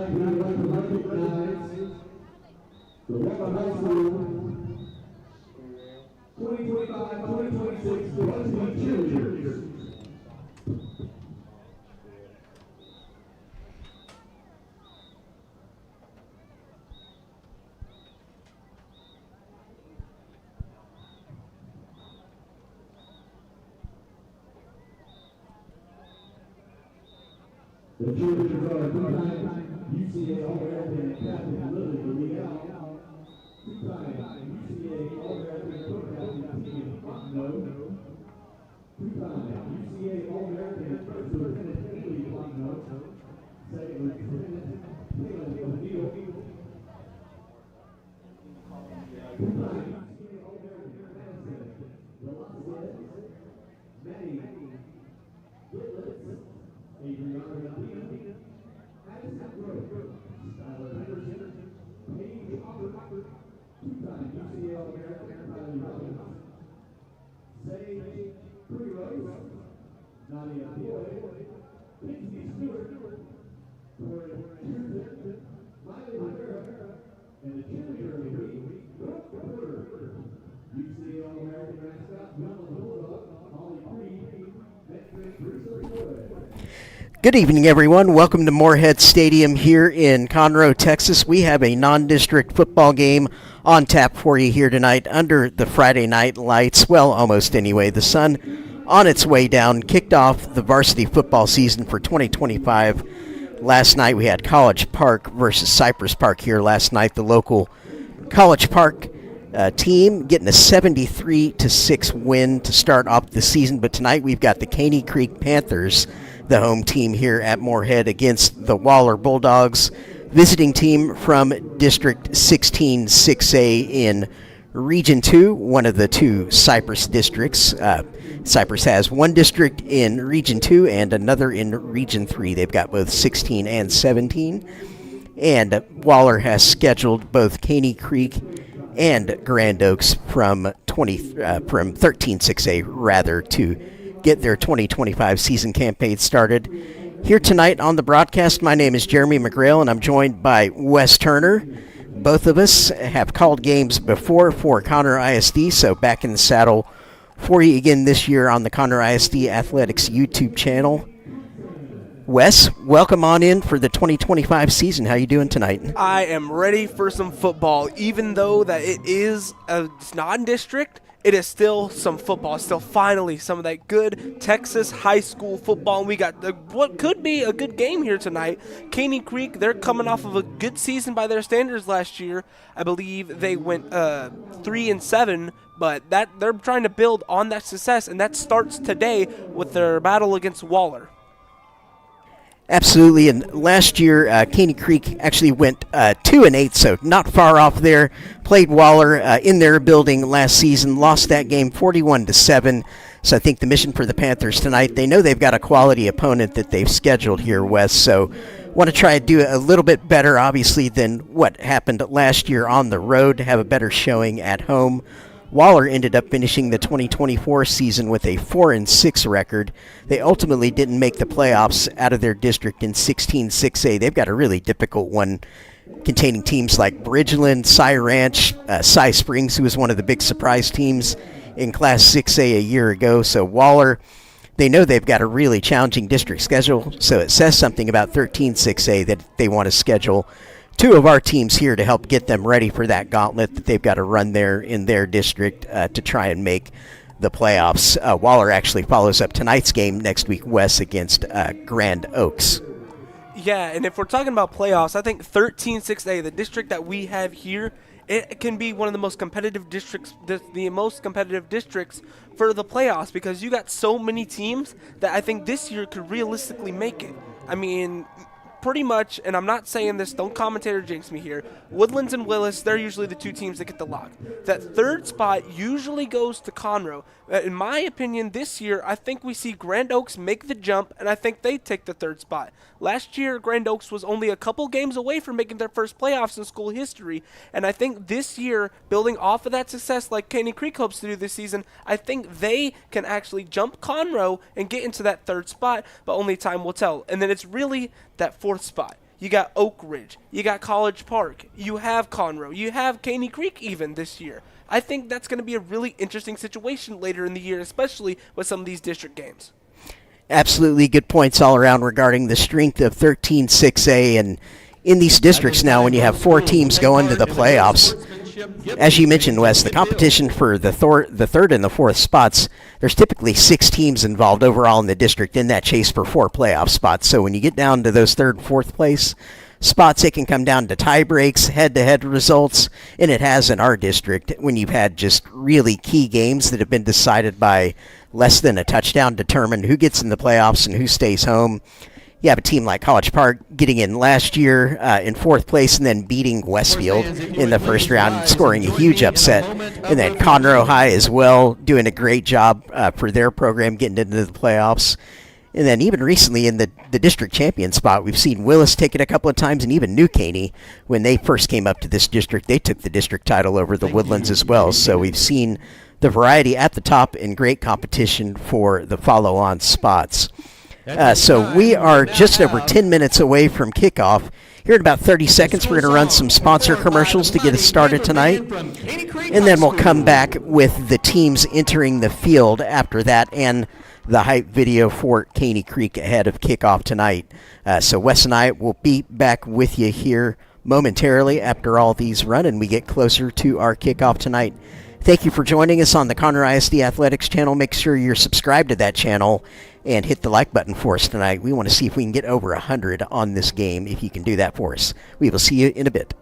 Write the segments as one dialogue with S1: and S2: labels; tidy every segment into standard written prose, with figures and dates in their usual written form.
S1: The Walker High School 2025-2026 varsity cheerleaders. The cheerleaders are two-time UCA All-American captain Lily Leal, two-time UCA All-American co-captain Tegan Fontenot, two-time UCA All-American First Lieutenant Haley Fontenot, Second Lieutenant Taylor O'Neill, two-time UCA All-American Madison Velasquez, Maddie Gitlitz, Adriana Medina, Addison Grove, Skylar Henderson, Paige Hopper, two-time UCA All-American Riley Robbins, Sage Primrose, Nadia Boyd, Lindsay Stewart, Tori Houston, Miley Rivera, and the cheerleader of the week, Brooke Porter. UCA All-American mascot, Melvin Bulldog, Holly Creed, veteran Bruce Wood.
S2: Good evening, everyone. Welcome to Moorhead Stadium here in Conroe, Texas. We have a non-district football game on tap for you here tonight under the Friday night lights. Well, almost anyway. The sun on its way down kicked off the varsity football season for 2025. Last night we had College Park versus Cypress Park here last night. The local College Park team getting a 73-6 win to start off the season. But tonight we've got the Caney Creek Panthers, the home team here at Moorhead, against the Waller Bulldogs, visiting team from District 16 6A in Region 2, one of the two Cypress districts. Cypress has one district in Region 2 and another in Region 3. They've got both 16 and 17. And Waller has scheduled both Caney Creek and Grand Oaks from 13 6A rather to get their 2025 season campaign started. Here tonight on the broadcast, my name is Jeremy McGrail, and I'm joined by Wes Turner. Both of us have called games before for Conroe ISD, so back in the saddle for you again this year on the Conroe ISD Athletics YouTube channel. Wes, welcome on in for the 2025 season. How you doing tonight?
S3: I am ready for some football, even though that it is a non-district. It is still some football. It's still finally some of that good Texas high school football. And we got what could be a good game here tonight. Caney Creek, they're coming off of a good season by their standards last year. I believe they went 3-7, but they're trying to build on that success, and that starts today with their battle against Waller.
S2: Absolutely, and last year, Caney Creek actually went 2-8, so not far off there. Played Waller in their building last season, lost that game 41-7. So I think the mission for the Panthers tonight, they know they've got a quality opponent that they've scheduled here, Wes. So want to try to do a little bit better, obviously, than what happened last year on the road, to have a better showing at home. Waller ended up finishing the 2024 season with a 4-6 record. They ultimately didn't make the playoffs out of their district in 16 6A. They've got a really difficult one, containing teams like Bridgeland, Cy Ranch, Cy Springs, who was one of the big surprise teams in Class 6A a year ago. So Waller, they know they've got a really challenging district schedule, so it says something about 13 6A that they want to schedule two of our teams here to help get them ready for that gauntlet that they've got to run there in their district to try and make the playoffs. Waller actually follows up tonight's game next week, Wes, against Grand Oaks.
S3: Yeah, and if we're talking about playoffs, I think 13 6A, the district that we have here, it can be one of the most competitive districts, the most competitive districts for the playoffs, because you got so many teams that I think this year could realistically make it. I mean, pretty much, and I'm not saying this, don't commentator jinx me here, Woodlands and Willis, they're usually the two teams that get the lock. That third spot usually goes to Conroe. In my opinion, this year, I think we see Grand Oaks make the jump, and I think they take the third spot. Last year, Grand Oaks was only a couple games away from making their first playoffs in school history, and I think this year, building off of that success like Caney Creek hopes to do this season, I think they can actually jump Conroe and get into that third spot, but only time will tell. And then it's really that fourth spot. You got Oak Ridge. You got College Park. You have Conroe. You have Caney Creek even this year. I think that's going to be a really interesting situation later in the year, especially with some of these district games.
S2: Absolutely good points all around regarding the strength of 13-6A. And in these districts now, when you have 4 teams going to the playoffs, as you mentioned, Wes, the competition for the third and the fourth spots, there's typically 6 teams involved overall in the district in that chase for 4 playoff spots. So when you get down to those third and fourth place spots, it can come down to tie breaks, head-to-head results, and it has in our district when you've had just really key games that have been decided by less than a touchdown determine who gets in the playoffs and who stays home. You have a team like College Park getting in last year in 4th place and then beating Westfield in the first round, scoring a huge upset. And then Conroe High as well, doing a great job for their program getting into the playoffs. And then even recently in the district champion spot, we've seen Willis take it a couple of times, and even New Caney, when they first came up to this district, they took the district title over the Woodlands as well. So we've seen the variety at the top and great competition for the follow-on spots. So we are just over 10 minutes away from kickoff. Here in about 30 seconds, we're going to run some sponsor commercials to get us started tonight. And then we'll come back with the teams entering the field after that and the hype video for Caney Creek ahead of kickoff tonight. So Wes and I will be back with you here momentarily after all these run and we get closer to our kickoff tonight. Thank you for joining us on the Conroe ISD Athletics channel. Make sure you're subscribed to that channel and hit the like button for us tonight. We want to see if we can get over 100 on this game, if you can do that for us. We will see you in a bit.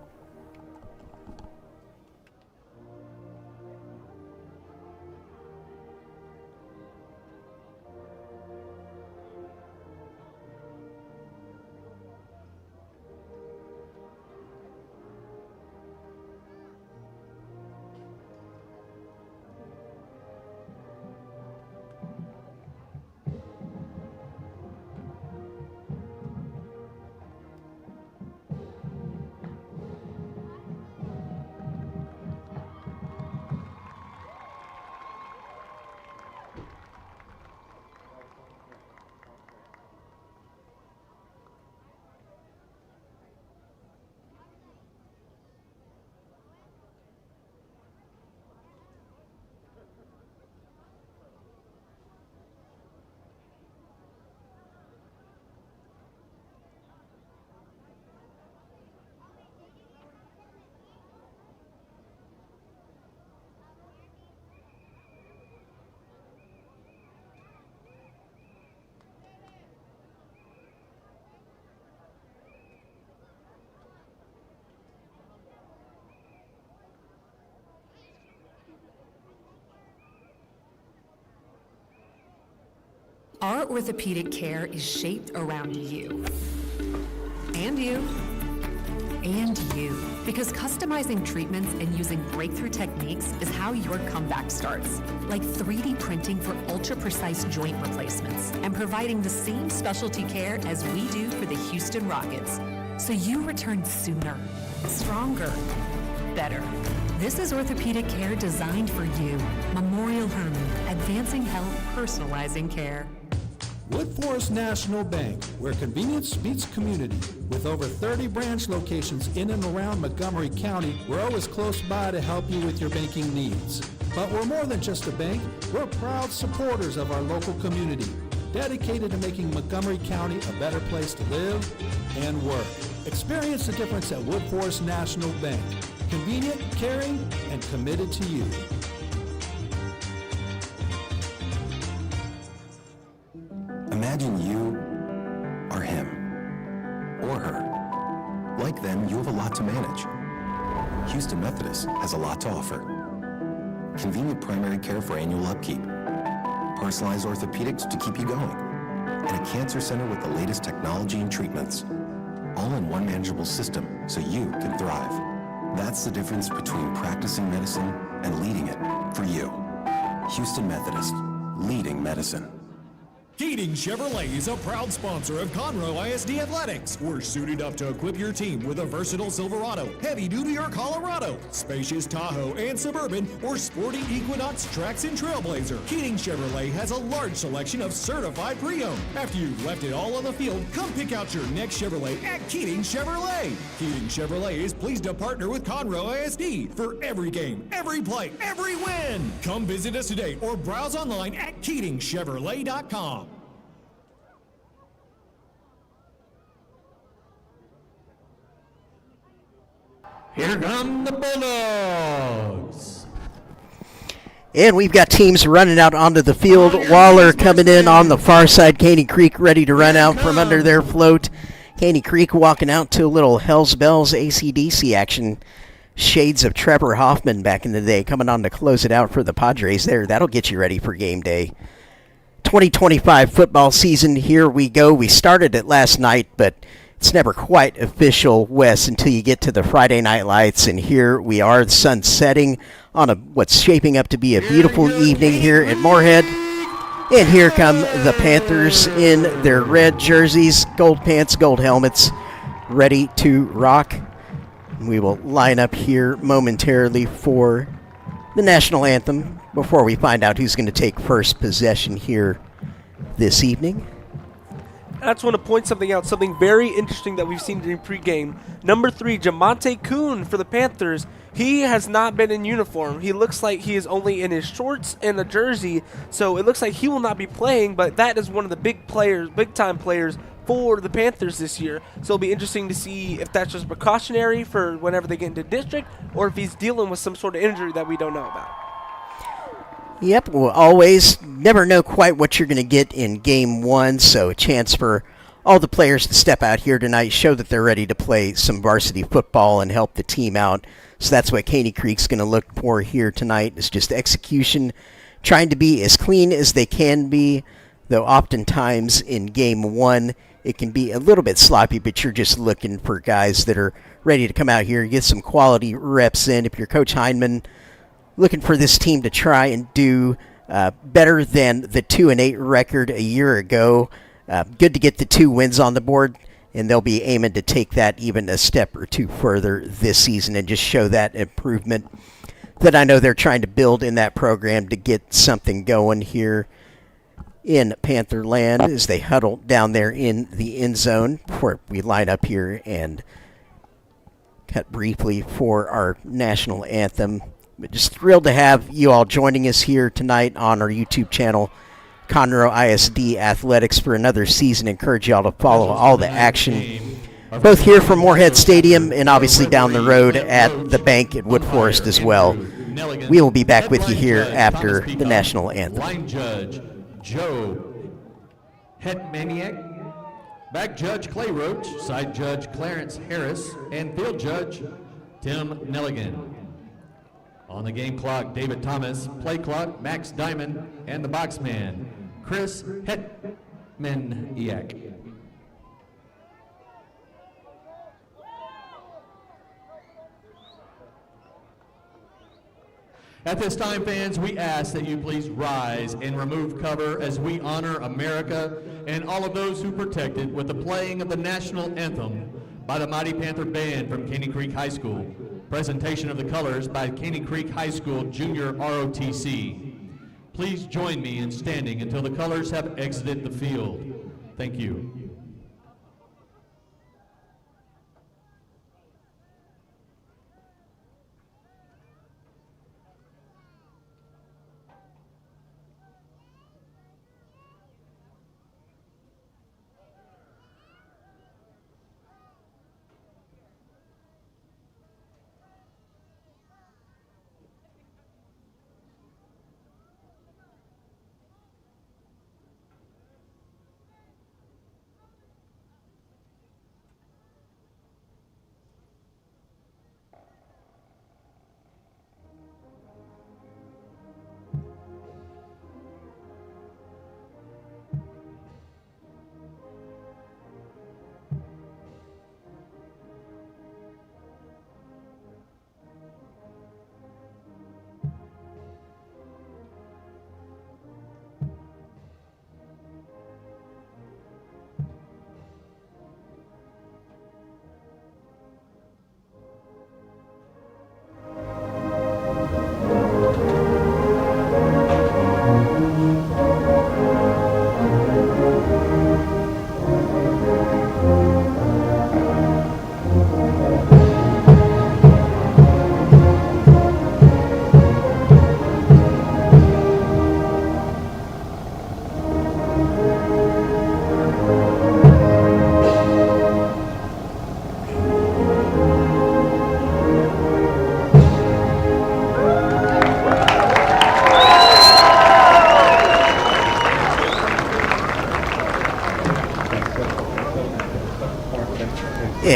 S4: Our orthopedic care is shaped around you. And you. And you. Because customizing treatments and using breakthrough techniques is how your comeback starts. Like 3D printing for ultra-precise joint replacements and providing the same specialty care as we do for the Houston Rockets. So you return sooner, stronger, better. This is orthopedic care designed for you. Memorial Hermann, advancing health, personalizing care.
S5: Wood Forest National Bank, where convenience meets community. With over 30 branch locations in and around Montgomery County, we're always close by to help you with your banking needs. But we're more than just a bank. We're proud supporters of our local community, dedicated to making Montgomery County a better place to live and work. Experience the difference at Wood Forest National Bank. Convenient, caring, and committed to you.
S6: Imagine you are him or her. Like them, you have a lot to manage. Houston Methodist has a lot to offer. Convenient primary care for annual upkeep, personalized orthopedics to keep you going, and a cancer center with the latest technology and treatments, all in one manageable system so you can thrive. That's the difference between practicing medicine and leading it for you. Houston Methodist, leading medicine.
S7: Keating Chevrolet is a proud sponsor of Conroe ISD Athletics. We're suited up to equip your team with a versatile Silverado, heavy-duty or Colorado, spacious Tahoe and Suburban, or sporty Equinox, Trax, and Trailblazer. Keating Chevrolet has a large selection of certified pre-owned. After you've left it all on the field, come pick out your next Chevrolet at Keating Chevrolet. Keating Chevrolet is pleased to partner with Conroe ISD for every game, every play, every win. Come visit us today or browse online at KeatingChevrolet.com.
S8: Here come the Bulldogs.
S2: And we've got teams running out onto the field. Waller coming in on the far side. Caney Creek ready to run out from under their float. Caney Creek walking out to a little Hells Bells AC/DC action. Shades of Trevor Hoffman back in the day coming on to close it out for the Padres there. That'll get you ready for game day. 2025 football season, here we go. We started it last night, but it's never quite official, Wes, until you get to the Friday night lights, and here we are, the sun setting on what's shaping up to be a beautiful evening here at Moorhead. And here come the Panthers in their red jerseys, gold pants, gold helmets, ready to rock. We will line up here momentarily for the national anthem before we find out who's going to take first possession here this evening.
S3: I just want to point something out, something very interesting that we've seen during pregame. Number 3, Jamonte Kuhn for the Panthers. He has not been in uniform. He looks like he is only in his shorts and a jersey, so it looks like he will not be playing, but that is one of the big-time players for the Panthers this year. So it'll be interesting to see if that's just precautionary for whenever they get into district, or if he's dealing with some sort of injury that we don't know about.
S2: Yep, we'll always never know quite what you're going to get in game one, so a chance for all the players to step out here tonight, show that they're ready to play some varsity football and help the team out. So that's what Caney Creek's going to look for here tonight, is just execution, trying to be as clean as they can be, though oftentimes in game one it can be a little bit sloppy, but you're just looking for guys that are ready to come out here and get some quality reps in. If you're Coach Heineman, looking for this team to try and do better than the 2-8 record a year ago. Good to get the 2 wins on the board, and they'll be aiming to take that even a step or 2 further this season and just show that improvement that I know they're trying to build in that program to get something going here in Panther land as they huddle down there in the end zone before we line up here and cut briefly for our national anthem. But just thrilled to have you all joining us here tonight on our YouTube channel, Conroe ISD Athletics, for another season. Encourage you all to follow all the action, both here from Moorhead Stadium and obviously down the road at the bank at Wood Forest as well. We will be back with you here after the national anthem.
S8: Line judge Joe Hetmaniak, back judge Clay Roach, side judge Clarence Harris, and field judge Tim Nelligan. On the game clock, David Thomas, play clock, Max Diamond, and the boxman, Chris Hetmaniak. At this time, fans, we ask that you please rise and remove cover as we honor America and all of those who protect it with the playing of the national anthem by the Mighty Panther Band from Caney Creek High School. Presentation of the colors by Caney Creek High School Junior ROTC. Please join me in standing until the colors have exited the field. Thank you.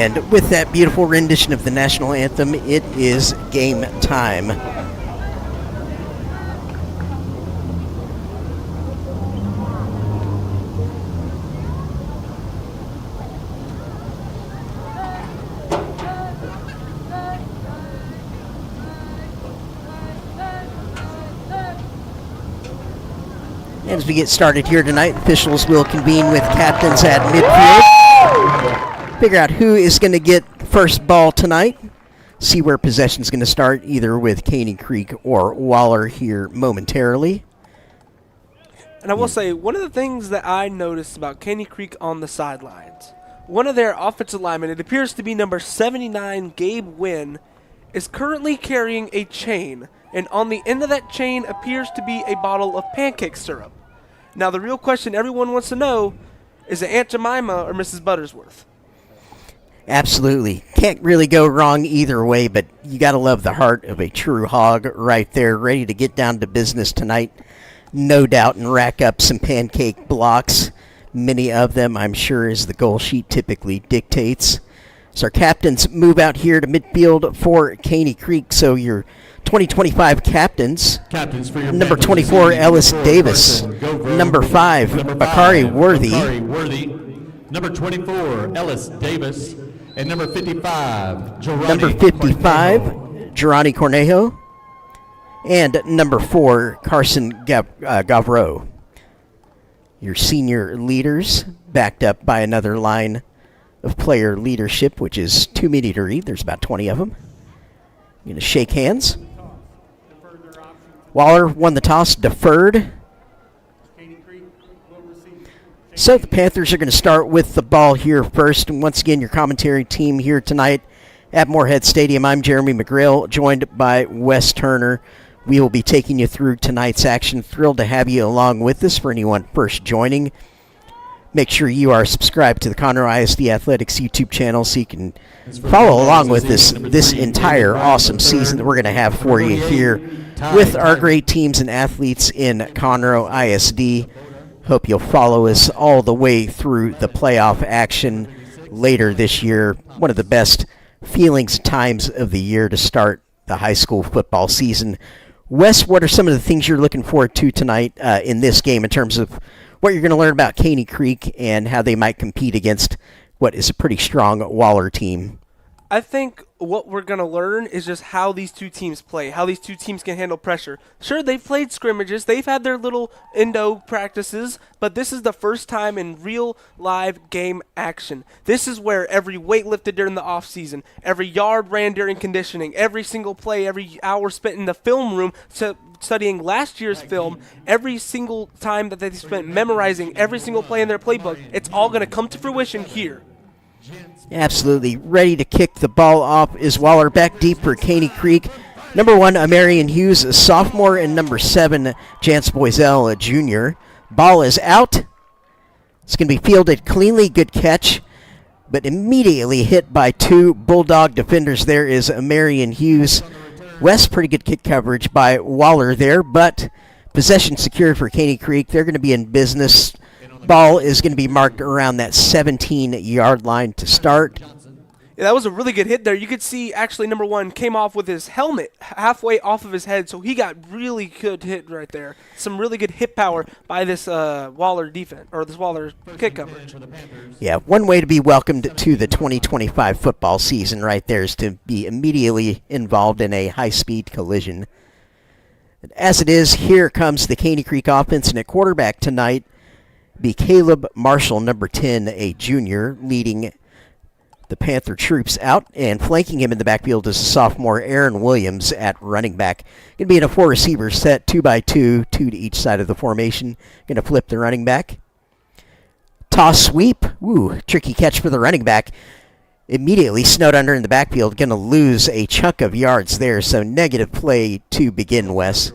S2: And with that beautiful rendition of the national anthem, it is game time. As we get started here tonight, officials will convene with captains at midfield. Figure out who is going to get first ball tonight. See where possession is going to start, either with Caney Creek or Waller here momentarily.
S3: And I will say, one of the things that I noticed about Caney Creek on the sidelines, one of their offensive linemen, it appears to be number 79, Gabe Wynn, is currently carrying a chain. And on the end of that chain appears to be a bottle of pancake syrup. Now, the real question everyone wants to know is it Aunt Jemima or Mrs. Buttersworth?
S2: Absolutely. Can't really go wrong either way, but you got to love the heart of a true hog right there, ready to get down to business tonight, no doubt, and rack up some pancake blocks. Many of them, I'm sure, as the goal sheet typically dictates. So our captains move out here to midfield for Caney Creek. So your 2025 captains
S8: For your
S2: number
S8: Panthers
S2: 24,
S8: receiving,
S2: Ellis
S8: number 4,
S2: Davis.
S8: Carson Govro.
S2: Number 5, Bakari Worthy.
S8: Number 24, Ellis Davis. And number 55, Girardi
S2: Number 55, Girani Cornejo. And number 4, Carson Gavreau. Your senior leaders, backed up by another line of player leadership, which is too many to read. There's about 20 of them. Going to shake hands. Waller won the toss, deferred. So the Panthers are going to start with the ball here first. And once again, your commentary team here tonight at Moorhead Stadium. I'm Jeremy McGrail, joined by Wes Turner. We will be taking you through tonight's action. Thrilled to have you along with us. For anyone first joining, make sure you are subscribed to the Conroe ISD Athletics YouTube channel so you can follow along with this entire awesome season that we're going to have for you here with our great teams and athletes in Conroe ISD. Hope you'll follow us all the way through the playoff action later this year. One of the best feelings times of the year to start the high school football season. Wes, what are some of the things you're looking forward to tonight in this game in terms of what you're going to learn about Caney Creek and how they might compete against what is a pretty strong Waller team?
S3: I think what we're going to learn is just how these two teams play, how these two teams can handle pressure. Sure, they've played scrimmages, they've had their little endo practices, but this is the first time in real live game action. This is where every weight lifted during the offseason, every yard ran during conditioning, every single play, every hour spent in the film room studying last year's film, every single time that they spent memorizing every single play in their playbook, it's all going to come to fruition here.
S2: Absolutely. Ready to kick the ball off is Waller. Back deep for Caney Creek. Number 1, Amarian Hughes, a sophomore, and number 7, Jance Boisel, a junior. Ball is out. It's going to be fielded cleanly. Good catch, but immediately hit by 2 Bulldog defenders. There is Amarian Hughes. West, pretty good kick coverage by Waller there, but possession secured for Caney Creek. They're going to be in business. Ball is going to be marked around that 17-yard line to start.
S3: Yeah, that was a really good hit there. You could see, actually, number 1 came off with his helmet halfway off of his head, so he got really good hit right there. Some really good hit power by this Waller defense, or this Waller kick coverage.
S2: Yeah, one way to be welcomed to the 2025 football season right there is to be immediately involved in a high-speed collision. As it is, here comes the Caney Creek offense, and at quarterback tonight be Caleb Marshall, number 10, a junior, leading the Panther troops out, and flanking him in the backfield is a sophomore, Aaron Williams, at running back. Going to be in a 4-receiver set, 2x2, 2 to each side of the formation. Going to flip the running back. Toss sweep. Ooh, tricky catch for the running back. Immediately snowed under in the backfield. Going to lose a chunk of yards there, so negative play to begin, Wes.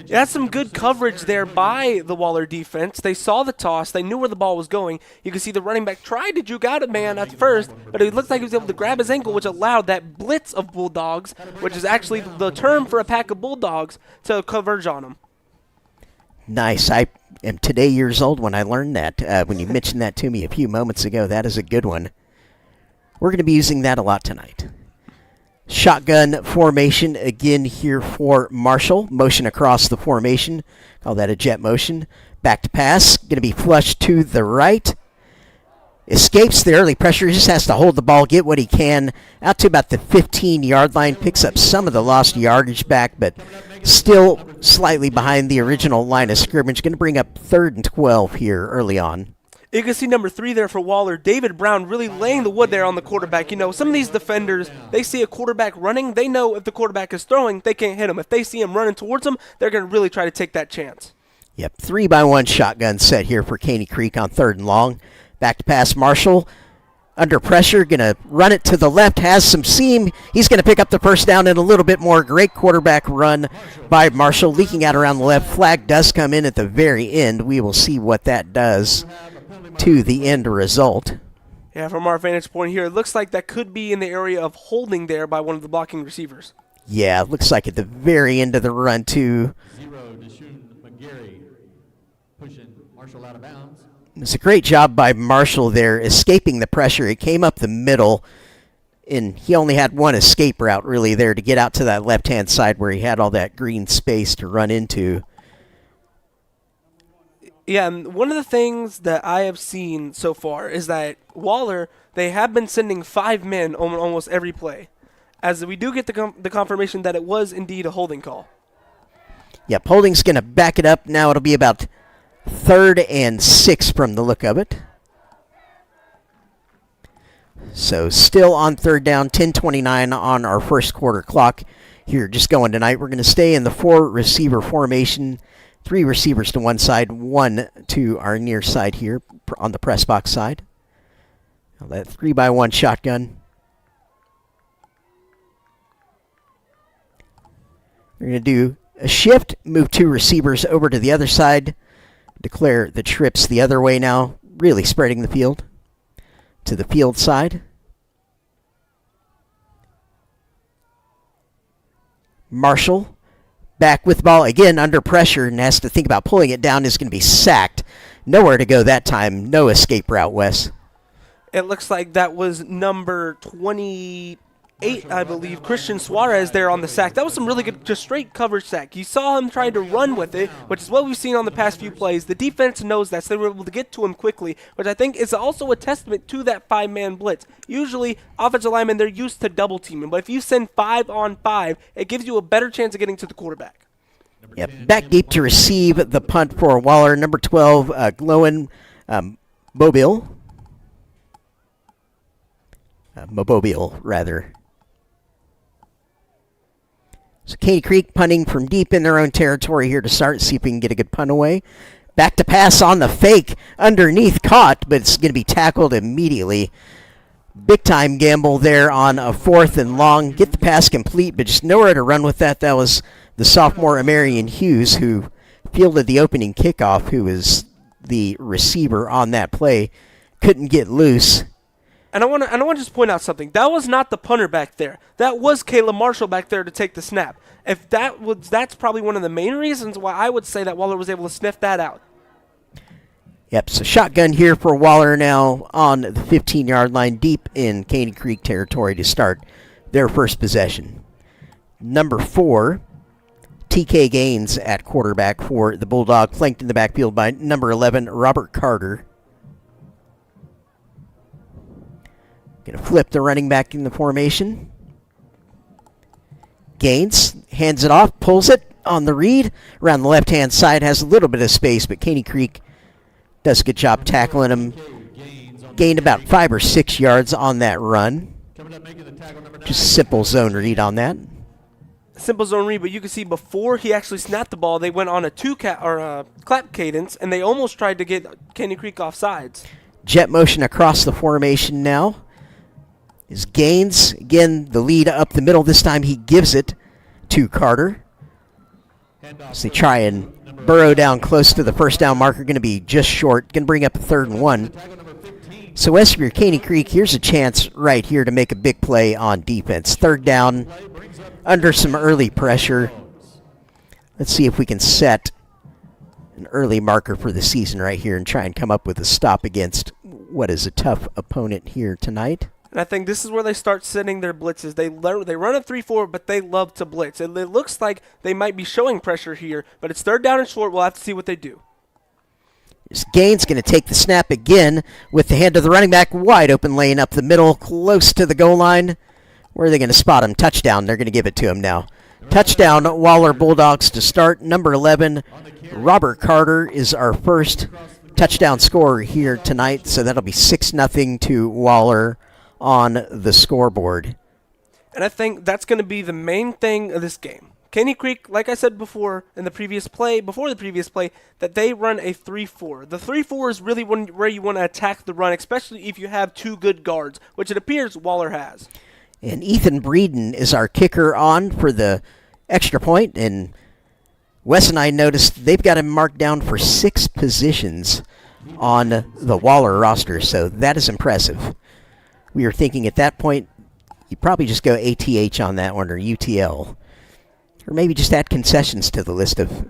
S3: Yeah, that's some good coverage there by the Waller defense. They saw the toss. They knew where the ball was going. You can see the running back tried to juke out a man at first, but it looked like he was able to grab his ankle, which allowed that blitz of Bulldogs, which is actually the term for a pack of Bulldogs, to converge on him.
S2: Nice. I am today years old when I learned that. When you mentioned that to me a few moments ago, that is a good one. We're going to be using that a lot tonight. Shotgun formation again here for Marshall. Motion across the formation. Call that a jet motion. Back to pass. Going to be flushed to the right. Escapes the early pressure. Just has to hold the ball, get what he can. Out to about the 15-yard line. Picks up some of the lost yardage back, but still slightly behind the original line of scrimmage. Going to bring up 3rd and 12 here early on.
S3: You can see number 3 there for Waller. David Brown really laying the wood there on the quarterback. You know, some of these defenders, they see a quarterback running. They know if the quarterback is throwing, they can't hit him. If they see him running towards them, they're going to really try to take that chance.
S2: Yep, 3-by-1 shotgun set here for Caney Creek on 3rd and long. Back to pass, Marshall. Under pressure, going to run it to the left, has some seam. He's going to pick up the first down and a little bit more. Great quarterback run by Marshall, leaking out around the left. Flag does come in at the very end. We will see what that does to the end result.
S3: Yeah, from our vantage point here, it looks like that could be in the area of holding there by one of the blocking receivers.
S2: Yeah, it looks like at the very end of the run, too.
S8: Pushing Marshall out of bounds.
S2: It's a great job by Marshall there, escaping the pressure. It came up the middle, and he only had one escape route, really, there to get out to that left-hand side where he had all that green space to run into.
S3: Yeah, and one of the things that I have seen so far is that Waller, they have been sending 5 men on almost every play, as we do get the confirmation that it was indeed a holding call.
S2: Yep, holding's going to back it up. Now it'll be about 3rd and 6 from the look of it. So still on 3rd down, 10:29 on our first quarter clock here just going tonight. We're going to stay in the 4-receiver formation. 3 receivers to one side, 1 to our near side here on the press box side. Now that 3-by-1 shotgun. We're going to do a shift, move 2 receivers over to the other side, declare the trips the other way now, really spreading the field to the field side. Marshall back with the ball, again under pressure, and has to think about pulling it down. Is going to be sacked. Nowhere to go that time. No escape route, Wes.
S3: It looks like that was number 28, I believe, Christian Suarez there on the sack. That was some really good, just straight coverage sack. You saw him trying to run with it, which is what we've seen on the past few plays. The defense knows that, so they were able to get to him quickly, which I think is also a testament to that 5-man blitz. Usually, offensive linemen, they're used to double teaming, but if you send 5 on 5, it gives you a better chance of getting to the quarterback.
S2: Yep, back deep to receive the punt for Waller. Number 12, Glowen Mobile. Mobile, rather. So Caney Creek punting from deep in their own territory here to start. See if we can get a good punt away. Back to pass on the fake. Underneath caught, but it's going to be tackled immediately. Big time gamble there on a 4th and long. Get the pass complete, but just nowhere to run with that. That was the sophomore Amarian Hughes who fielded the opening kickoff, who was the receiver on that play. Couldn't get loose.
S3: And I want to just point out something. That was not the punter back there. That was Caleb Marshall back there to take the snap. If that's probably one of the main reasons why I would say that Waller was able to sniff that out.
S2: Yep, so shotgun here for Waller now on the 15-yard line, deep in Caney Creek territory to start their first possession. Number 4, TK Gaines at quarterback for the Bulldog, flanked in the backfield by number 11, Robert Carter. Going to flip the running back in the formation. Gaines hands it off, pulls it on the read. Around the left-hand side, has a little bit of space, but Caney Creek does a good job tackling him. Gained about 5 or 6 yards on that run. Just a simple zone read on that.
S3: Simple zone read, but you can see before he actually snapped the ball, they went on a clap cadence, and they almost tried to get Caney Creek off sides. Jet
S2: motion across the formation now. Is Gaines, again, the lead up the middle. This time he gives it to Carter. As they try and burrow down close to the first down marker. Going to be just short. Going to bring up a 3rd and 1. So West of your Caney Creek, here's a chance right here to make a big play on defense. 3rd down, under some early pressure. Let's see if we can set an early marker for the season right here and try and come up with a stop against what is a tough opponent here tonight.
S3: And I think this is where they start setting their blitzes. They run a 3-4, but they love to blitz. And it looks like they might be showing pressure here, but it's third down and short. We'll have to see what they do.
S2: Gaines going to take the snap again with the hand of the running back. Wide open lane up the middle, close to the goal line. Where are they going to spot him? Touchdown. They're going to give it to him now. Touchdown, Waller Bulldogs to start. Number 11, Robert Carter is our first touchdown scorer here tonight. So that'll be 6-0 to Waller on the scoreboard.
S3: And I think that's going to be the main thing of this game. Caney Creek, like I said before in the previous play, that they run a 3-4. The 3-4 is really where you want to attack the run, especially if you have two good guards, which it appears Waller has.
S2: And Ethan Breeden is our kicker on for the extra point. And Wes and I noticed they've got him marked down for 6 positions on the Waller roster, so that is impressive. We were thinking at that point, you probably just go ATH on that one or UTL. Or maybe just add concessions to the list of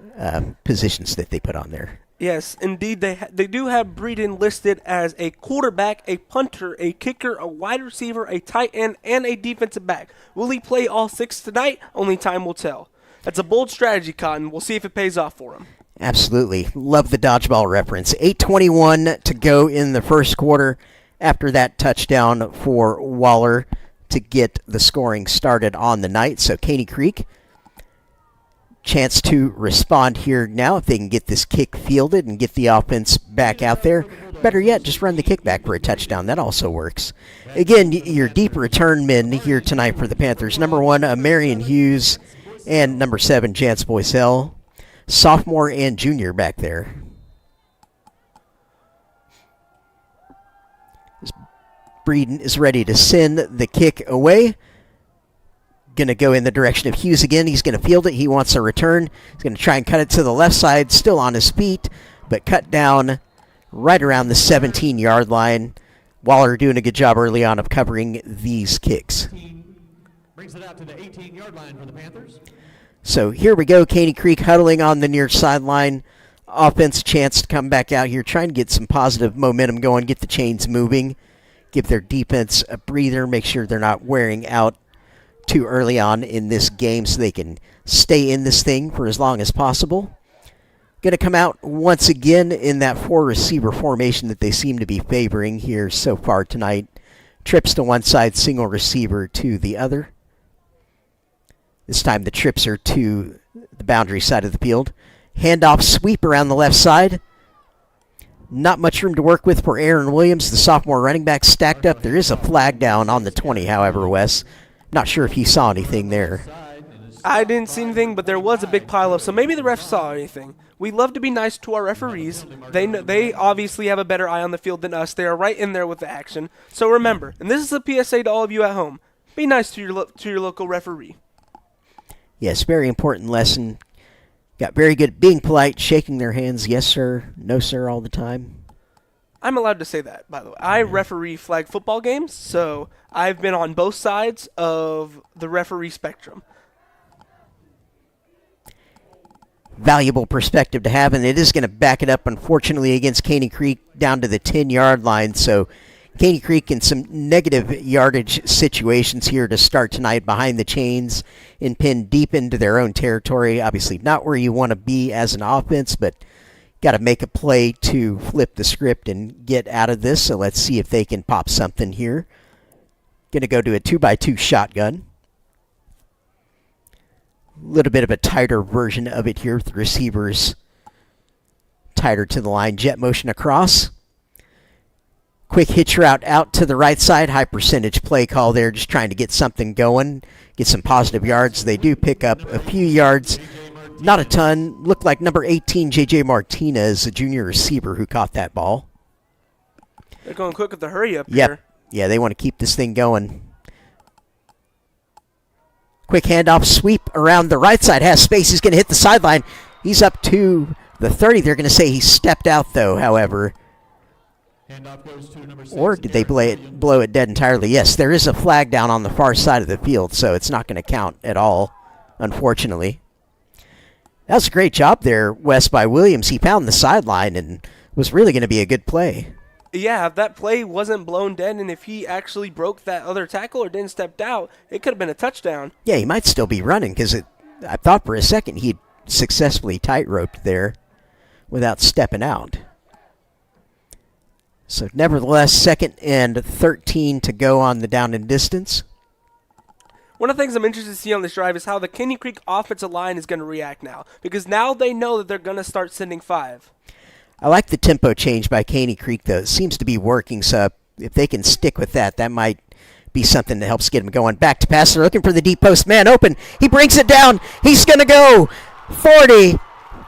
S2: positions that they put on there.
S3: Yes, indeed. They do have Breeden listed as a quarterback, a punter, a kicker, a wide receiver, a tight end, and a defensive back. Will he play all 6 tonight? Only time will tell. That's a bold strategy, Cotton. We'll see if it pays off for him.
S2: Absolutely. Love the dodgeball reference. 8:21 to go in the first quarter after that touchdown for Waller to get the scoring started on the night. So Caney Creek, chance to respond here now if they can get this kick fielded and get the offense back out there. Better yet, just run the kick back for a touchdown. That also works. Again, your deep return men here tonight for the Panthers. Number 1, Marion Hughes, and number 7, Chance Boisel. Sophomore and junior back there. Breeden is ready to send the kick away. Going to go in the direction of Hughes again. He's going to field it. He wants a return. He's going to try and cut it to the left side, still on his feet, but cut down right around the 17-yard line. Waller doing a good job early on of covering these kicks.
S8: Brings it out to the 18-yard line for the Panthers.
S2: So here we go. Caney Creek huddling on the near sideline. Offense chance to come back out here, trying to get some positive momentum going, get the chains moving, give their defense a breather, make sure they're not wearing out too early on in this game so they can stay in this thing for as long as possible. Going to come out once again in that 4-receiver formation that they seem to be favoring here so far tonight. Trips to one side, single receiver to the other. This time the trips are to the boundary side of the field. Handoff sweep around the left side. Not much room to work with for Aaron Williams, the sophomore running back, stacked up. There is a flag down on the 20, however, Wes. Not sure if you saw anything there.
S3: I didn't see anything, but there was a big pileup, so maybe the refs saw anything. We love to be nice to our referees. They obviously have a better eye on the field than us. They are right in there with the action. So remember, and this is a PSA to all of you at home, be nice to your local referee.
S2: Yes, very important lesson. Got very good at being polite, shaking their hands, yes sir, no sir all the time.
S3: I'm allowed to say that, by the way. I referee flag football games, so I've been on both sides of the referee spectrum.
S2: Valuable perspective to have, and it is going to back it up, unfortunately, against Caney Creek down to the 10-yard line. So Caney Creek in some negative yardage situations here to start tonight behind the chains and pinned deep into their own territory. Obviously not where you want to be as an offense, but got to make a play to flip the script and get out of this. So let's see if they can pop something here. Going to go to a 2x2 shotgun. A little bit of a tighter version of it here with the receivers tighter to the line. Jet motion across. Quick hitch route out to the right side. High percentage play call there, just trying to get something going, get some positive yards. They do pick up a few yards. Not a ton. Looked like number 18, J.J. Martinez, a junior receiver who caught that ball.
S3: They're going quick with the hurry up
S2: Yep.
S3: here.
S2: Yeah, they want to keep this thing going. Quick handoff sweep around the right side. Has space. He's going to hit the sideline. He's up to the 30. They're going to say he stepped out, though, however. Or did they blow it dead entirely? Yes, there is a flag down on the far side of the field, so it's not going to count at all, unfortunately. That was a great job there, Wes, by Williams. He found the sideline and was really going to be a good play.
S3: Yeah, if that play wasn't blown dead and if he actually broke that other tackle or didn't step out, it could have been a touchdown.
S2: Yeah, he might still be running because I thought for a second he'd successfully tight-roped there without stepping out. So nevertheless, 2nd and 13 to go on the down and distance.
S3: One of the things I'm interested to see on this drive is how the Caney Creek offensive line is going to react now, because now they know that they're going to start sending 5.
S2: I like the tempo change by Caney Creek, though. It seems to be working, so if they can stick with that, that might be something that helps get them going. Back to pass. They're looking for the deep post. Man open. He brings it down. He's going to go 40,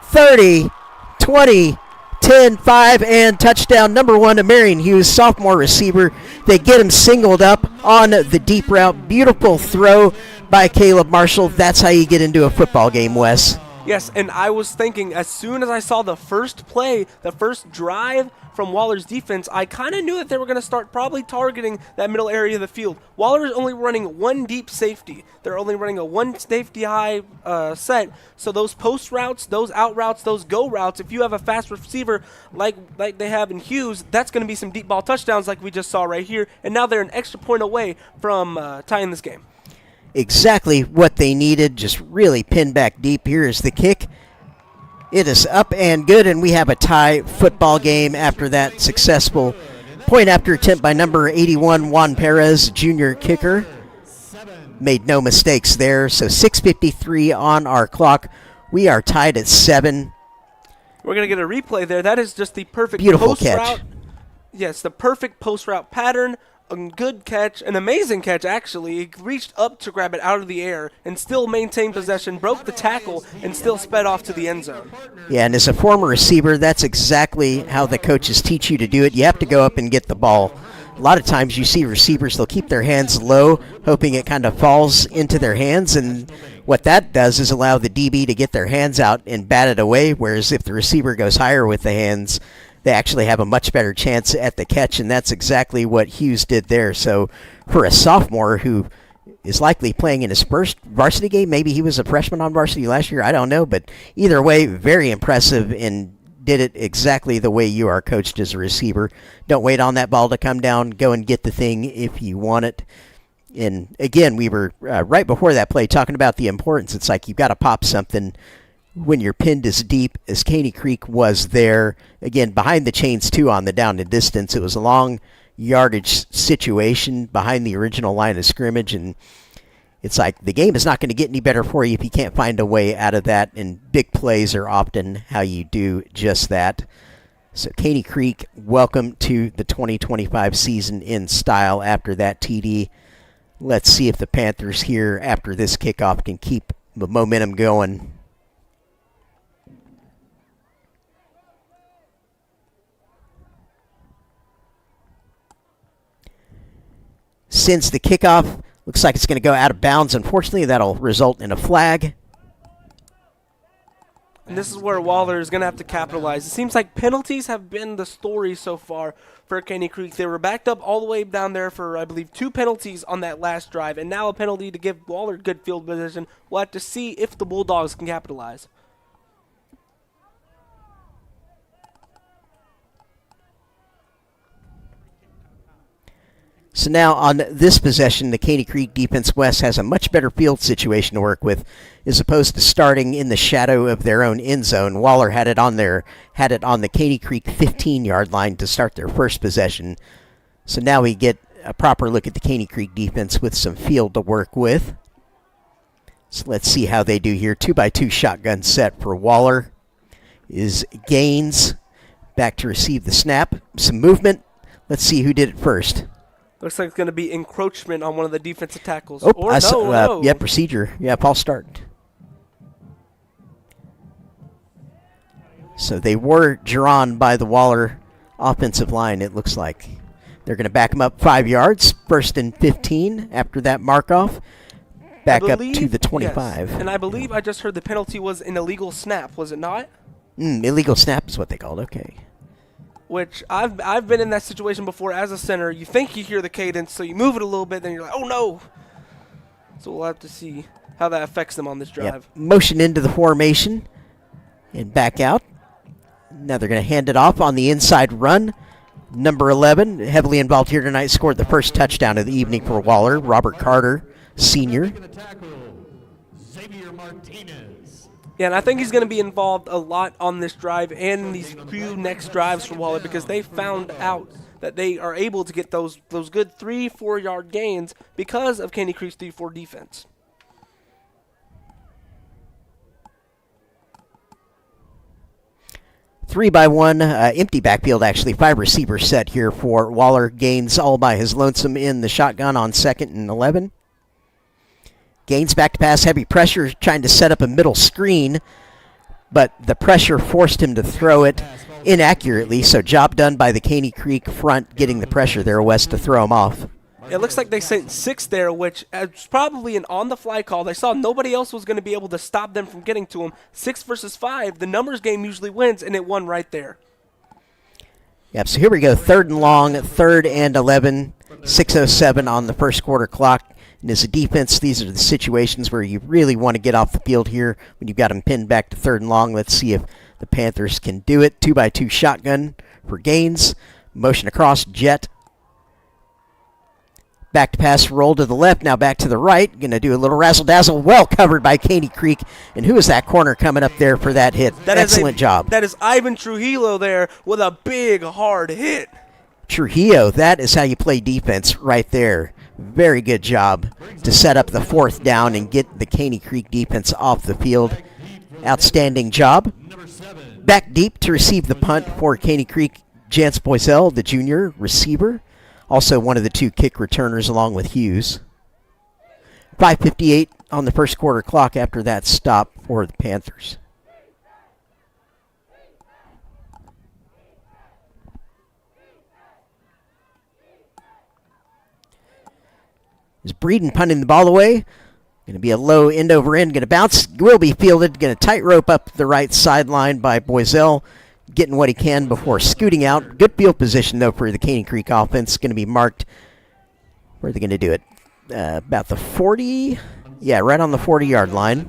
S2: 30, 20, 10, 5, and touchdown. Number 1 to Marion Hughes, sophomore receiver. They get him singled up on the deep route. Beautiful throw by Caleb Marshall. That's how you get into a football game, Wes.
S3: Yes, and I was thinking as soon as I saw the first play, the first drive from Waller's defense, I kind of knew that they were going to start probably targeting that middle area of the field. Waller is only running 1 deep safety. They're only running a 1 safety high set. So those post routes, those out routes, those go routes, if you have a fast receiver like they have in Hughes, that's going to be some deep ball touchdowns like we just saw right here. And now they're an extra point away from tying this game.
S2: Exactly what they needed, just really pinned back deep. Here is the kick. It is up and good, and we have a tie football game after that successful point after attempt by number 81, Juan Perez, junior kicker. Made no mistakes there, so 6:53 on our clock. We are tied at 7.
S3: We're going to get a replay there. That is just the perfect
S2: Beautiful
S3: post
S2: catch.
S3: route. Yes, the perfect post route pattern. A good catch, an amazing catch actually. He reached up to grab it out of the air and still maintained possession, broke the tackle, and still sped off to the end zone.
S2: Yeah, and as a former receiver, that's exactly how the coaches teach you to do it. You have to go up and get the ball. A lot of times you see receivers, they'll keep their hands low, hoping it kind of falls into their hands, and what that does is allow the DB to get their hands out and bat it away, whereas if the receiver goes higher with the hands, they actually have a much better chance at the catch, and that's exactly what Hughes did there. So for a sophomore who is likely playing in his first varsity game, maybe he was a freshman on varsity last year, I don't know, but either way, very impressive and did it exactly the way you are coached as a receiver. Don't wait on that ball to come down. Go and get the thing if you want it. And again, we were right before that play talking about the importance. It's like you've got to pop something when you're pinned as deep as Caney Creek was there. Again, behind the chains, too, on the down and distance. It was a long yardage situation behind the original line of scrimmage, and it's like the game is not going to get any better for you if you can't find a way out of that, and big plays are often how you do just that. So Caney Creek, welcome to the 2025 season in style after that TD. Let's see if the Panthers here after this kickoff can keep the momentum going. Sends the kickoff. Looks like it's going to go out of bounds. Unfortunately, that'll result in a flag.
S3: And this is where Waller is going to have to capitalize. It seems like penalties have been the story so far for Caney Creek. They were backed up all the way down there for, I believe, 2 penalties on that last drive, and now a penalty to give Waller good field position. We'll have to see if the Bulldogs can capitalize.
S2: So now on this possession, the Caney Creek defense West has a much better field situation to work with, as opposed to starting in the shadow of their own end zone. Waller had it on the Caney Creek 15-yard line to start their first possession. So now we get a proper look at the Caney Creek defense with some field to work with. So let's see how they do here. 2x2 shotgun set for Waller. Is Gaines back to receive the snap. Some movement. Let's see who did it first.
S3: Looks like it's going to be encroachment on one of the defensive tackles.
S2: Oh,
S3: or no.
S2: Yeah, procedure. Yeah, false start. So they were drawn by the Waller offensive line, it looks like. They're going to back them up 5 yards. 1st and 15 after that mark-off. Back up to the 25.
S3: Yes. And I believe I just heard the penalty was an illegal snap, was it not?
S2: Illegal snap is what they called, okay.
S3: Which I've been in that situation before as a center. You think you hear the cadence, so you move it a little bit, then you're like, oh no. So we'll have to see how that affects them on this drive.
S2: Yep. Motion into the formation and back out. Now they're going to hand it off on the inside run. Number 11, heavily involved here tonight, scored the first touchdown of the evening for Waller, Robert Carter, senior.
S8: Xavier Martinez.
S3: Yeah, and I think he's going to be involved a lot on this drive and these few next drives for Waller because they found out that they are able to get those good 3-4 yard gains because of Caney Creek's 3-4 defense.
S2: Three by one, empty backfield actually. 5 receiver set here for Waller. Gaines all by his lonesome in the shotgun on 2nd and 11. Gaines back to pass, heavy pressure, trying to set up a middle screen, but the pressure forced him to throw it inaccurately, so job done by the Caney Creek front getting the pressure there west to throw him off.
S3: It looks like they sent 6 there, which is probably an on-the-fly call. They saw nobody else was going to be able to stop them from getting to him. 6 versus 5, the numbers game usually wins, and it won right there.
S2: Yep, so here we go, 3rd and long, 3rd and 11, 6:07 on the first quarter clock. And as a defense, these are the situations where you really want to get off the field here when you've got them pinned back to 3rd and long. Let's see if the Panthers can do it. 2-by-2 shotgun for Gaines. Motion across, jet. Back to pass, roll to the left, now back to the right. Going to do a little razzle-dazzle, well covered by Caney Creek. And who is that corner coming up there for that hit? Excellent job.
S3: That is Ivan Trujillo there with a big, hard hit.
S2: Trujillo, that is how you play defense right there. Very good job to set up the 4th down and get the Caney Creek defense off the field. Outstanding job. Back deep to receive the punt for Caney Creek, Jance Boisel, the junior receiver. Also one of the 2 kick returners along with Hughes. 5:58 on the first quarter clock after that stop for the Panthers. Is Breeden punting the ball away. Going to be a low end over end. Going to bounce. Will be fielded. Going to tightrope up the right sideline by Boisel. Getting what he can before scooting out. Good field position, though, for the Caney Creek offense. Going to be marked. Where are they going to do it? About the 40. Yeah, right on the 40-yard line.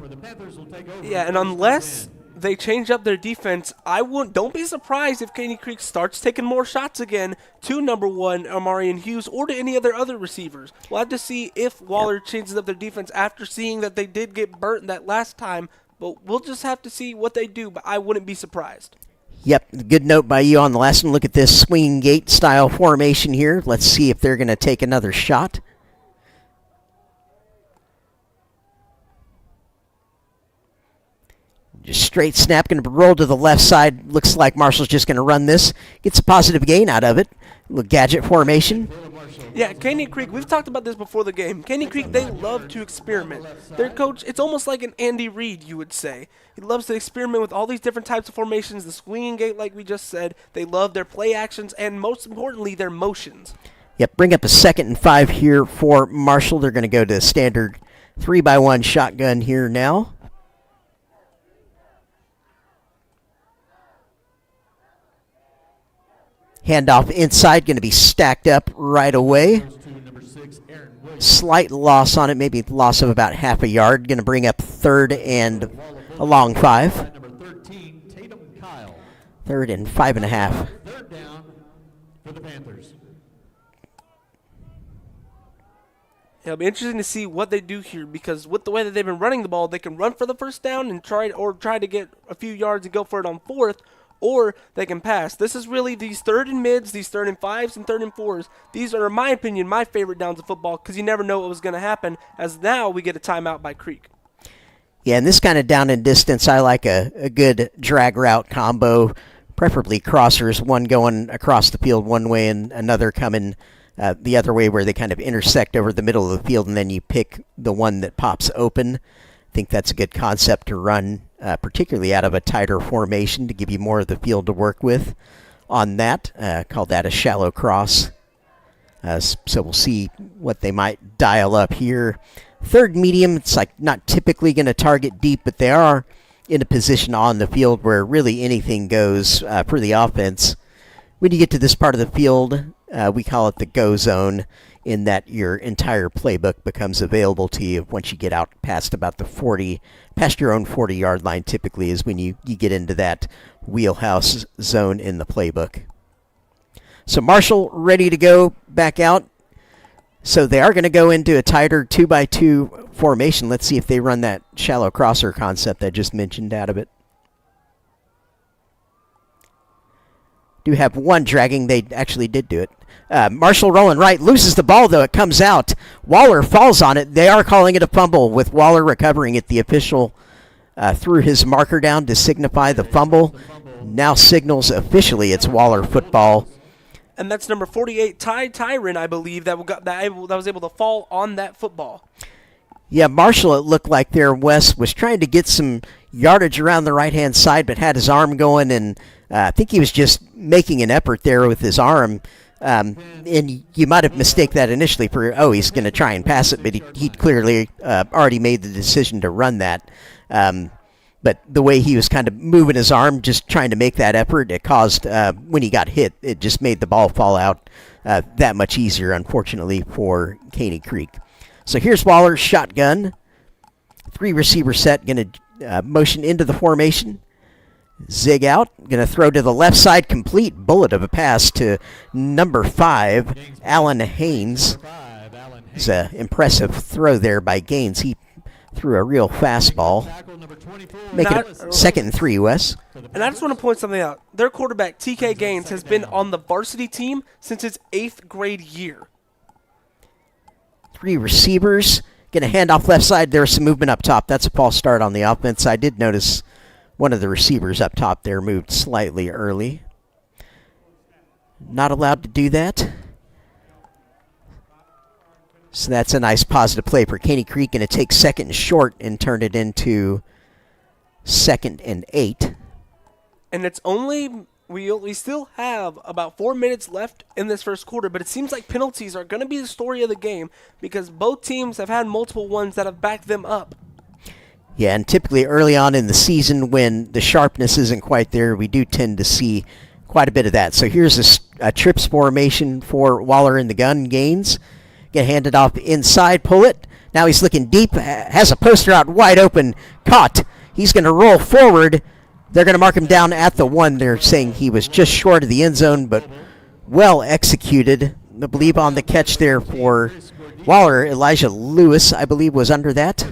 S3: Yeah, and unless they change up their defense, don't be surprised if Caney Creek starts taking more shots again to number 1, Amarian Hughes, or to any other receivers. We'll have to see if Waller changes up their defense after seeing that they did get burnt that last time, but we'll just have to see what they do, but I wouldn't be surprised.
S2: Yep, good note by you on the last one. Look at this swinging gate style formation here. Let's see if they're going to take another shot. Just straight snap, going to roll to the left side. Looks like Marshall's just going to run this. Gets a positive gain out of it. A little gadget formation.
S3: Yeah, Caney Creek, we've talked about this before the game. Caney Creek, they love to experiment. Their coach, it's almost like an Andy Reid, you would say. He loves to experiment with all these different types of formations, the swinging gate like we just said. They love their play actions and, most importantly, their motions.
S2: Yep, bring up a 2nd and 5 here for Marshall. They're going to go to standard 3-by-1 shotgun here now. Handoff inside, going to be stacked up right away. Slight loss on it, maybe loss of about half a yard. Going to bring up 3rd and a long 5. 3rd and 5.5.
S8: 3rd down for the Panthers.
S3: It'll be interesting to see what they do here because with the way that they've been running the ball, they can run for the first down and try to get a few yards and go for it on 4th. Or they can pass. This is really these 3rd and mids, these 3rd and 5s, and 3rd and 4s. These are, in my opinion, my favorite downs of football because you never know what was going to happen, as now we get a timeout by Creek.
S2: Yeah, and this kind of down and distance, I like a good drag route combo, preferably crossers, one going across the field one way and another coming the other way where they kind of intersect over the middle of the field, and then you pick the one that pops open. I think that's a good concept to run, particularly out of a tighter formation to give you more of the field to work with on that. Call that a shallow cross. So we'll see what they might dial up here. 3rd medium, it's like not typically going to target deep, but they are in a position on the field where really anything goes for the offense. When you get to this part of the field, we call it the go zone, in that your entire playbook becomes available to you once you get out past about the 40, past your own 40-yard line typically is when you get into that wheelhouse zone in the playbook. So Marshall ready to go back out. So they are going to go into a tighter 2-by-2 formation. Let's see if they run that shallow crosser concept I just mentioned out of it. Do have one dragging. They actually did do it. Marshall rolling right, loses the ball, though. It comes out. Waller falls on it. They are calling it a fumble, with Waller recovering it. The official threw his marker down to signify the fumble. Now signals officially it's Waller football.
S3: And that's number 48, Ty Tyron, I believe, that was able to fall on that football.
S2: Yeah, Marshall, it looked like there, Wes, was trying to get some yardage around the right-hand side, but had his arm going, and I think he was just making an effort there with his arm. And you might have mistaken that initially for, he's going to try and pass it, but he'd clearly already made the decision to run that. But the way he was kind of moving his arm, just trying to make that effort, it caused, when he got hit, it just made the ball fall out that much easier, unfortunately, for Caney Creek. So here's Waller's shotgun. 3-receiver set, going to motion into the formation. Zig out, going to throw to the left side, complete bullet of a pass to number 5, Alan Haynes. It's an impressive throw there by Gaines. He threw a real fastball. Make it 2nd and 3, Wes.
S3: And I just want to point something out. Their quarterback, TK Gaines, has been on the varsity team since his 8th grade year.
S2: 3 receivers. Going to hand off left side. There's some movement up top. That's a false start on the offense. I did notice one of the receivers up top there moved slightly early. Not allowed to do that. So that's a nice positive play for Caney Creek. Going to take 2nd and short and turn it into 2nd and 8.
S3: And it's only, we still have about 4 minutes left in this first quarter, but it seems like penalties are going to be the story of the game because both teams have had multiple ones that have backed them up.
S2: Yeah, and typically early on in the season when the sharpness isn't quite there, we do tend to see quite a bit of that. So here's a trips formation for Waller in the gun. Gaines. Get handed off inside, pull it. Now he's looking deep, has a poster out wide open, caught. He's going to roll forward. They're going to mark him down at the 1. They're saying he was just short of the end zone, but well executed. I believe on the catch there for Waller, Elijah Lewis, I believe, was under that.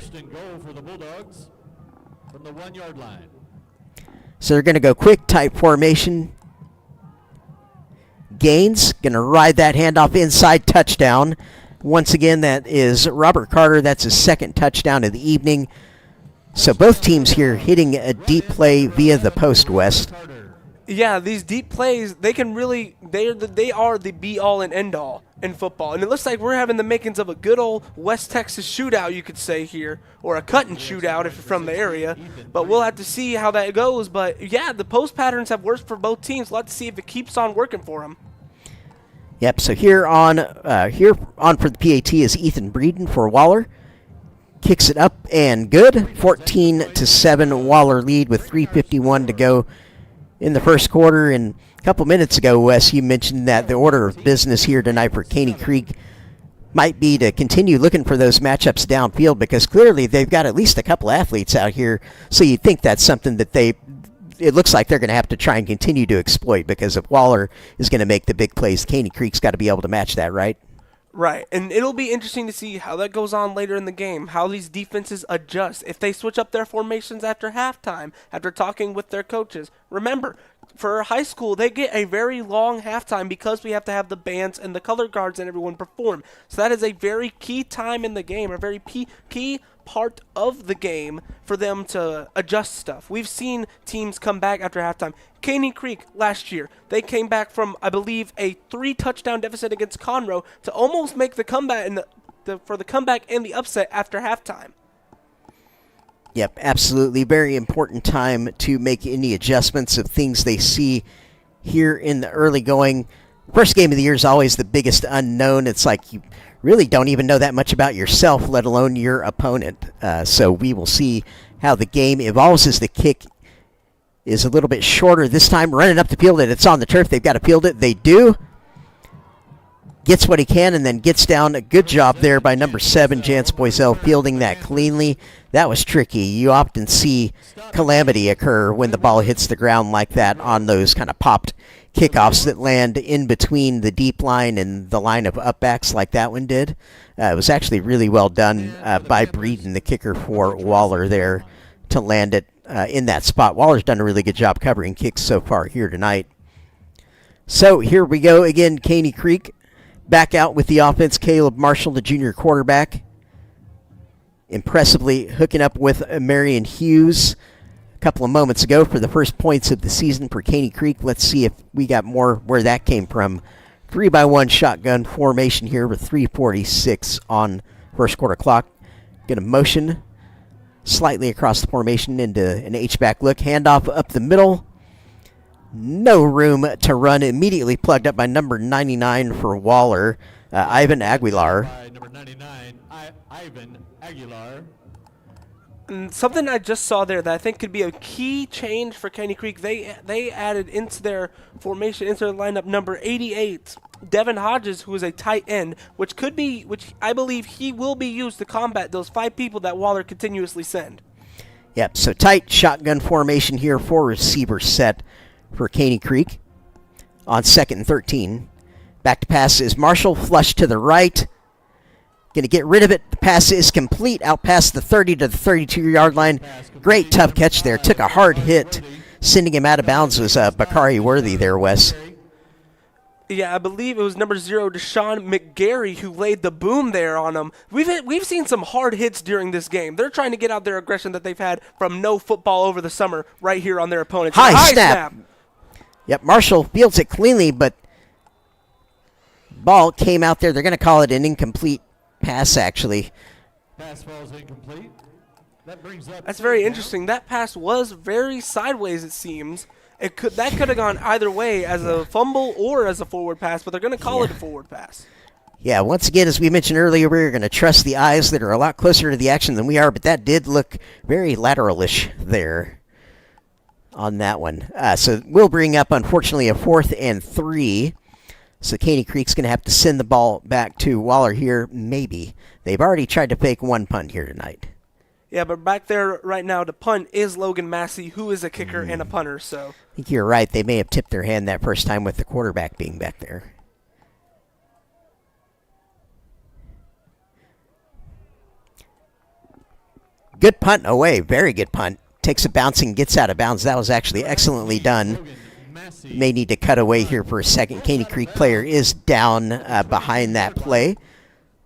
S2: So they're going to go quick, tight formation. Gaines going to ride that handoff inside, touchdown. Once again, that is Robert Carter. That's his 2nd touchdown of the evening. So both teams here hitting a deep play via the post, West.
S3: Yeah, these deep plays, they can really, they are the be-all and end-all in football. And it looks like we're having the makings of a good old West Texas shootout, you could say here, or a cut-and shootout if you're from the area. But we'll have to see how that goes. But, yeah, the post patterns have worked for both teams. We'll have to see if it keeps on working for them.
S2: Yep, so here on for the PAT is Ethan Breeden for Waller. Kicks it up and good. 14-7 Waller lead with 3:51 to go in the first quarter. And a couple minutes ago, Wes, you mentioned that the order of business here tonight for Caney Creek might be to continue looking for those matchups downfield because clearly they've got at least a couple athletes out here. So you'd think that's something that it looks like they're going to have to try and continue to exploit because if Waller is going to make the big plays, Caney Creek's got to be able to match that, right?
S3: Right, and it'll be interesting to see how that goes on later in the game, how these defenses adjust, if they switch up their formations after halftime, after talking with their coaches. Remember, for high school, they get a very long halftime because we have to have the bands and the color guards and everyone perform. So that is a very key time in the game, a very key part of the game for them to adjust stuff. We've seen teams come back after halftime. Caney Creek last year, they came back from, I believe, a 3-touchdown deficit against Conroe to almost make the comeback for the comeback and the upset after halftime.
S2: Yep, absolutely. Very important time to make any adjustments of things they see here in the early going. First game of the year is always the biggest unknown. It's like you really don't even know that much about yourself, let alone your opponent. So we will see how the game evolves as the kick is a little bit shorter this time. Running up the field, and it's on the turf. They've got to field it. They do. Gets what he can and then gets down. A good job there by number 7, Jance Boisel, fielding that cleanly. That was tricky. You often see calamity occur when the ball hits the ground like that on those kind of popped kickoffs that land in between the deep line and the line of upbacks like that one did. It was actually really well done by Breeden, the kicker for Waller there, to land it in that spot. Waller's done a really good job covering kicks so far here tonight. So here we go again, Caney Creek back out with the offense. Caleb Marshall, the junior quarterback, impressively hooking up with Marion Hughes a couple of moments ago for the first points of the season for Caney Creek. Let's see if we got more where that came from. 3-by-1 shotgun formation here with 3:46 on first quarter clock. Going to motion slightly across the formation into an H-back look. Handoff up the middle. No room to run. Immediately plugged up by number 99 for Waller, Ivan Aguilar.
S8: By number 99, Ivan Aguilar.
S3: And something I just saw there that I think could be a key change for Caney Creek. They added into their formation, into their lineup, number 88, Devin Hodges, who is a tight end, which I believe he will be used to combat those 5 people that Waller continuously send.
S2: Yep, so tight shotgun formation here, 4 receiver set for Caney Creek on 2nd and 13. Back to pass is Marshall, flush to the right. Going to get rid of it. The pass is complete out past the 30 to the 32-yard line. Great tough catch there. Took a hard hit. Sending him out of bounds was Bakari Worthy there, Wes.
S3: Yeah, I believe it was number 0, Deshaun McGarry, who laid the boom there on him. We've seen some hard hits during this game. They're trying to get out their aggression that they've had from no football over the summer right here on their opponents.
S2: High snap. Yep, Marshall fields it cleanly, but ball came out there. They're going to call it an incomplete pass, actually.
S8: Pass falls incomplete. That brings up.
S3: That's very interesting. That pass was very sideways, it seems. That could have gone either way, as a fumble or as a forward pass, but they're going to call it a forward pass.
S2: Yeah, once again, as we mentioned earlier, we're going to trust the eyes that are a lot closer to the action than we are, but that did look very lateral-ish there on that one. So we'll bring up, unfortunately, a 4th and 3. So Caney Creek's going to have to send the ball back to Waller here, maybe. They've already tried to fake 1 punt here tonight.
S3: Yeah, but back there right now, the punt is Logan Massey, who is a kicker and a punter. So
S2: I think you're right. They may have tipped their hand that first time with the quarterback being back there. Good punt away. Very good punt. Takes a bouncing, gets out of bounds. That was actually excellently done. May need to cut away here for a second. Caney Creek player is down behind that play.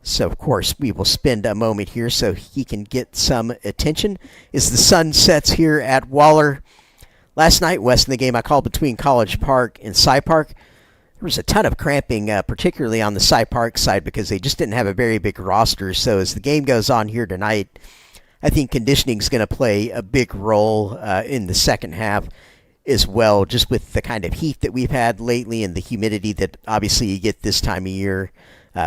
S2: So, of course, we will spend a moment here so he can get some attention as the sun sets here at Waller. Last night, West, in the game I called between College Park and Cy Park, there was a ton of cramping, particularly on the Cy Park side, because they just didn't have a very big roster. So as the game goes on here tonight, I think conditioning is going to play a big role in the second half as well, just with the kind of heat that we've had lately and the humidity that obviously you get this time of year.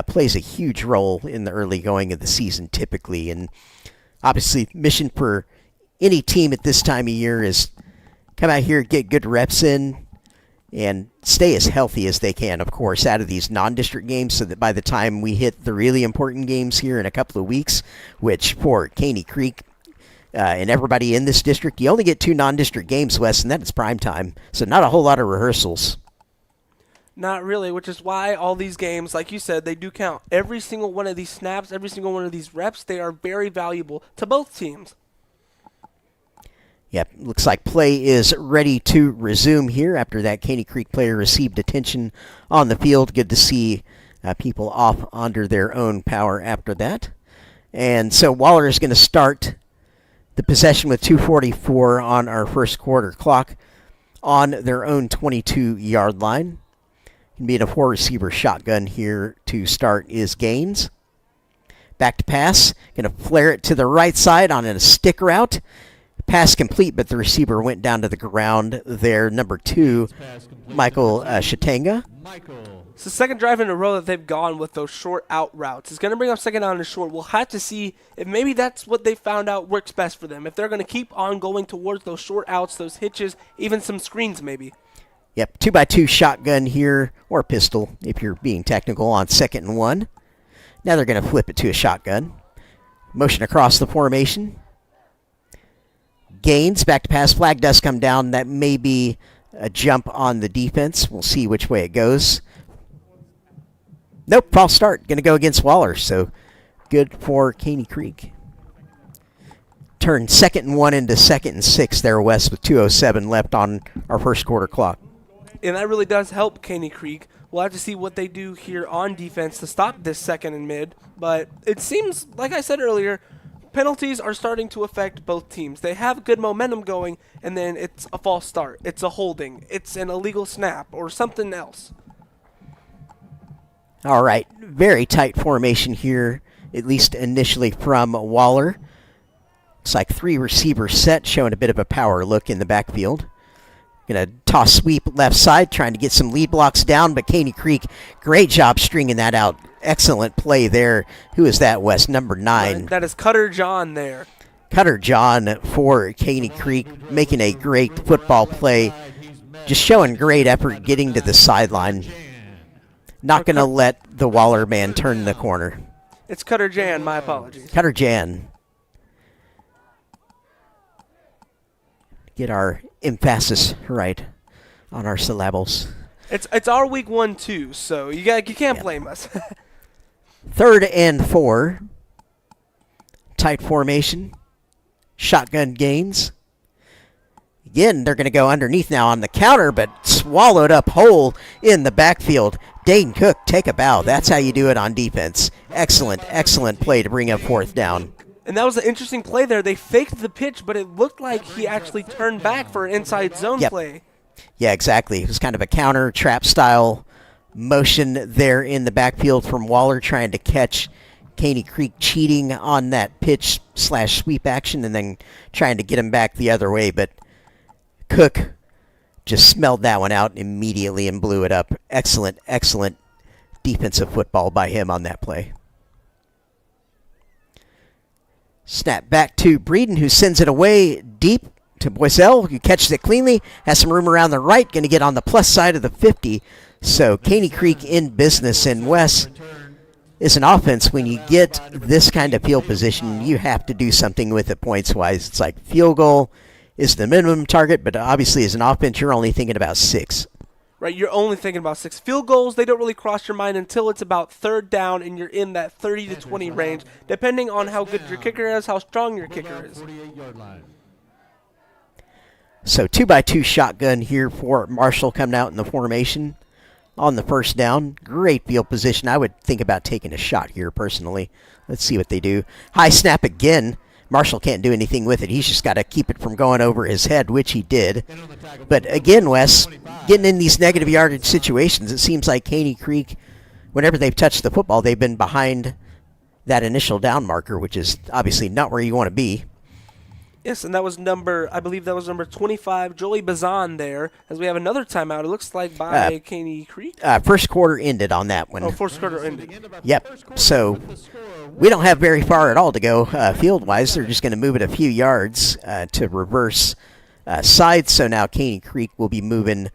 S2: Plays a huge role in the early going of the season typically. And obviously, mission for any team at this time of year is come out here, get good reps in, and stay as healthy as they can, of course, out of these non-district games so that by the time we hit the really important games here in a couple of weeks, which for Caney Creek and everybody in this district, you only get 2 non-district games, Wes, and that is prime time. So not a whole lot of rehearsals.
S3: Not really, which is why all these games, like you said, they do count. Every single one of these snaps, every single one of these reps, they are very valuable to both teams.
S2: Yep, looks like play is ready to resume here after that Caney Creek player received attention on the field. Good to see people off under their own power after that. And so Waller is going to start the possession with 2:44 on our first quarter clock on their own 22-yard line. Can be in a 4-receiver shotgun here to start is Gaines. Back to pass. Going to flare it to the right side on a stick route. Pass complete, but the receiver went down to the ground there. Number 2, Michael Shatanga.
S3: It's the second drive in a row that they've gone with those short out routes. It's going to bring up second down and short. We'll have to see if maybe that's what they found out works best for them. If they're going to keep on going towards those short outs, those hitches, even some screens maybe.
S2: Yep, 2x2 shotgun here, or pistol if you're being technical, on 2nd and 1. Now they're going to flip it to a shotgun. Motion across the formation. Gaines, back to pass, flag does come down. That may be a jump on the defense. We'll see which way it goes. Nope, false start. Going to go against Waller, so good for Caney Creek. Turn 2nd and 1 into 2nd and 6 there, Wes, with 2:07 left on our first quarter clock.
S3: And that really does help Caney Creek. We'll have to see what they do here on defense to stop this 2nd and mid. But it seems, like I said earlier, penalties are starting to affect both teams. They have good momentum going, and then it's a false start. It's a holding. It's an illegal snap or something else.
S2: All right, very tight formation here, at least initially from Waller. Looks like 3 receivers set, showing a bit of a power look in the backfield. Going to toss sweep left side, trying to get some lead blocks down, but Caney Creek, great job stringing that out. Excellent play there. Who is that, Wes? Number 9.
S3: That is Cutter John there.
S2: Cutter John for Caney Creek, making a great football play. Just showing great effort getting to the sideline. Not going to let the Waller man turn the corner.
S3: It's Cutter Jan, my apologies.
S2: Cutter Jan. Get our emphasis right on our syllables.
S3: It's our week 1 too, so you can't blame us.
S2: 3rd and 4. Tight formation. Shotgun gains. Again, they're going to go underneath now on the counter, but swallowed up whole in the backfield. Dane Cook, take a bow. That's how you do it on defense. Excellent, excellent play to bring up 4th down.
S3: And that was an interesting play there. They faked the pitch, but it looked like he actually turned back for an inside zone play.
S2: Yeah, exactly. It was kind of a counter trap style motion there in the backfield from Waller, trying to catch Caney Creek cheating on that pitch / sweep action and then trying to get him back the other way. But Cook just smelled that one out immediately and blew it up. Excellent, excellent defensive football by him on that play. Snap back to Breeden, who sends it away deep to Boiselle, who catches it cleanly, has some room around the right, going to get on the plus side of the 50. So Caney Creek in business, and Wes, is an offense. When you get this kind of field position, you have to do something with it points-wise. It's like field goal is the minimum target, but obviously as an offense, you're only thinking about 6.
S3: Right, you're only thinking about 6 field goals. They don't really cross your mind until it's about 3rd down and you're in that 30 to 20 range, depending on how good your kicker is, how strong your kicker is.
S2: So 2x2 shotgun here for Marshall coming out in the formation on the 1st down. Great field position. I would think about taking a shot here personally. Let's see what they do. High snap again. Marshall can't do anything with it. He's just got to keep it from going over his head, which he did. But again, Wes, getting in these negative yardage situations, it seems like Caney Creek, whenever they've touched the football, they've been behind that initial down marker, which is obviously not where you want to be.
S3: Yes, and that was number 25, Joey Bazan there, as we have another timeout, it looks like, by Caney Creek.
S2: First quarter ended on that one.
S3: Oh, first quarter ended.
S2: Yep, so we don't have very far at all to go field-wise. They're just going to move it a few yards to reverse side, so now Caney Creek will be moving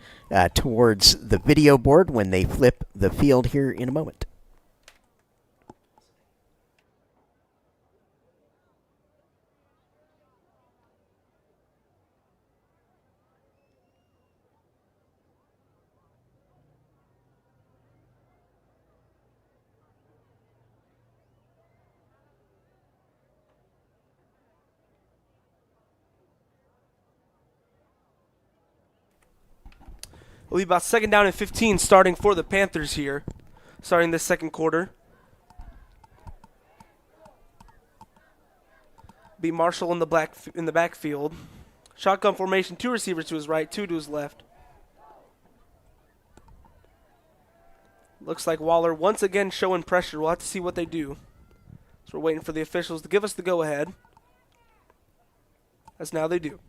S2: towards the video board when they flip the field here in a moment.
S3: It'll be about 2nd down and 15 starting for the Panthers here, starting this 2nd quarter. Be Marshall in the backfield. Shotgun formation, 2 receivers to his right, 2 to his left. Looks like Waller once again showing pressure. We'll have to see what they do. So we're waiting for the officials to give us the go-ahead. As now they do.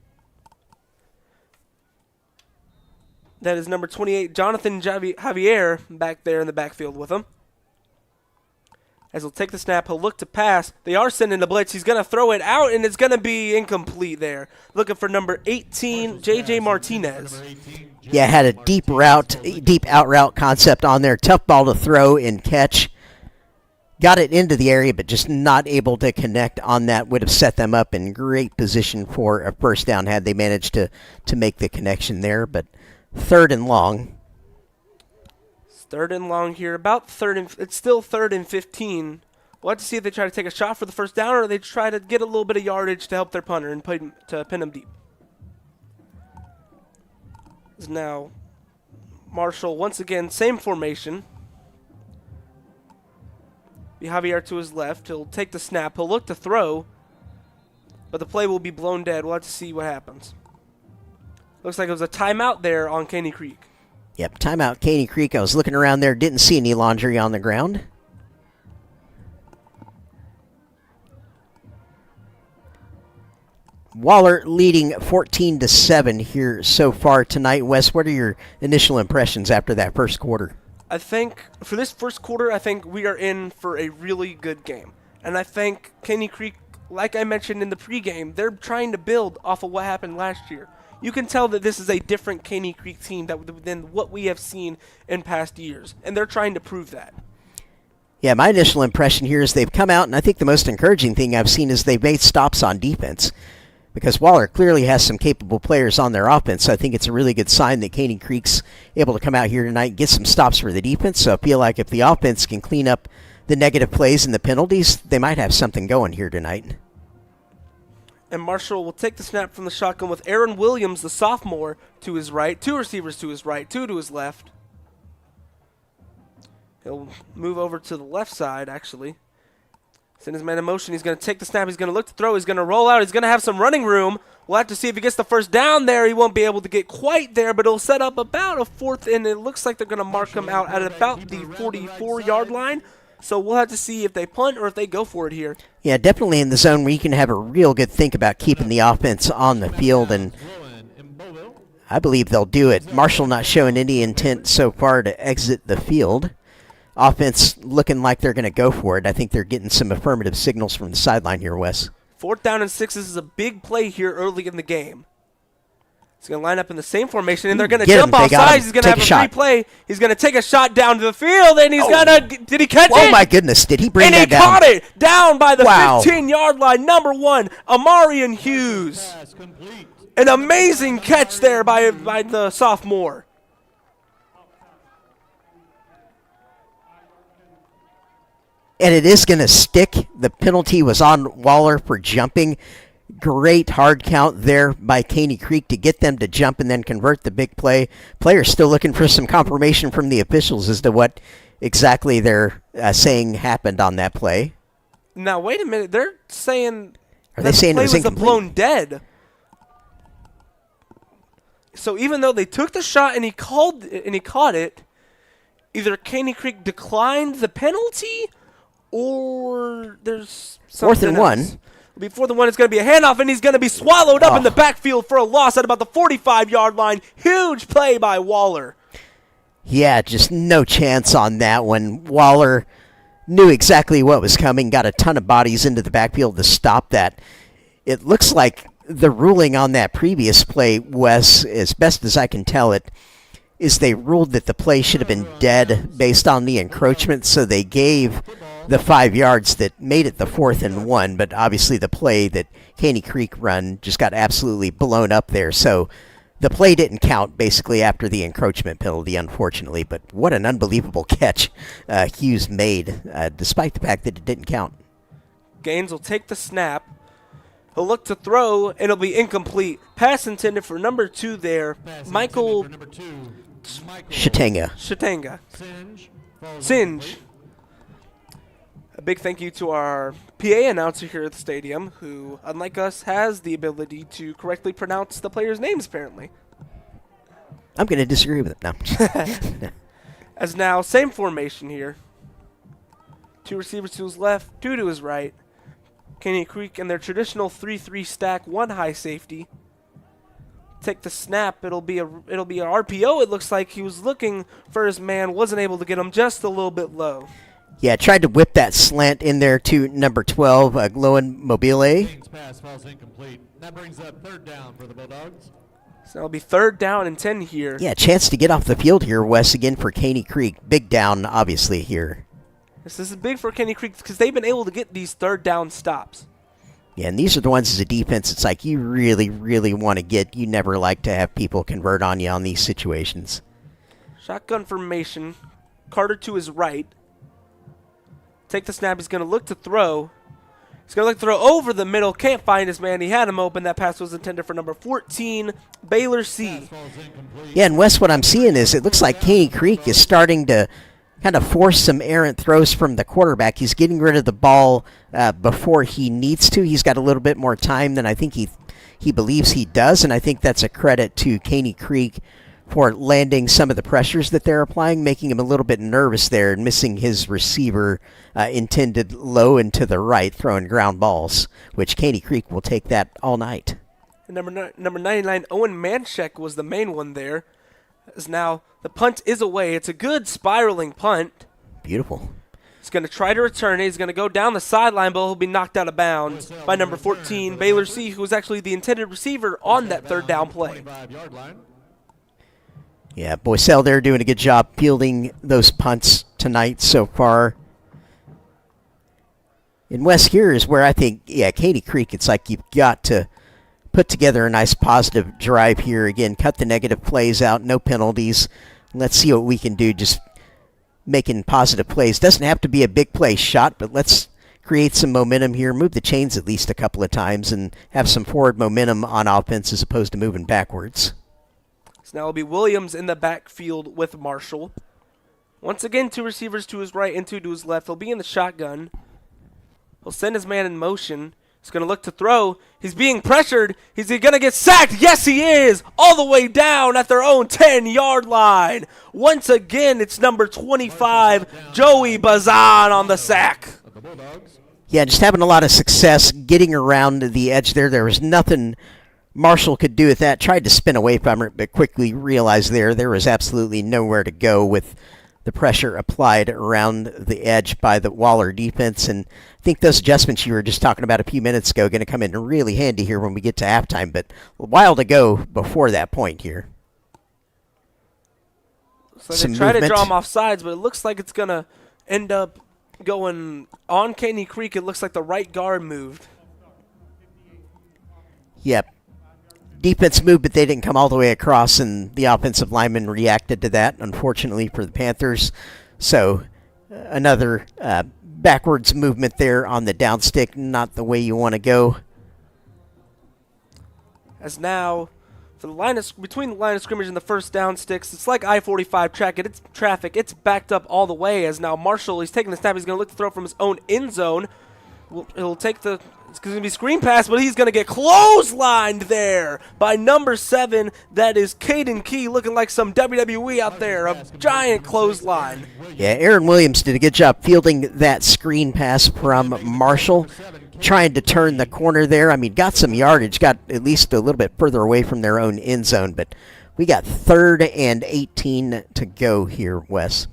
S3: That is number 28, Jonathan Javier, back there in the backfield with him. As he'll take the snap, he'll look to pass. They are sending the blitz. He's going to throw it out, and it's going to be incomplete there. Looking for number 18, J.J. Martinez.
S2: Yeah, had a deep out route concept on there. Tough ball to throw and catch. Got it into the area, but just not able to connect on that. Would have set them up in great position for a 1st down had they managed to make the connection there. But third and long.
S3: It's third and long here. It's still 3rd and 15. We'll have to see if they try to take a shot for the first down or they try to get a little bit of yardage to help their punter and to pin him deep. Is now Marshall once again, same formation. Be Javier to his left. He'll take the snap. He'll look to throw, but the play will be blown dead. We'll have to see what happens. Looks like it was a timeout there on Caney Creek.
S2: Yep, timeout Caney Creek. I was looking around there, didn't see any laundry on the ground. Waller leading 14-7 here so far tonight. Wes, what are your initial impressions after that first quarter?
S3: I think for this first quarter, I think we are in for a really good game. And I think Caney Creek, like I mentioned in the pregame, they're trying to build off of what happened last year. You can tell that this is a different Caney Creek team than what we have seen in past years. And they're trying to prove that.
S2: Yeah, my initial impression here is they've come out, and I think the most encouraging thing I've seen is they've made stops on defense. Because Waller clearly has some capable players on their offense, so I think it's a really good sign that Caney Creek's able to come out here tonight and get some stops for the defense. So I feel like if the offense can clean up the negative plays and the penalties, they might have something going here tonight.
S3: And Marshall will take the snap from the shotgun with Aaron Williams, the sophomore, to his right. 2 receivers to his right, 2 to his left. He'll move over to the left side, actually. Send his man in motion. He's going to take the snap. He's going to look to throw. He's going to roll out. He's going to have some running room. We'll have to see if he gets the first down there. He won't be able to get quite there, but it'll set up about a 4th, and it looks like they're going to mark him out at about the 44-yard line. So we'll have to see if they punt or if they go for it here.
S2: Yeah, definitely in the zone where you can have a real good think about keeping the offense on the field, and I believe they'll do it. Marshall not showing any intent so far to exit the field. Offense looking like they're going to go for it. I think they're getting some affirmative signals from the sideline here, Wes.
S3: 4th down and 6. This is a big play here early in the game. He's going to line up in the same formation, and they're going to jump off sides. He's going to have a free play. He's going to take a shot down to the field, and he's going to – did he catch it?
S2: Oh, my goodness. Did he bring that down?
S3: And he caught it down by the 15-yard line. Number 1, Amarian Hughes. An amazing catch there by the sophomore.
S2: And it is going to stick. The penalty was on Waller for jumping. Great hard count there by Caney Creek to get them to jump and then convert the big play. Players still looking for some confirmation from the officials as to what exactly they're saying happened on that play.
S3: Now, wait a minute. They're saying
S2: the play was
S3: blown dead. So even though they took the shot and he caught it, either Caney Creek declined the penalty or there's something
S2: 4th and
S3: else.
S2: 1.
S3: Before the 1, it's going to be a handoff, and he's going to be swallowed up in the backfield for a loss at about the 45-yard line. Huge play by Waller.
S2: Yeah, just no chance on that one. Waller knew exactly what was coming, got a ton of bodies into the backfield to stop that. It looks like the ruling on that previous play, Wes, as best as I can tell it, is they ruled that the play should have been dead based on the encroachment, so they gave the 5 yards that made it the 4th and 1, but obviously the play that Caney Creek run just got absolutely blown up there, so the play didn't count basically after the encroachment penalty, unfortunately, but what an unbelievable catch Hughes made, despite the fact that it didn't count.
S3: Gaines will take the snap. He'll look to throw, and it'll be incomplete. Pass intended for number 2 there, Michael Shatanga. Singe. A big thank you to our PA announcer here at the stadium, who, unlike us, has the ability to correctly pronounce the players' names, apparently.
S2: I'm going to disagree with it now.
S3: As now, same formation here. 2 receivers to his left, 2 to his right. Caney Creek in their traditional 3-3 stack, 1 high safety. Take the snap. It'll be an RPO. It looks like he was looking for his man, wasn't able to get him just a little bit low.
S2: Yeah, tried to whip that slant in there to number 12, Gloin Mobile.
S8: Pass falls incomplete. That brings up 3rd down for the Bulldogs.
S3: So it'll be 3rd down and 10 here.
S2: Yeah, chance to get off the field here, Wes, again for Caney Creek. Big down, obviously, here.
S3: This is big for Caney Creek because they've been able to get these 3rd down stops.
S2: Yeah, and these are the ones as a defense, it's like you really, really want to get. You never like to have people convert on you on these situations.
S3: Shotgun formation. Carter to his right. Take the snap. He's going to look to throw. He's going to look to throw over the middle. Can't find his man. He had him open. That pass was intended for number 14, Baylor C.
S2: Yeah, and Wes, what I'm seeing is it looks like Caney Creek is starting to kind of force some errant throws from the quarterback. He's getting rid of the ball before he needs to. He's got a little bit more time than I think he believes he does, and I think that's a credit to Caney Creek for landing some of the pressures that they're applying, making him a little bit nervous there and missing his receiver intended low and to the right, throwing ground balls, which Caney Creek will take that all night.
S3: And number 99, Owen Manchek was the main one there. As now the punt is away. It's a good spiraling punt.
S2: Beautiful.
S3: He's going to try to return it. He's going to go down the sideline, but he'll be knocked out of bounds by number 14, Baylor C., who was actually the intended receiver on that third down play.
S2: Yeah, Boycell there doing a good job fielding those punts tonight so far. And Wes, here is where I think, Caney Creek, it's like you've got to put together a nice positive drive here. Again, cut the negative plays out, no penalties. Let's see what we can do, just making positive plays. Doesn't have to be a big play shot, but let's create some momentum here, move the chains at least a couple of times, and have some forward momentum on offense as opposed to moving backwards.
S3: So now it'll be Williams in the backfield with Marshall. Once again, two receivers to his right and two to his left. He'll be in the shotgun. He'll send his man in motion. He's going to look to throw. He's being pressured. Is he going to get sacked? Yes, he is. All the way down at their own 10-yard line. Once again, it's number 25, Joey Bazan on the sack.
S2: Yeah, just having a lot of success getting around the edge there. There was nothing Marshall could do with that. Tried to spin away from it, but quickly realized there was absolutely nowhere to go with the pressure applied around the edge by the Waller defense. And I think those adjustments you were just talking about a few minutes ago are going to come in really handy here when we get to halftime, but a while to go before that point here.
S3: So they try to draw him off sides, but it looks like it's going to end up going on Caney Creek. It looks like the right guard moved.
S2: Yep. Defense moved, but they didn't come all the way across, and the offensive lineman reacted to that, unfortunately, for the Panthers. So another backwards movement there on the downstick, not the way you want to go.
S3: As now, for the between the line of scrimmage and the first down sticks, it's like I-45 traffic. It's backed up all the way. As now Marshall, he's taking the snap. He's going to look to throw from his own end zone. He'll take the. It's going to be screen pass, but he's going to get clotheslined there by number 7. That is Caden Key, looking like some WWE out there. A giant clothesline.
S2: Yeah, Aaron Williams did a good job fielding that screen pass from Marshall, trying to turn the corner there. I mean, got some yardage, got at least a little bit further away from their own end zone, but we got 3rd and 18 to go here, Wes.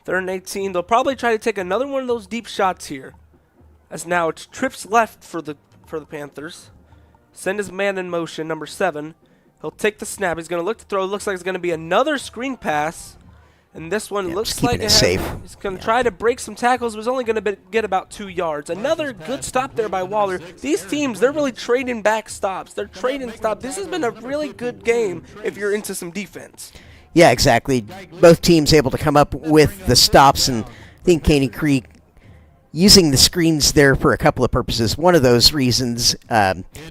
S3: 3rd and 18. They'll probably try to take another one of those deep shots here. As now it's trips left for the Panthers. Send his man in motion, number 7. He'll take the snap. He's going to look to throw. It looks like it's going to be another screen pass. And this one looks like
S2: it's safe.
S3: He's going to try to break some tackles, but he's only going to get about 2 yards. Another good stop there by Waller. These teams, they're really trading back stops. They're trading stops. This has been a really good game if you're into some defense.
S2: Yeah, exactly. Both teams able to come up with the stops, and I think Caney Creek using the screens there for a couple of purposes. One of those reasons,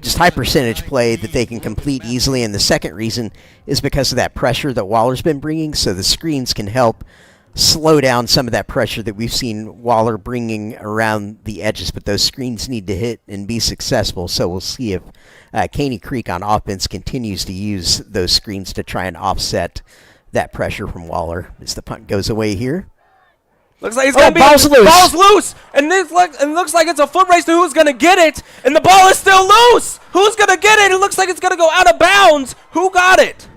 S2: just high percentage play that they can complete easily, and the second reason is because of that pressure that Waller's been bringing, so the screens can help slow down some of that pressure that we've seen Waller bringing around the edges, but those screens need to hit and be successful, so we'll see if Caney Creek on offense continues to use those screens to try and offset that pressure from Waller as the punt goes away here.
S3: Looks like it's going to be
S2: ball's loose.
S3: Ball's loose, and looks like it's a foot race to who's going to get it, and the ball is still loose. Who's going to get it? It looks like it's going to go out of bounds. Who got it?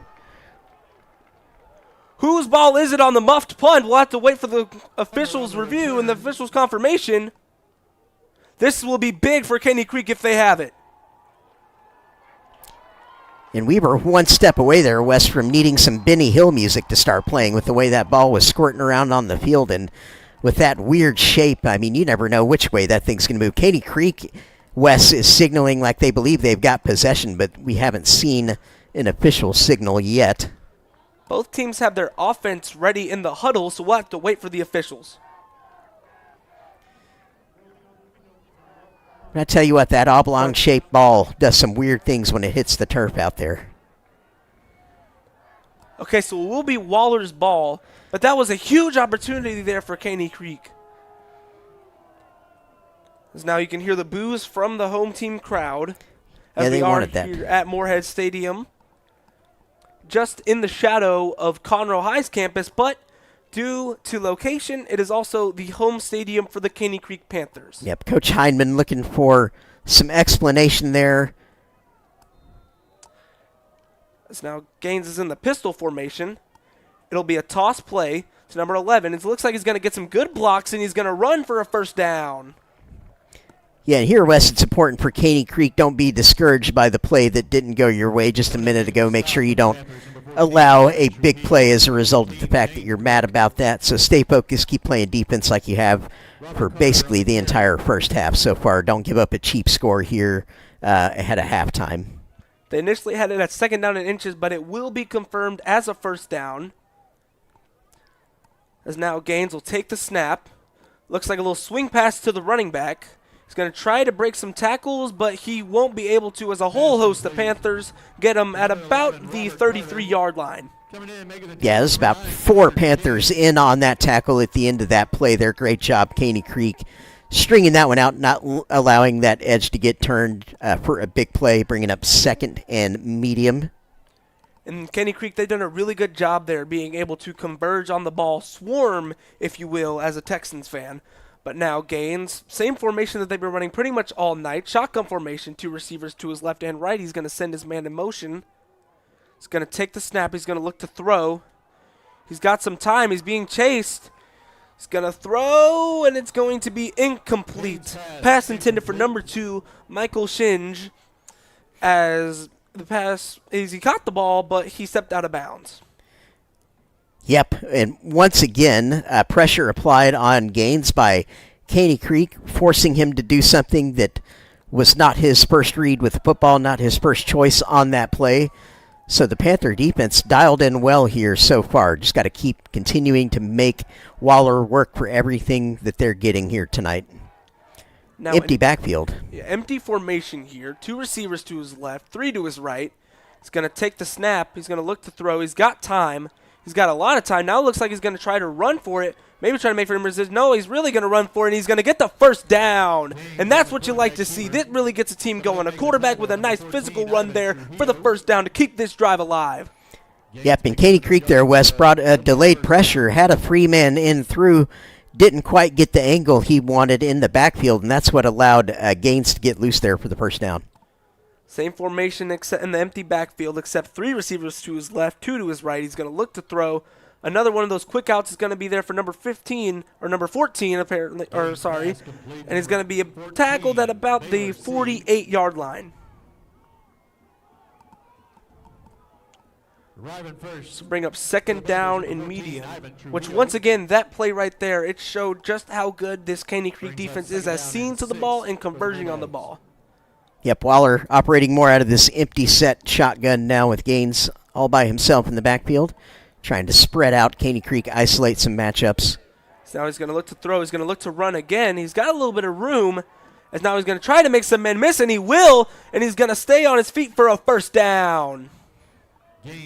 S3: Whose ball is it on the muffed punt? We'll have to wait for the officials' review and the officials' confirmation. This will be big for Caney Creek if they have it.
S2: And we were one step away there, Wes, from needing some Benny Hill music to start playing with the way that ball was squirting around on the field. And with that weird shape, I mean, you never know which way that thing's going to move. Caney Creek, Wes is signaling like they believe they've got possession, but we haven't seen an official signal yet.
S3: Both teams have their offense ready in the huddle, so we'll have to wait for the officials.
S2: I tell you what, that oblong-shaped ball does some weird things when it hits the turf out there.
S3: Okay, so it will be Waller's ball, but that was a huge opportunity there for Caney Creek. As now you can hear the boos from the home team crowd as
S2: they
S3: we are
S2: wanted that.
S3: here at Moorhead Stadium, just in the shadow of Conroe High's campus, but due to location, it is also the home stadium for the Caney Creek Panthers.
S2: Yep, Coach Hindman looking for some explanation there.
S3: As now Gaines is in the pistol formation. It'll be a toss play to number 11. It looks like he's going to get some good blocks, and he's going to run for a first down.
S2: Yeah, and here, Wes, it's important for Caney Creek. Don't be discouraged by the play that didn't go your way just a minute ago. Make sure you don't allow a big play as a result of the fact that you're mad about that. So stay focused, keep playing defense like you have for basically the entire first half so far. Don't give up a cheap score here ahead of halftime.
S3: They initially had it at 2nd down and inches, but it will be confirmed as a first down. As now Gaines will take the snap. Looks like a little swing pass to the running back. He's going to try to break some tackles, but he won't be able to as a whole host of Panthers get him at about the 33-yard line.
S2: Yeah, there's about 4 Panthers in on that tackle at the end of that play there. Great job, Caney Creek, stringing that one out, not allowing that edge to get turned for a big play, bringing up 2nd and medium.
S3: And Caney Creek, they've done a really good job there being able to converge on the ball, swarm, if you will, as a Texans fan. But now Gaines, same formation that they've been running pretty much all night. Shotgun formation, 2 receivers to his left and right. He's going to send his man in motion. He's going to take the snap. He's going to look to throw. He's got some time. He's being chased. He's going to throw, and it's going to be incomplete. Pass intended for number 2, Michael Shinge, as the pass is he caught the ball, but he stepped out of bounds.
S2: Yep, and once again, pressure applied on Gaines by Caney Creek, forcing him to do something that was not his first read with the football, not his first choice on that play. So the Panther defense dialed in well here so far. Just got to keep continuing to make Waller work for everything that they're getting here tonight.
S3: Now
S2: Empty backfield.
S3: Yeah, empty formation here. 2 receivers to his left, 3 to his right. He's going to take the snap. He's going to look to throw. He's got time. He's got a lot of time. Now it looks like he's going to try to run for it. Maybe try to make for him resist. No, he's really going to run for it, and he's going to get the first down. And that's what you like to see. This really gets a team going. A quarterback with a nice physical run there for the first down to keep this drive alive.
S2: Yep, and Caney Creek there, Wes, brought a delayed pressure, had a free man in through, didn't quite get the angle he wanted in the backfield, and that's what allowed Gaines to get loose there for the first down.
S3: Same formation except in the empty backfield, except 3 receivers to his left, 2 to his right. He's going to look to throw. Another one of those quick outs is going to be there for number 15, or number 14, apparently, or sorry. And he's going to be tackled at about the 48-yard line. So bring up 2nd down and medium, which once again, that play right there, it showed just how good this Caney Creek defense is as seen to the ball and converging on the ball.
S2: Yep, Waller operating more out of this empty set shotgun now with Gaines all by himself in the backfield, trying to spread out. Caney Creek isolate some matchups.
S3: So now he's going to look to throw. He's going to look to run again. He's got a little bit of room, as now he's going to try to make some men miss, and he will, and he's going to stay on his feet for a first down.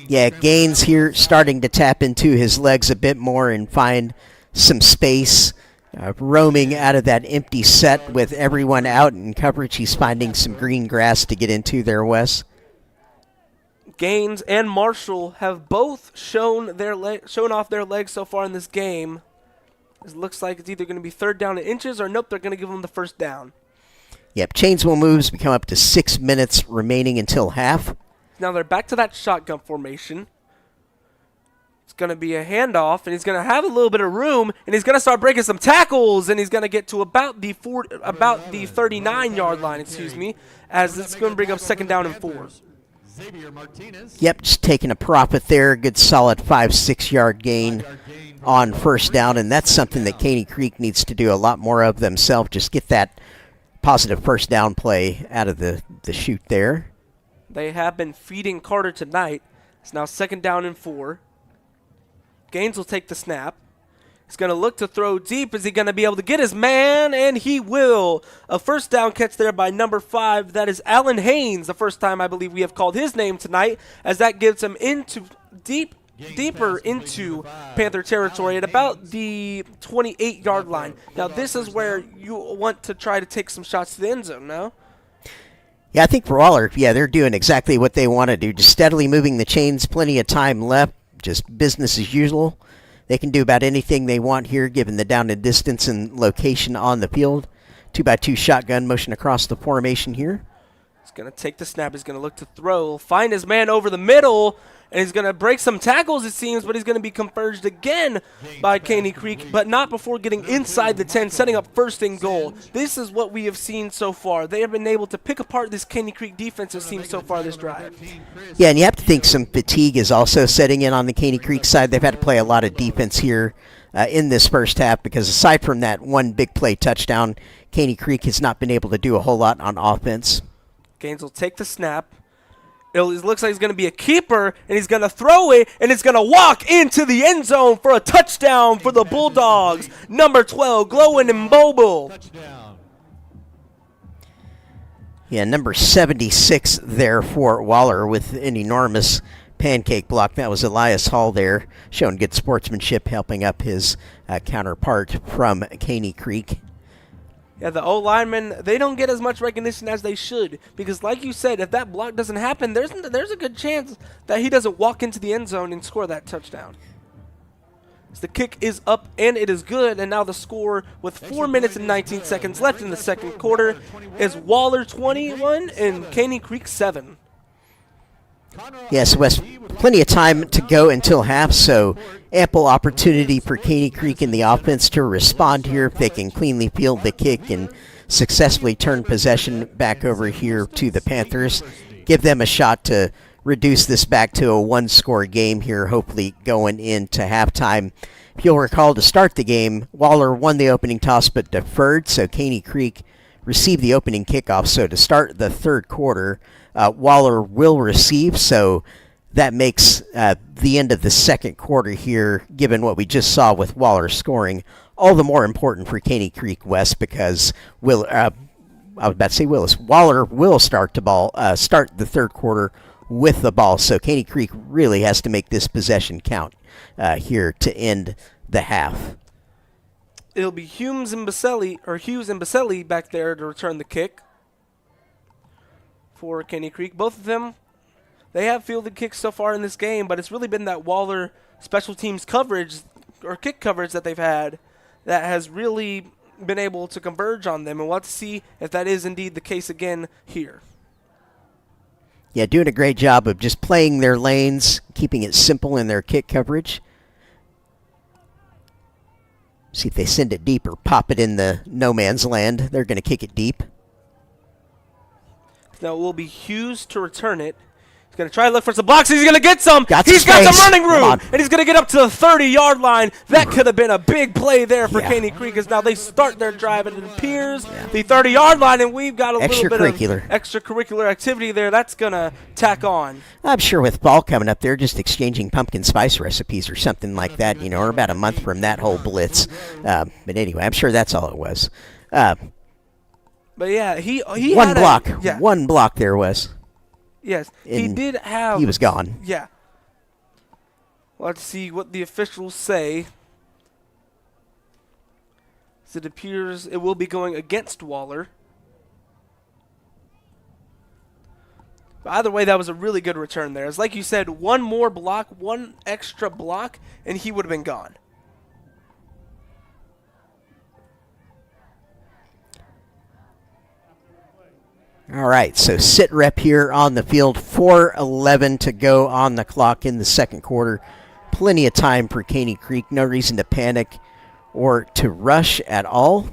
S2: Yeah, Gaines here starting to tap into his legs a bit more and find some space. Roaming out of that empty set with everyone out in coverage. He's finding some green grass to get into there, Wes.
S3: Gaines and Marshall have both shown off their legs so far in this game. It looks like it's either going to be 3rd down and inches, or nope, they're going to give them the first down.
S2: Yep, Chainsville moves become up to 6 minutes remaining until half.
S3: Now they're back to that shotgun formation. It's going to be a handoff, and he's going to have a little bit of room, and he's going to start breaking some tackles, and he's going to get to about the 39-yard line, as it's going to bring up 2nd down and 4.
S2: Yep, just taking a profit there. Good solid 5-6 yard gain on first down, and that's something that Caney Creek needs to do a lot more of themselves. Just get that positive first down play out of the chute there.
S3: They have been feeding Carter tonight. It's now 2nd down and 4. Gaines will take the snap. He's going to look to throw deep. Is he going to be able to get his man? And he will. A first down catch there by number 5. That is Allen Haynes, the first time I believe we have called his name tonight, as that gives him deeper into Panther territory at about the 28-yard line. Now, this is where you want to try to take some shots to the end zone, no?
S2: Yeah, I think for Waller, they're doing exactly what they want to do, just steadily moving the chains, plenty of time left, just business as usual. They can do about anything they want here, given the down and distance and location on the field. 2x2 shotgun motion across the formation here.
S3: He's going to take the snap. He's going to look to throw, find his man over the middle, and he's going to break some tackles, it seems, but he's going to be converged again by Caney Creek, but not before getting inside the 10, setting up 1st and goal. This is what we have seen so far. They have been able to pick apart this Caney Creek defensive team so far this drive.
S2: Yeah, and you have to think some fatigue is also setting in on the Caney Creek side. They've had to play a lot of defense here in this first half because aside from that one big play touchdown, Caney Creek has not been able to do a whole lot on offense.
S3: Gaines will take the snap. It looks like he's going to be a keeper, and he's going to throw it, and it's going to walk into the end zone for a touchdown for the Bulldogs. Number 12, Glowin and Mobile.
S2: Yeah, number 76 there for Waller with an enormous pancake block. That was Elias Hall there, showing good sportsmanship, helping up his counterpart from Caney Creek.
S3: Yeah, the O-linemen, they don't get as much recognition as they should because, like you said, if that block doesn't happen, there's a good chance that he doesn't walk into the end zone and score that touchdown. So the kick is up, and it is good, and now the score with 4 minutes and 19 seconds left in the second quarter is Waller 21 and Caney Creek 7.
S2: Yes, Wes, plenty of time to go until half, so ample opportunity for Caney Creek in the offense to respond here if they can cleanly field the kick and successfully turn possession back over here to the Panthers. Give them a shot to reduce this back to a one-score game here, hopefully going into halftime. If you'll recall, to start the game, Waller won the opening toss but deferred, so Caney Creek received the opening kickoff. So to start the third quarter, Waller will receive, so that makes the end of the second quarter here, given what we just saw with Waller scoring, all the more important for Caney Creek West because I was about to say Willis. Waller will start the third quarter with the ball, so Caney Creek really has to make this possession count here to end the half.
S3: It'll be Hughes and Baselli back there to return the kick for Caney Creek. Both of them, they have fielded kicks so far in this game, but it's really been that Waller special teams coverage or kick coverage that they've had that has really been able to converge on them, and we'll have to see if that is indeed the case again here.
S2: Yeah, doing a great job of just playing their lanes, keeping it simple in their kick coverage. See if they send it deep or pop it in the no man's land. They're going to kick it deep.
S3: Now it will be Hughes to return it. He's going to try to look for some blocks. He's going to get some. He's got some running room. And he's going to get up to the 30-yard line. That could have been a big play there for Caney Creek as now they start their drive. And it appears the 30-yard line, and we've got a little bit of extracurricular activity there. That's going to tack on.
S2: I'm sure with fall coming up, they're just exchanging pumpkin spice recipes or something like that, or about a month from that whole blitz. But anyway, I'm sure that's all it was.
S3: But yeah, he
S2: one
S3: had
S2: block.
S3: Yeah.
S2: One block there was.
S3: Yes, he did have.
S2: He was gone.
S3: Yeah. Let's see what the officials say. So it appears it will be going against Waller. But either way, that was a really good return there. It's like you said, one more block, one extra block, and he would have been gone.
S2: All right, so sit rep here on the field. 4:11 to go on the clock in the second quarter. Plenty of time for Caney Creek. No reason to panic or to rush at all.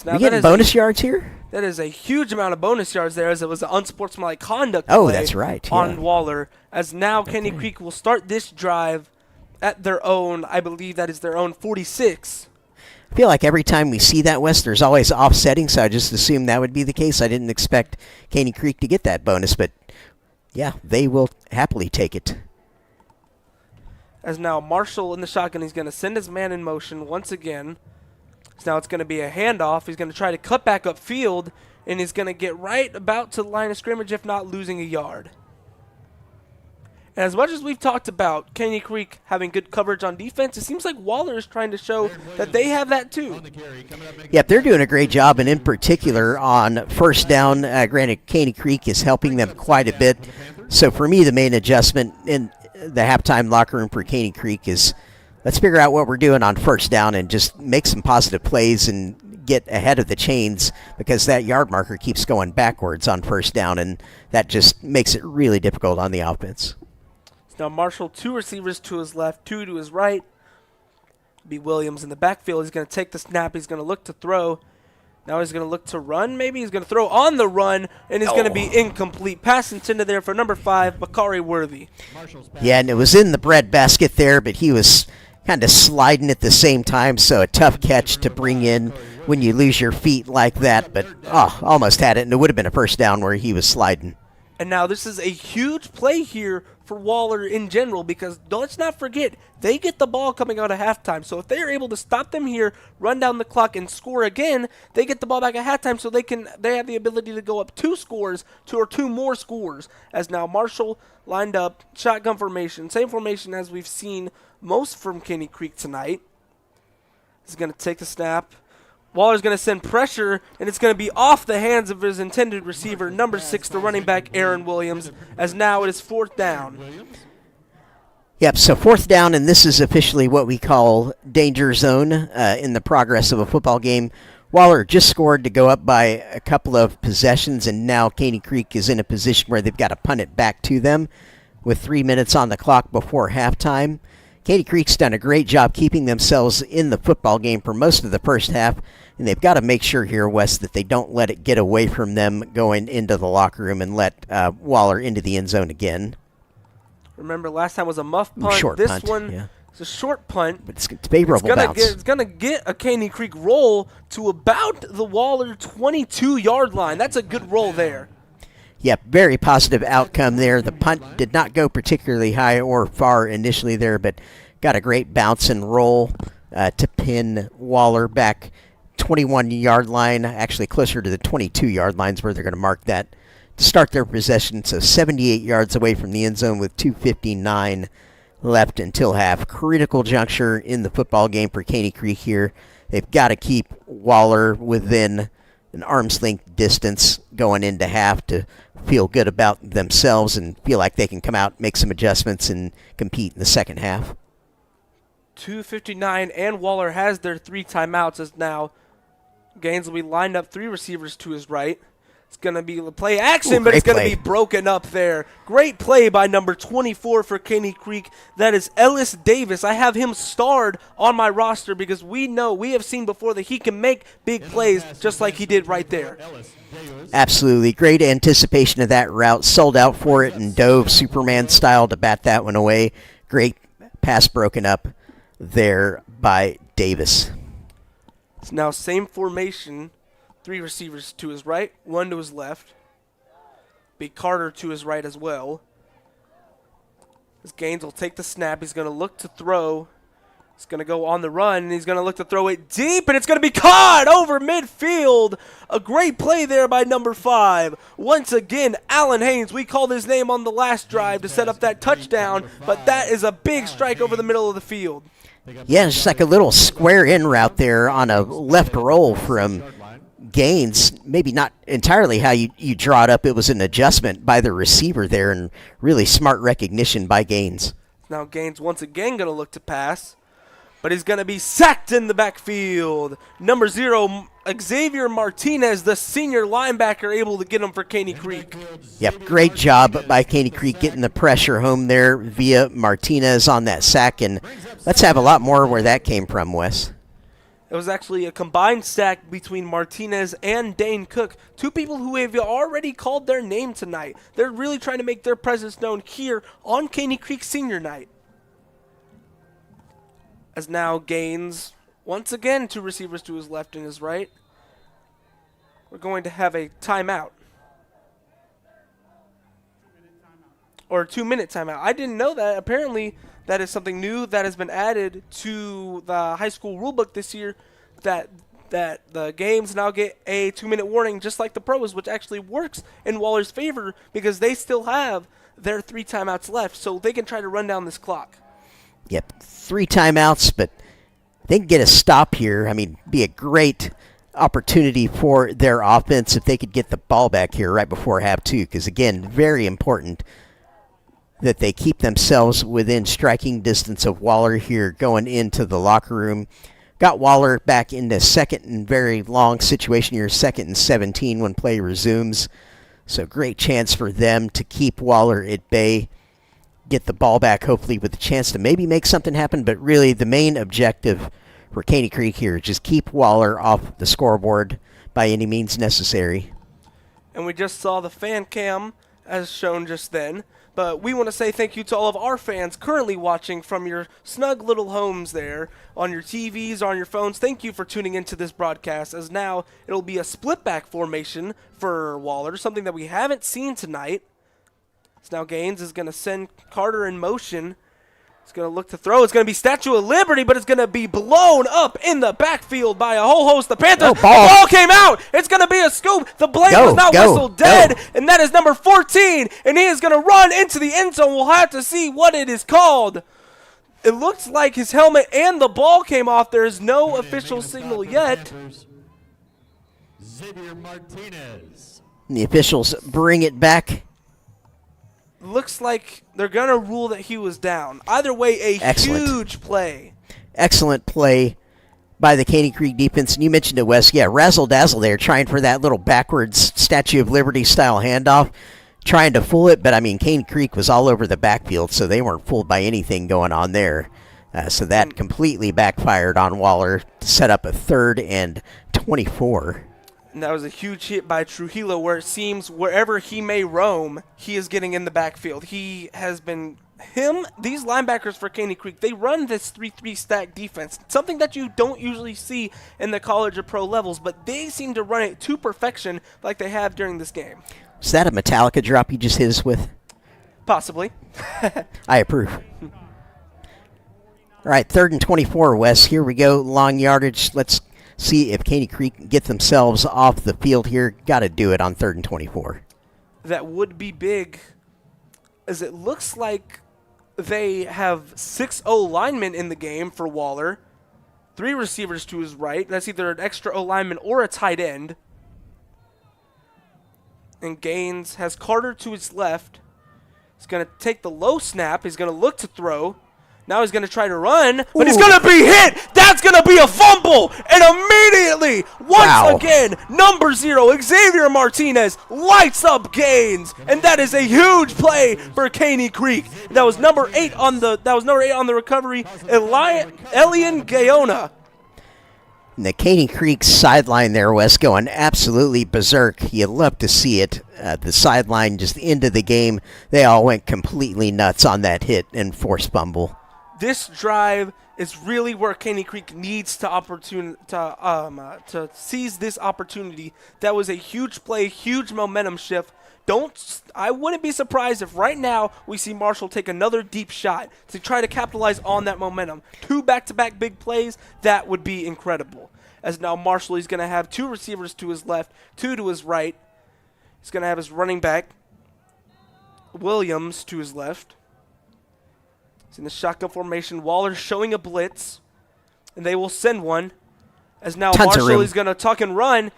S2: We getting bonus yards here?
S3: That is a huge amount of bonus yards there, as it was an unsportsmanlike conduct
S2: play
S3: that's right, on Waller. As now Caney Creek will start this drive at their own, I believe that is their own 46.
S2: I feel like every time we see that, Wes, there's always offsetting, so I just assumed that would be the case. I didn't expect Caney Creek to get that bonus, but yeah, they will happily take it.
S3: As now Marshall in the shotgun, he's going to send his man in motion once again. So now it's going to be a handoff. He's going to try to cut back upfield, and he's going to get right about to the line of scrimmage, if not losing a yard. And as much as we've talked about Caney Creek having good coverage on defense, it seems like Waller is trying to show that they have that too.
S2: Yep, they're doing a great job, and in particular on first down. Granted, Caney Creek is helping them quite a bit. So for me, the main adjustment in the halftime locker room for Caney Creek is let's figure out what we're doing on first down and just make some positive plays and get ahead of the chains, because that yard marker keeps going backwards on first down, and that just makes it really difficult on the offense.
S3: Now Marshall, 2 receivers to his left, 2 to his right. B. Williams in the backfield. He's going to take the snap. He's going to look to throw. Now he's going to look to run. Maybe he's going to throw on the run, and he's going to be incomplete. Pass intended there for number 5, Bakari Worthy.
S2: Yeah, and it was in the breadbasket there, but he was kind of sliding at the same time, so a tough catch to bring in when you lose your feet like that. But, almost had it, and it would have been a first down where he was sliding.
S3: And now this is a huge play here for Waller in general, because let's not forget, they get the ball coming out of halftime. So if they are able to stop them here, run down the clock, and score again, they get the ball back at halftime, so they have the ability to go up 2 more scores. As now Marshall lined up, shotgun formation, same formation as we've seen most from Caney Creek tonight. He's going to take the snap. Waller's going to send pressure, and it's going to be off the hands of his intended receiver, number 6, the running back, Aaron Williams, as now it is 4th down.
S2: Yep, so 4th down, and this is officially what we call danger zone in the progress of a football game. Waller just scored to go up by a couple of possessions, and now Caney Creek is in a position where they've got to punt it back to them with 3 minutes on the clock before halftime. Caney Creek's done a great job keeping themselves in the football game for most of the first half, and they've got to make sure here, Wes, that they don't let it get away from them going into the locker room and let Waller into the end zone again.
S3: Remember, last time was a muff punt.
S2: Short
S3: this
S2: punt,
S3: one
S2: yeah.
S3: is a short punt.
S2: But it's favorable bounce.
S3: It's going to get a Caney Creek roll to about the Waller 22-yard line. That's a good roll there.
S2: Yep, very positive outcome there. The punt did not go particularly high or far initially there, but got a great bounce and roll to pin Waller back 21-yard line, actually closer to the 22-yard lines where they're going to mark that to start their possession. So 78 yards away from the end zone with 2:59 left until half. Critical juncture in the football game for Caney Creek here. They've got to keep Waller within an arm's length distance going into half to feel good about themselves and feel like they can come out, make some adjustments, and compete in the second half.
S3: 2:59, and Waller has their 3 timeouts as now Gaines will be lined up 3 receivers to his right. It's going to be a play action, but it's going to be broken up there. Great play by number 24 for Caney Creek. That is Ellis Davis. I have him starred on my roster because we have seen before that he can make big plays just like he did right there.
S2: Absolutely. Great anticipation of that route. Sold out for it and dove Superman style to bat that one away. Great pass broken up there by Davis.
S3: It's now same formation. 3 receivers to his right, 1 to his left. Big Carter to his right as well. As Gaines will take the snap. He's going to look to throw. He's going to go on the run, and he's going to look to throw it deep, and it's going to be caught over midfield. A great play there by number 5. Once again, Allen Haynes. We called his name on the last drive to set up that touchdown, but that is a big strike over the middle of the field.
S2: Yeah, it's just like a little square in route there on a left roll from Gaines. Maybe not entirely how you draw it up. It was an adjustment by the receiver there and really smart recognition by Gaines.
S3: Now Gaines once again going to look to pass, but he's going to be sacked in the backfield. Number 0, Xavier Martinez, the senior linebacker, able to get him for Caney Creek.
S2: Yep, great job by Caney Creek getting the pressure home there via Martinez on that sack. And let's have a lot more where that came from, Wes.
S3: It was actually a combined sack between Martinez and Dane Cook, 2 people who have already called their name tonight. They're really trying to make their presence known here on Caney Creek Senior Night. As now Gaines Once again, 2 receivers to his left and his right. We're going to have a timeout. Or a 2-minute timeout. I didn't know that. Apparently, that is something new that has been added to the high school rulebook this year, that the games now get a 2-minute warning just like the pros, which actually works in Waller's favor because they still have their 3 timeouts left, so they can try to run down this clock.
S2: Yep, 3 timeouts, but they can get a stop here. I mean, be a great opportunity for their offense if they could get the ball back here right before half 2, because, again, very important that they keep themselves within striking distance of Waller here going into the locker room. Got Waller back into second and very long situation here, 2nd and 17 when play resumes. So great chance for them to keep Waller at bay, get the ball back hopefully with a chance to maybe make something happen, but really the main objective for Caney Creek here is just keep Waller off the scoreboard by any means necessary.
S3: And we just saw the fan cam as shown just then. But we want to say thank you to all of our fans currently watching from your snug little homes there, on your TVs, on your phones. Thank you for tuning into this broadcast, as now it'll be a split back formation for Waller, something that we haven't seen tonight. So now Gaines is going to send Carter in motion. He's going to look to throw. It's going to be Statue of Liberty, but it's going to be blown up in the backfield by a whole host of Panthers. The ball came out. It's going to be a scoop. The blade was not whistled dead, and that is number 14, and he is going to run into the end zone. We'll have to see what it is called. It looks like his helmet and the ball came off. There is no official signal yet.
S8: Xavier Martinez.
S2: And the officials bring it back.
S3: Looks like they're going to rule that he was down. Either way, a huge play.
S2: Excellent play by the Caney Creek defense. And you mentioned it, Wes. Yeah, razzle-dazzle there, trying for that little backwards Statue of Liberty style handoff, trying to fool it. But, I mean, Caney Creek was all over the backfield, so they weren't fooled by anything going on there. So that completely backfired on Waller to set up a 3rd and 24.
S3: And that was a huge hit by Trujillo, where it seems wherever he may roam, he is getting in the backfield. He has been these linebackers for Caney Creek, they run this 3-3 stack defense, something that you don't usually see in the college or pro levels, but they seem to run it to perfection like they have during this game.
S2: Is that a Metallica drop you just hit us with?
S3: Possibly.
S2: I approve. All right, 3rd and 24, Wes. Here we go, long yardage. Let's see if Caney Creek can get themselves off the field here. Got to do it on 3rd and 24.
S3: That would be big, as it looks like they have 6 O-linemen in the game for Waller. 3 receivers to his right. That's either an extra O-lineman or a tight end. And Gaines has Carter to his left. He's going to take the low snap. He's going to look to throw. Now he's going to try to run, but he's going to be hit. That's going to be a fumble. And immediately, once again, number 0, Xavier Martinez lights up Gaines. And that is a huge play for Caney Creek. That was number 8 on the recovery, Elian Gayona.
S2: And the Caney Creek sideline there, Wes, going absolutely berserk. You love to see it. The sideline just into the game. They all went completely nuts on that hit and forced fumble.
S3: This drive is really where Caney Creek needs to seize this opportunity. That was a huge play, huge momentum shift. I wouldn't be surprised if right now we see Marshall take another deep shot to try to capitalize on that momentum. 2 back-to-back big plays, that would be incredible. As now Marshall, he's going to have 2 receivers to his left, 2 to his right. He's going to have his running back, Williams, to his left. He's in the shotgun formation. Waller showing a blitz, and they will send one. As now Marshall is going to tuck and run,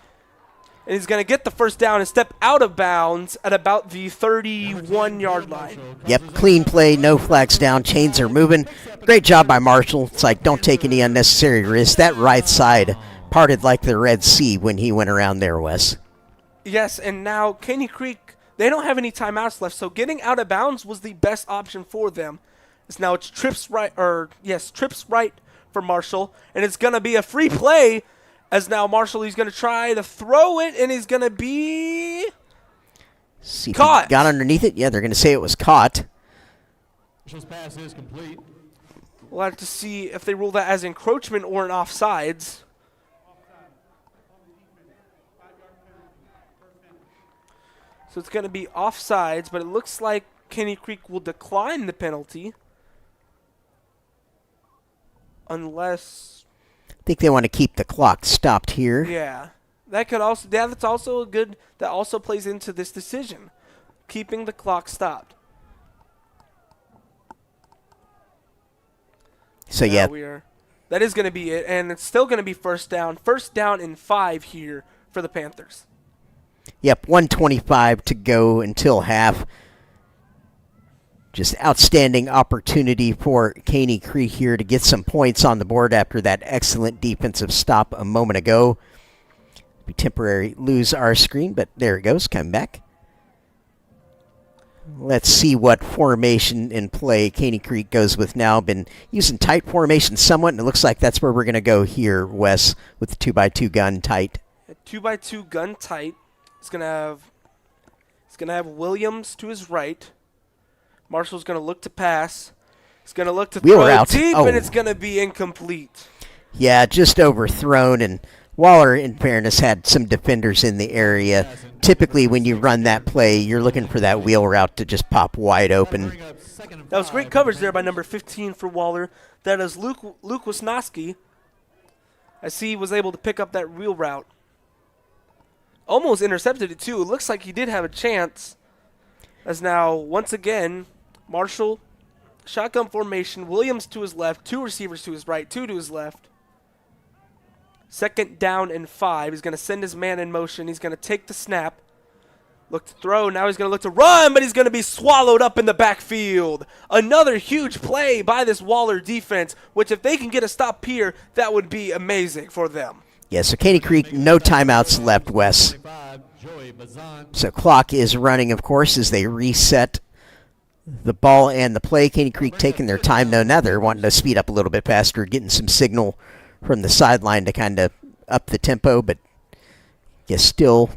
S3: and he's going to get the first down and step out of bounds at about the 31-yard line.
S2: Yep, clean play, no flags down, chains are moving. Great job by Marshall. It's like, don't take any unnecessary risks. That right side parted like the Red Sea when he went around there, Wes.
S3: Yes, and now Caney Creek, they don't have any timeouts left, so getting out of bounds was the best option for them. Now it's trips right for Marshall, and it's going to be a free play. As now Marshall, he's going to try to throw it, and he's going to be caught.
S2: Got underneath it? Yeah, they're going to say it was caught.
S8: Marshall's pass is complete.
S3: We'll have to see if they rule that as encroachment or an offsides. So it's going to be offsides, but it looks like Caney Creek will decline the penalty. Unless...
S2: I think they want to keep the clock stopped here.
S3: Yeah. That could also... Yeah, that's also a good... That also plays into this decision. Keeping the clock stopped.
S2: So, yeah.
S3: That is going to be it, and it's still going to be first down. First down and 5 here for the Panthers.
S2: Yep, 1:25 to go until half. Just outstanding opportunity for Caney Creek here to get some points on the board after that excellent defensive stop a moment ago. We temporarily lose our screen, but there it goes, come back. Let's see what formation in play Caney Creek goes with now. Been using tight formation somewhat, and it looks like that's where we're going to go here, Wes, with the 2x2 gun tight.
S3: A 2x2 gun tight. He's going to have Williams to his right. Marshall's going to look to pass. He's going to look to throw
S2: out
S3: deep,
S2: Oh.
S3: and it's going to be incomplete.
S2: Yeah, just overthrown, and Waller, in fairness, had some defenders in the area. Typically, when you run that play, you're looking for that wheel route to just pop wide open.
S3: That was great coverage there by number 15 for Waller. That is Luke Wisnowski, as he was able to pick up that wheel route. Almost intercepted it, too. It looks like he did have a chance. As now, once again, Marshall, shotgun formation, Williams to his left, 2 receivers to his right, 2 to his left. Second down and 5. He's going to send his man in motion. He's going to take the snap. Look to throw. Now he's going to look to run, but he's going to be swallowed up in the backfield. Another huge play by this Waller defense, which if they can get a stop here, that would be amazing for them.
S2: Yeah, so Caney Creek, no timeouts left, Wes. So clock is running, of course, as they reset the ball and the play. Caney Creek taking their time. No, now they're wanting to speed up a little bit faster, getting some signal from the sideline to kind of up the tempo, but yeah, still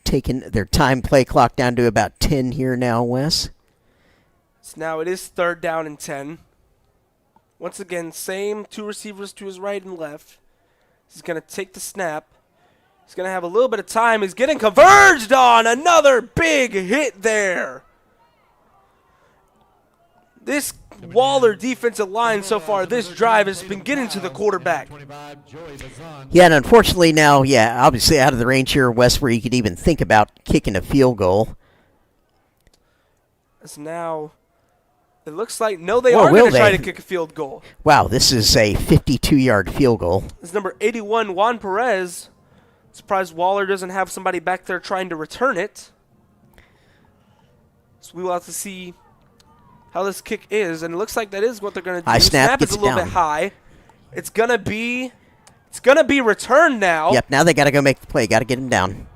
S2: taking their time. Play clock down to about 10 here now, Wes.
S3: So now it is third down and 10. Once again, same 2 receivers to his right and left. He's going to take the snap. He's going to have a little bit of time. He's getting converged on. Another big hit there. This Waller defensive line so far, this drive has been getting to the quarterback.
S2: Yeah, and unfortunately now, obviously out of the range here, Wes, where you could even think about kicking a field goal.
S3: It's now, it looks like, no, they are going to try to kick a field goal.
S2: Wow, this is a 52-yard field goal.
S3: It's number 81, Juan Perez. Surprised Waller doesn't have somebody back there trying to return it. So we will have to see how this kick is, and it looks like that is what they're going to do.
S2: High snap
S3: is a little bit high. It's gonna be returned now.
S2: Yep, now they got to go make the play. Got to get him down.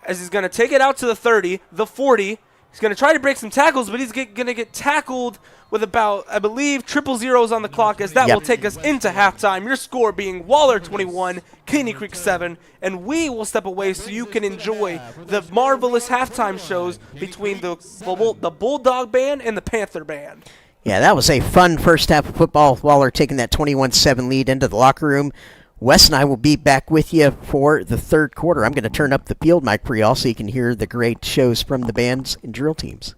S3: As he's going to take it out to the 30, the 40. He's going to try to break some tackles, but he's going to get tackled with about, I believe, 000s on the clock, as that will take us into halftime. Your score being Waller 21, Caney Creek 7, and we will step away so you can enjoy the marvelous halftime shows between the Bulldog Band and the Panther Band.
S2: Yeah, that was a fun first half of football. Waller taking that 21-7 lead into the locker room. Wes and I will be back with you for the third quarter. I'm going to turn up the field mic for y'all so you can hear the great shows from the bands and drill teams.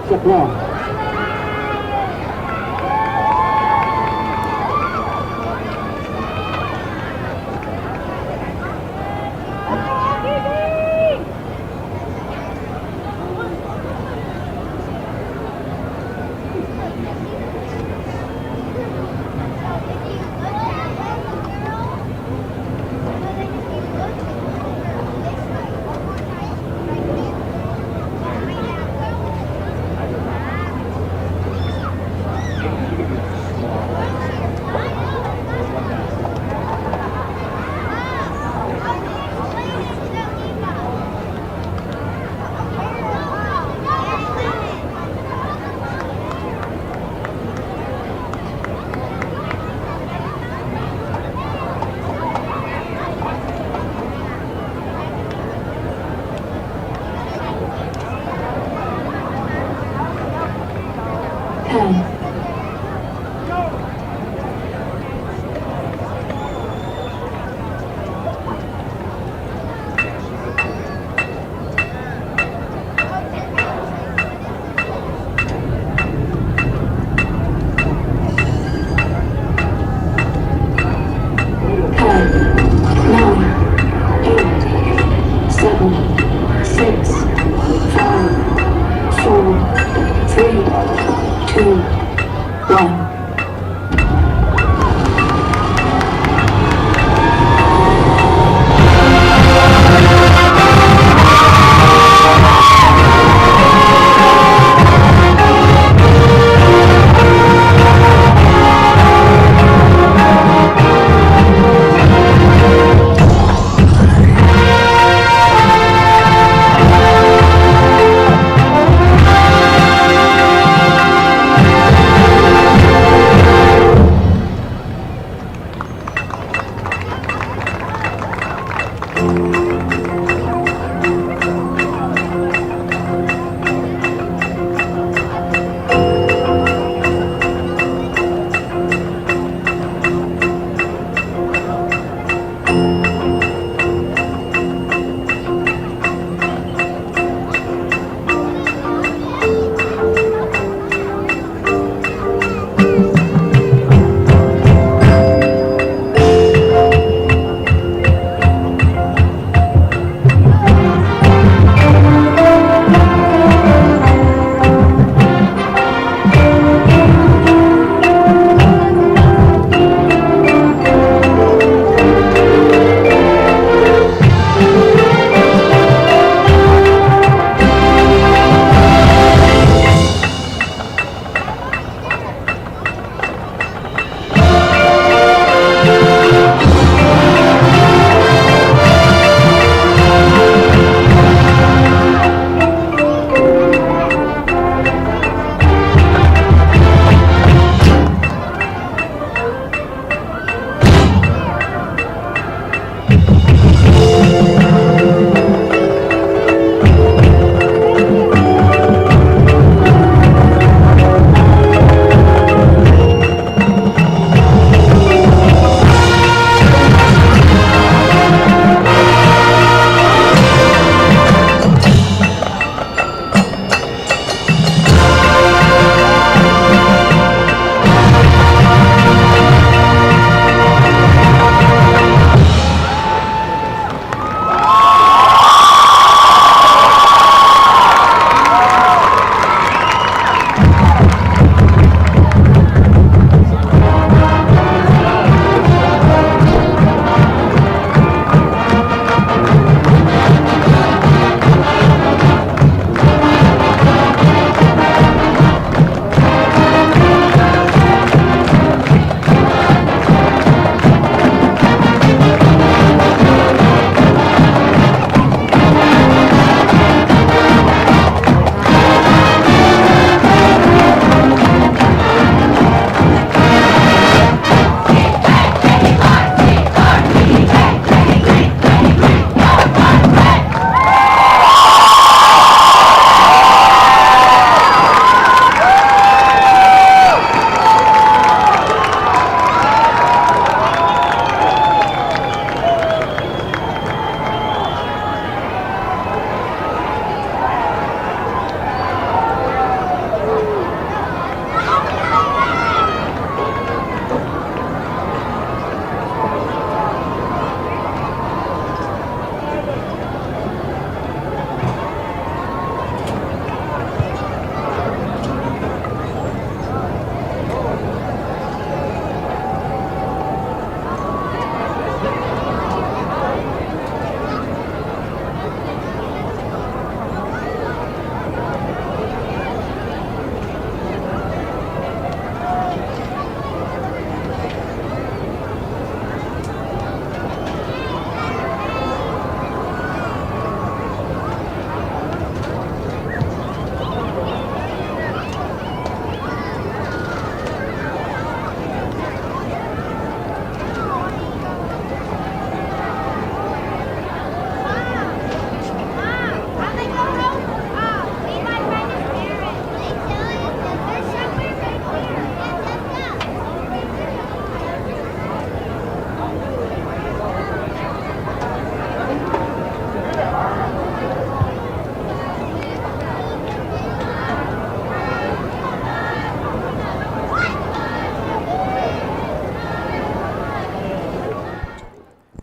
S1: Set one.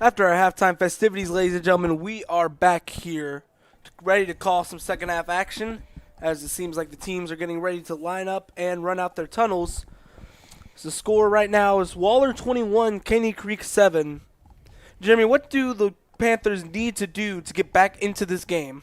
S3: After our halftime festivities, ladies and gentlemen, we are back here ready to call some second half action, as it seems like the teams are getting ready to line up and run out their tunnels. So the score right now is Waller 21, Caney Creek 7. Jeremy, what do the Panthers need to do to get back into this game?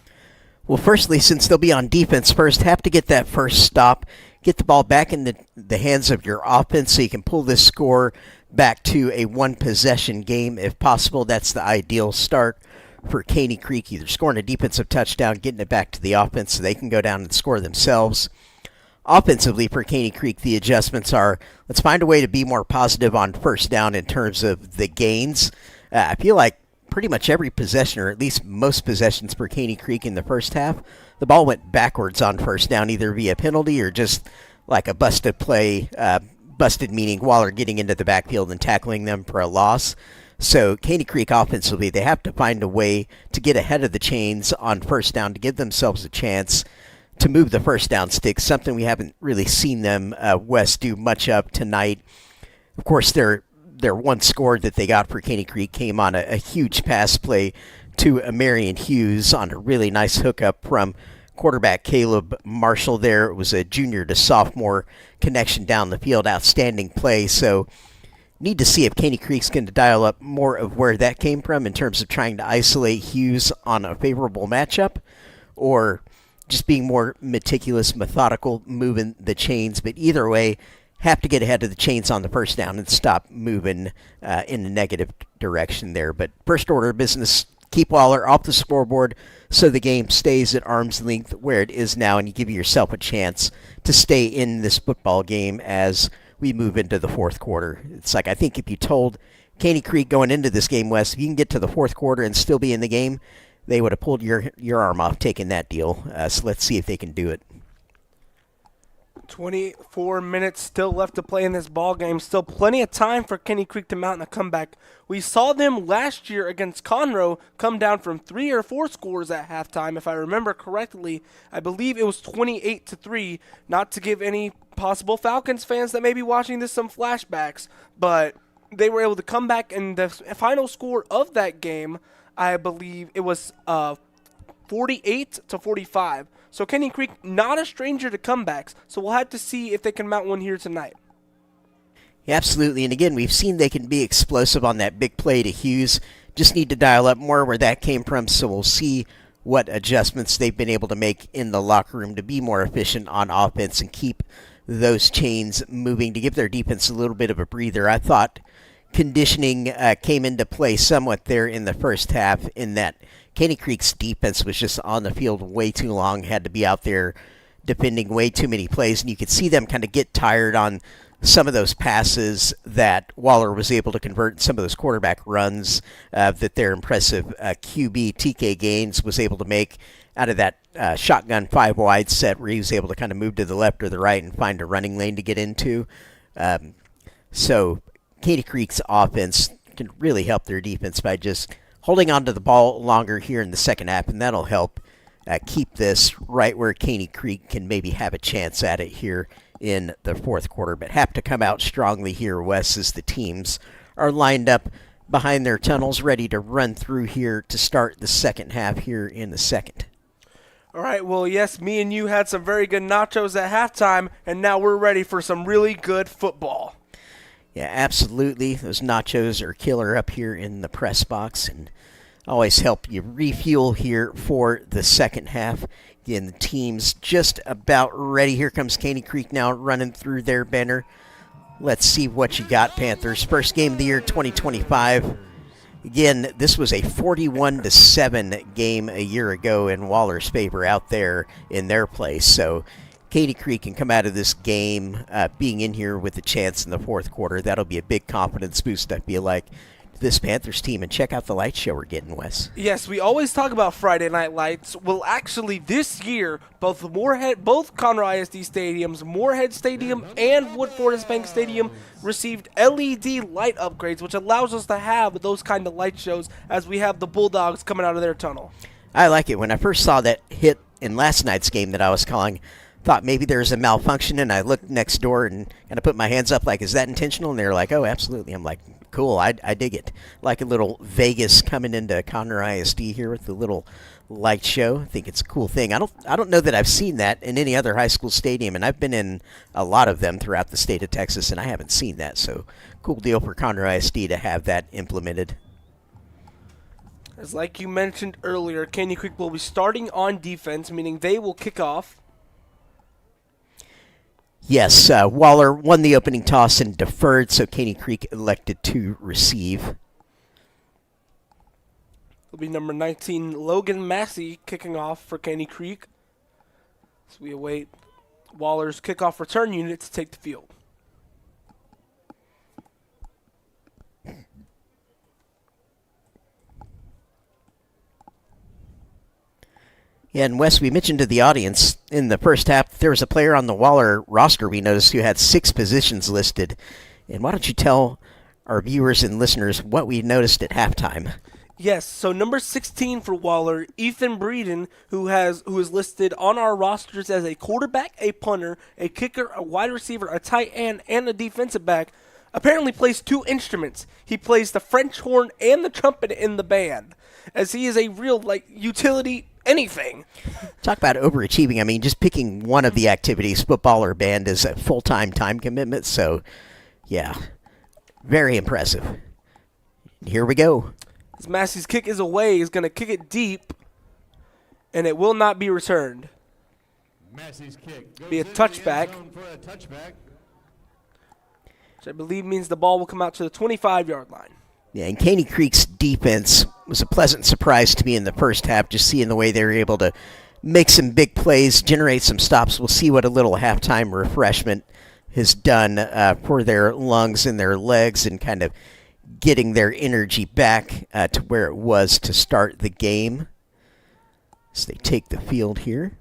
S2: Well, firstly, since they'll be on defense first, have to get that first stop, get the ball back in the hands of your offense so you can pull this score back to a one-possession game. If possible, that's the ideal start for Caney Creek, either scoring a defensive touchdown, getting it back to the offense so they can go down and score themselves. Offensively for Caney Creek, the adjustments are, let's find a way to be more positive on first down in terms of the gains. I feel like pretty much every possession, or at least most possessions for Caney Creek in the first half, the ball went backwards on first down, either via penalty or just like a busted play, busted meaning Waller getting into the backfield and tackling them for a loss. So Caney Creek offensively, they have to find a way to get ahead of the chains on first down to give themselves a chance to move the first down stick, something we haven't really seen them, West, do much of tonight. Of course, their one score that they got for Caney Creek came on a huge pass play to Marion Hughes on a really nice hookup from quarterback Caleb Marshall there. It was a junior to sophomore connection down the field. Outstanding play. So need to see if Caney Creek's going to dial up more of where that came from in terms of trying to isolate Hughes on a favorable matchup, or just being more meticulous, methodical, moving the chains. But either way, have to get ahead of the chains on the first down and stop moving in a negative direction there. But first order of business, keep Waller off the scoreboard so the game stays at arm's length where it is now, and you give yourself a chance to stay in this football game as we move into the fourth quarter. It's like, I think if you told Caney Creek going into this game, Wes, if you can get to the fourth quarter and still be in the game, they would have pulled your arm off taking that deal. So let's see if they can do it.
S3: 24 minutes still left to play in this ball game. Still plenty of time for Caney Creek to mount a comeback. We saw them last year against Conroe come down from 3 or 4 scores at halftime. If I remember correctly, I believe it was 28-3. Not to give any possible Falcons fans that may be watching this some flashbacks, but they were able to come back, and the final score of that game, I believe it was 48-45. So Caney Creek, not a stranger to comebacks, so we'll have to see if they can mount one here tonight.
S2: Yeah, absolutely, and again, we've seen they can be explosive on that big play to Hughes. Just need to dial up more where that came from, so we'll see what adjustments they've been able to make in the locker room to be more efficient on offense and keep those chains moving, to give their defense a little bit of a breather. I thought conditioning came into play somewhat there in the first half, in that Caney Creek's defense was just on the field way too long, had to be out there defending way too many plays, and you could see them kind of get tired on some of those passes that Waller was able to convert, some of those quarterback runs that their impressive QB TK Gaines was able to make out of that shotgun 5-wide set, where he was able to kind of move to the left or the right and find a running lane to get into. So Caney Creek's offense can really help their defense by just holding on to the ball longer here in the second half, and that'll help keep this right where Caney Creek can maybe have a chance at it here in the fourth quarter. But have to come out strongly here, Wes, as the teams are lined up behind their tunnels, ready to run through here to start the second half here in the second.
S3: All right, well, yes, me and you had some very good nachos at halftime, and now we're ready for some really good football.
S2: Yeah, absolutely. Those nachos are killer up here in the press box, and always help you refuel here for the second half. Again, the team's just about ready. Here comes Caney Creek now running through their banner. Let's see what you got, Panthers. First game of the year, 2025. Again, this was a 41-7 game a year ago in Waller's favor out there in their place. So Caney Creek can come out of this game being in here with a chance in the fourth quarter. That'll be a big confidence boost, I feel like, to this Panthers team. And check out the light show we're getting, Wes.
S3: Yes, we always talk about Friday Night Lights. Well, actually, this year, both Conroe ISD stadiums, Moorhead Stadium and Wood Forest Bank Stadium, received LED light upgrades, which allows us to have those kind of light shows as we have the Bulldogs coming out of their tunnel.
S2: I like it. When I first saw that hit in last night's game that I was calling, thought maybe there's a malfunction, and I looked next door and kind of put my hands up like, is that intentional? And they were like, oh, absolutely. I'm like, Cool. I dig it. Like a little Vegas coming into Conroe ISD here with the little light show. I think it's a cool thing. I don't know that I've seen that in any other high school stadium, and I've been in a lot of them throughout the state of Texas, and I haven't seen that. So cool deal for Conroe ISD to have that implemented.
S3: As like you mentioned earlier, Caney Creek will be starting on defense, meaning they will kick off.
S2: Yes, Waller won the opening toss and deferred, so Caney Creek elected to receive.
S3: It'll be number 19, Logan Massey, kicking off for Caney Creek. So we await Waller's kickoff return unit to take the field.
S2: Yeah, and Wes, we mentioned to the audience in the first half there was a player on the Waller roster we noticed who had 6 positions listed. And why don't you tell our viewers and listeners what we noticed at halftime?
S3: Yes, so number 16 for Waller, Ethan Breeden, who is listed on our rosters as a quarterback, a punter, a kicker, a wide receiver, a tight end, and a defensive back, apparently plays 2 instruments. He plays the French horn and the trumpet in the band, as he is a real, utility anything.
S2: Talk about overachieving. I mean, just picking one of the activities, football or band, is a full-time time commitment. So, yeah, very impressive. Here we go.
S3: As Massey's kick is away, he's going to kick it deep, and it will not be returned.
S8: Massey's kick goes
S3: Be a
S8: into the end
S3: touchback.
S8: zone for a touchback.
S3: Which I believe means the ball will come out to the 25-yard line.
S2: Yeah, and Caney Creek's defense was a pleasant surprise to me in the first half, just seeing the way they were able to make some big plays, generate some stops. We'll see what a little halftime refreshment has done for their lungs and their legs and kind of getting their energy back to where it was to start the game. So they take the field here.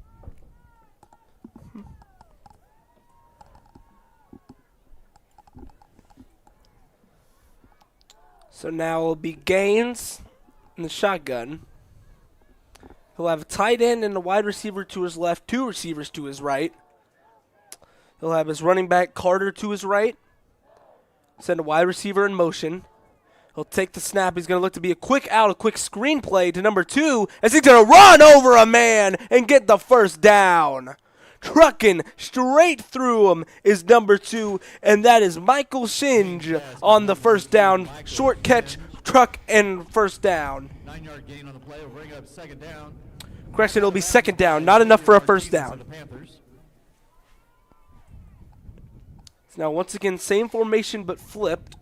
S3: So now it'll be Gaines in the shotgun. He'll have a tight end and a wide receiver to his left, 2 receivers to his right. He'll have his running back Carter to his right. Send a wide receiver in motion. He'll take the snap. He's going to look to be a quick screen play to number 2 as he's going to run over a man and get the first down. Trucking straight through him is number 2, and that is Michael Shinge on the first down. Short catch, truck, and first down.
S8: 9-yard gain on the play will bring up second down.
S3: Correction, it'll be second down. Not enough for a first down. Now, once again, same formation but flipped.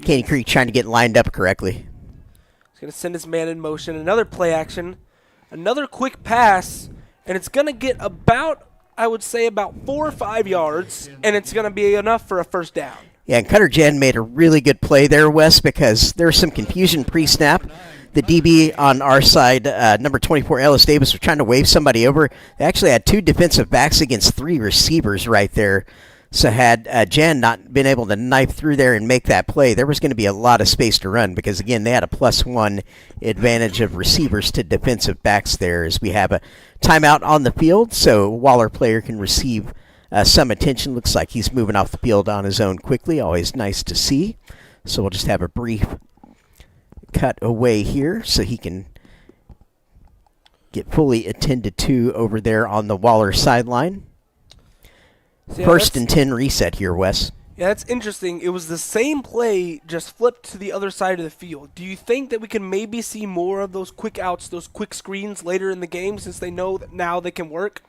S2: Caney Creek trying to get lined up correctly.
S3: He's going to send his man in motion. Another play action. Another quick pass. And it's going to get about 4 or 5 yards. And it's going to be enough for a first down.
S2: Yeah, and Cutter Jen made a really good play there, Wes, because there was some confusion pre-snap. The DB on our side, number 24, Ellis Davis, was trying to wave somebody over. They actually had 2 defensive backs against 3 receivers right there. So had Jen not been able to knife through there and make that play, there was going to be a lot of space to run because, again, they had a +1 advantage of receivers to defensive backs there as we have a timeout on the field. So Waller player can receive some attention. Looks like he's moving off the field on his own quickly. Always nice to see. So we'll just have a brief cut away here so he can get fully attended to over there on the Waller sideline.
S3: So
S2: First and 10 reset here, Wes.
S3: Yeah, that's interesting. It was the same play, just flipped to the other side of the field. Do you think that we can maybe see more of those quick outs, those quick screens later in the game since they know that now they can work?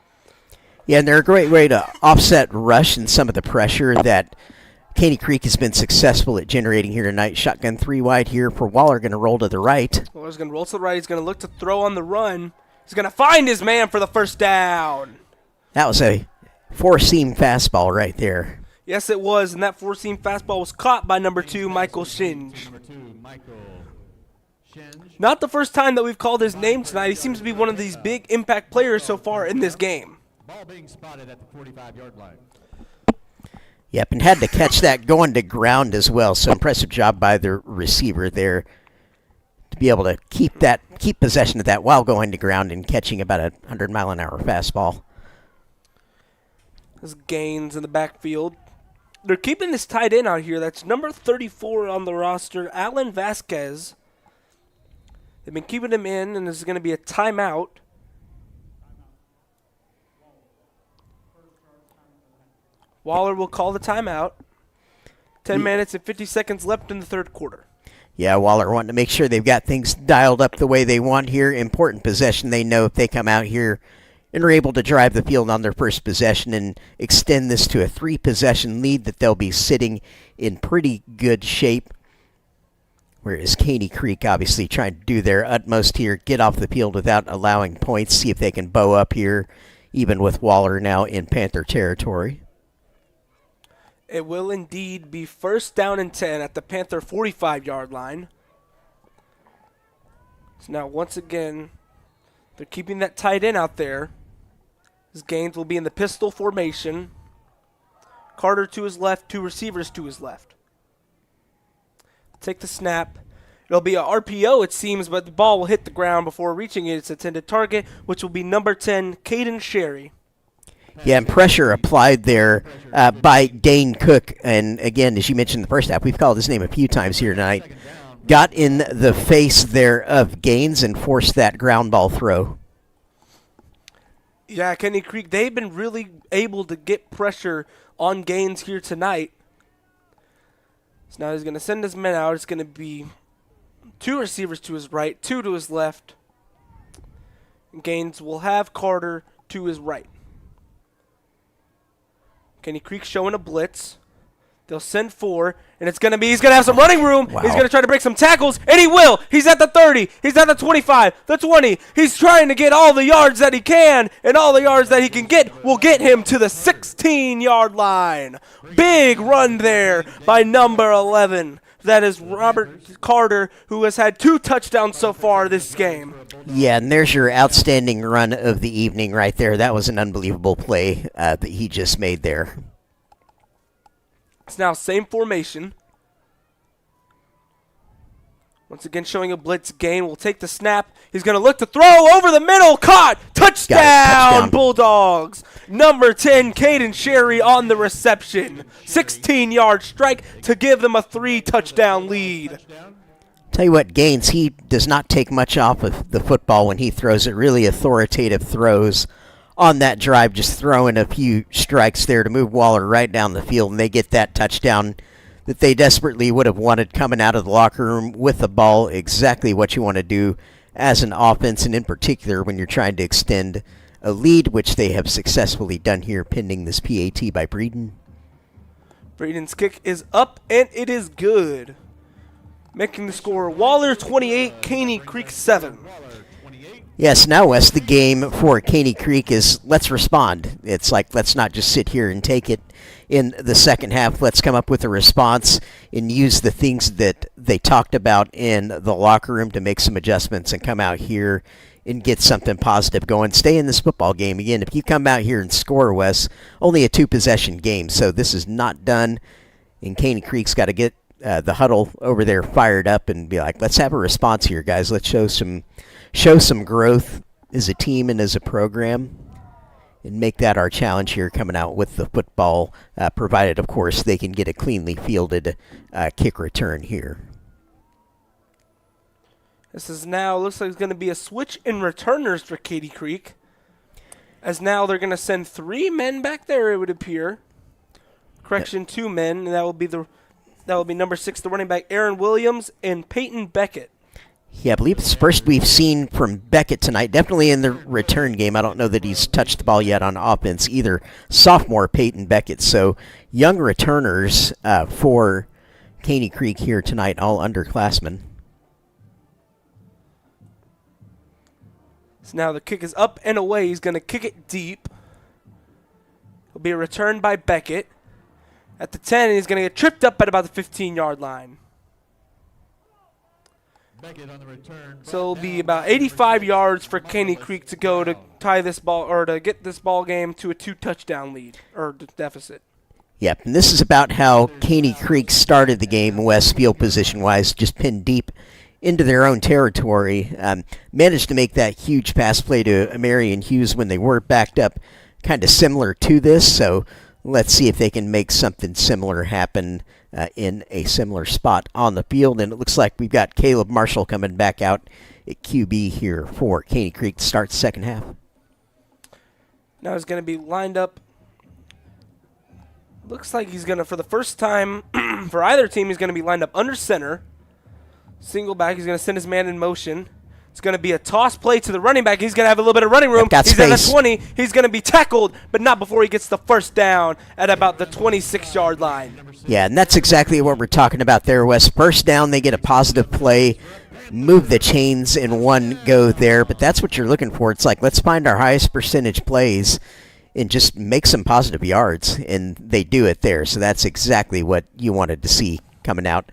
S2: Yeah, and they're a great way to offset rush and some of the pressure that Caney Creek has been successful at generating here tonight. Shotgun 3 wide here for Waller, going to roll to the right.
S3: Waller's going to roll to the right. He's going to look to throw on the run. He's going to find his man for the first down.
S2: That was a 4-seam fastball right there.
S3: Yes, it was, and that 4-seam fastball was caught by number 2, Michael Shinge. Not the first time that we've called his name tonight. He seems to be one of these big impact players so far in this game.
S8: Ball being spotted at the 45-yard line.
S2: Yep, and had to catch that going to ground as well. So impressive job by the receiver there to be able to keep possession of that while going to ground and catching about a 100-mile-an-hour fastball.
S3: There's Gaines in the backfield. they're keeping this tight end out here. That's number 34 on the roster, Alan Vasquez. They've been keeping him in, and this is going to be a timeout. Waller will call the timeout. 10 minutes and 50 seconds left in the third quarter.
S2: Yeah, Waller wanting to make sure they've got things dialed up the way they want here. Important possession. They know if they come out here and are able to drive the field on their first possession and extend this to a 3-possession lead, that they'll be sitting in pretty good shape. Whereas Caney Creek obviously trying to do their utmost here, get off the field without allowing points, see if they can bow up here, even with Waller now in Panther territory.
S3: It will indeed be first down and 10 at the Panther 45-yard line. So now once again, they're keeping that tight end out there. His Gaines will be in the pistol formation. Carter to his left, 2 receivers to his left. Take the snap. It'll be a RPO, it seems, but the ball will hit the ground before reaching its intended target, which will be number 10, Caden Sherry.
S2: Yeah, and pressure applied there by Dane Cook. And again, as you mentioned in the first half, we've called his name a few times here tonight. Got in the face there of Gaines and forced that ground ball throw.
S3: Yeah, Caney Creek, they've been really able to get pressure on Gaines here tonight. So now he's going to send his men out. It's going to be 2 receivers to his right, 2 to his left. Gaines will have Carter to his right. Caney Creek showing a blitz. They'll send 4, and he's going to have some running room.
S2: Wow.
S3: He's going to try to break some tackles, and he will. He's at the 30. He's at the 25, the 20. He's trying to get all the yards that he can, and all the yards that he can get will get him to the 16-yard line. Big run there by number 11. That is Robert Carter, who has had 2 touchdowns so far this game.
S2: Yeah, and there's your outstanding run of the evening right there. That was an unbelievable play that he just made there.
S3: It's now same formation. Once again showing a blitz. Gain will take the snap. He's going to look to throw over the middle. Caught. Touchdown, Bulldogs. Number 10, Caden Sherry on the reception. 16-yard strike to give them a 3-touchdown lead.
S2: Tell you what, Gaines, he does not take much off of the football when he throws it. Really authoritative throws on that drive, just throwing a few strikes there to move Waller right down the field, and they get that touchdown that they desperately would have wanted coming out of the locker room with the ball. Exactly what you want to do as an offense, and in particular when you're trying to extend a lead, which they have successfully done here, pending this PAT by Breeden.
S3: Breeden's kick is up, and it is good. Making the score Waller 28, Caney Creek 7.
S2: Yes, now, Wes, the game for Caney Creek is let's respond. It's like let's not just sit here and take it in the second half. Let's come up with a response and use the things that they talked about in the locker room to make some adjustments and come out here and get something positive going. Stay in this football game. Again, if you come out here and score, Wes, only a 2-possession game, so this is not done. And Caney Creek's got to get the huddle over there fired up and be like, let's have a response here, guys. Let's show some growth as a team and as a program, and make that our challenge here coming out with the football, provided, of course, they can get a cleanly fielded kick return here.
S3: This is now, looks like it's going to be a switch in returners for Caney Creek, as now they're going to send 3 men back there, it would appear. Correction, 2 men, and that will be number 6, the running back, Aaron Williams, and Peyton Beckett.
S2: Yeah, I believe it's the first we've seen from Beckett tonight. Definitely in the return game. I don't know that he's touched the ball yet on offense either. Sophomore Peyton Beckett. So young returners for Caney Creek here tonight, all underclassmen.
S3: So now the kick is up and away. He's going to kick it deep. It'll be a return by Beckett. At the 10, and he's going to get tripped up at about the 15-yard line. So it'll be about 85 yards for Caney Creek to go to tie this ball, or to get this ball game to a 2-touchdown lead or deficit.
S2: Yep, and this is about how Caney Creek started the game, West field position-wise, just pinned deep into their own territory. Managed to make that huge pass play to Marion Hughes when they were backed up, kind of similar to this. So let's see if they can make something similar happen in a similar spot on the field. And it looks like we've got Caleb Marshall coming back out at QB here for Caney Creek to start the second half.
S3: Now he's going to be lined up. Looks like he's going to, for the first time for either team, he's going to be lined up under center. Single back. He's going to send his man in motion. It's going to be a toss play to the running back. He's going to have a little bit of running room.
S2: Got
S3: He's at
S2: space.
S3: the 20. He's going to be tackled, but not before he gets the first down at about the 26-yard line.
S2: Yeah, and that's exactly what we're talking about there, Wes. First down, they get a positive play, move the chains in one go there, but that's what you're looking for. It's like, let's find our highest percentage plays and just make some positive yards, and they do it there. So that's exactly what you wanted to see coming out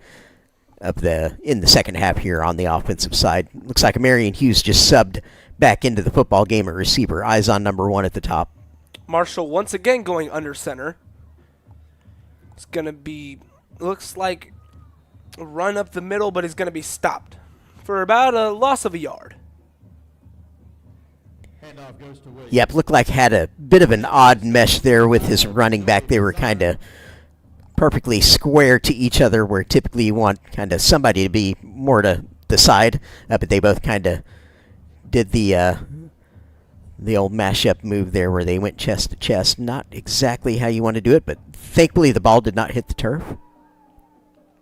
S2: of in the second half here on the offensive side. Looks like Marion Hughes just subbed back into the football game at receiver. Eyes on number 1 at the top.
S3: Marshall once again going under center. It's going to be, looks like a run up the middle, but he's going to be stopped for about a loss of a yard.
S2: Yep, looked like had a bit of an odd mesh there with his running back. They were kind of perfectly square to each other, where typically you want kind of somebody to be more to the side, but they both kind of did the old mashup move there where they went chest to chest. Not exactly how you want to do it, but thankfully the ball did not hit the turf.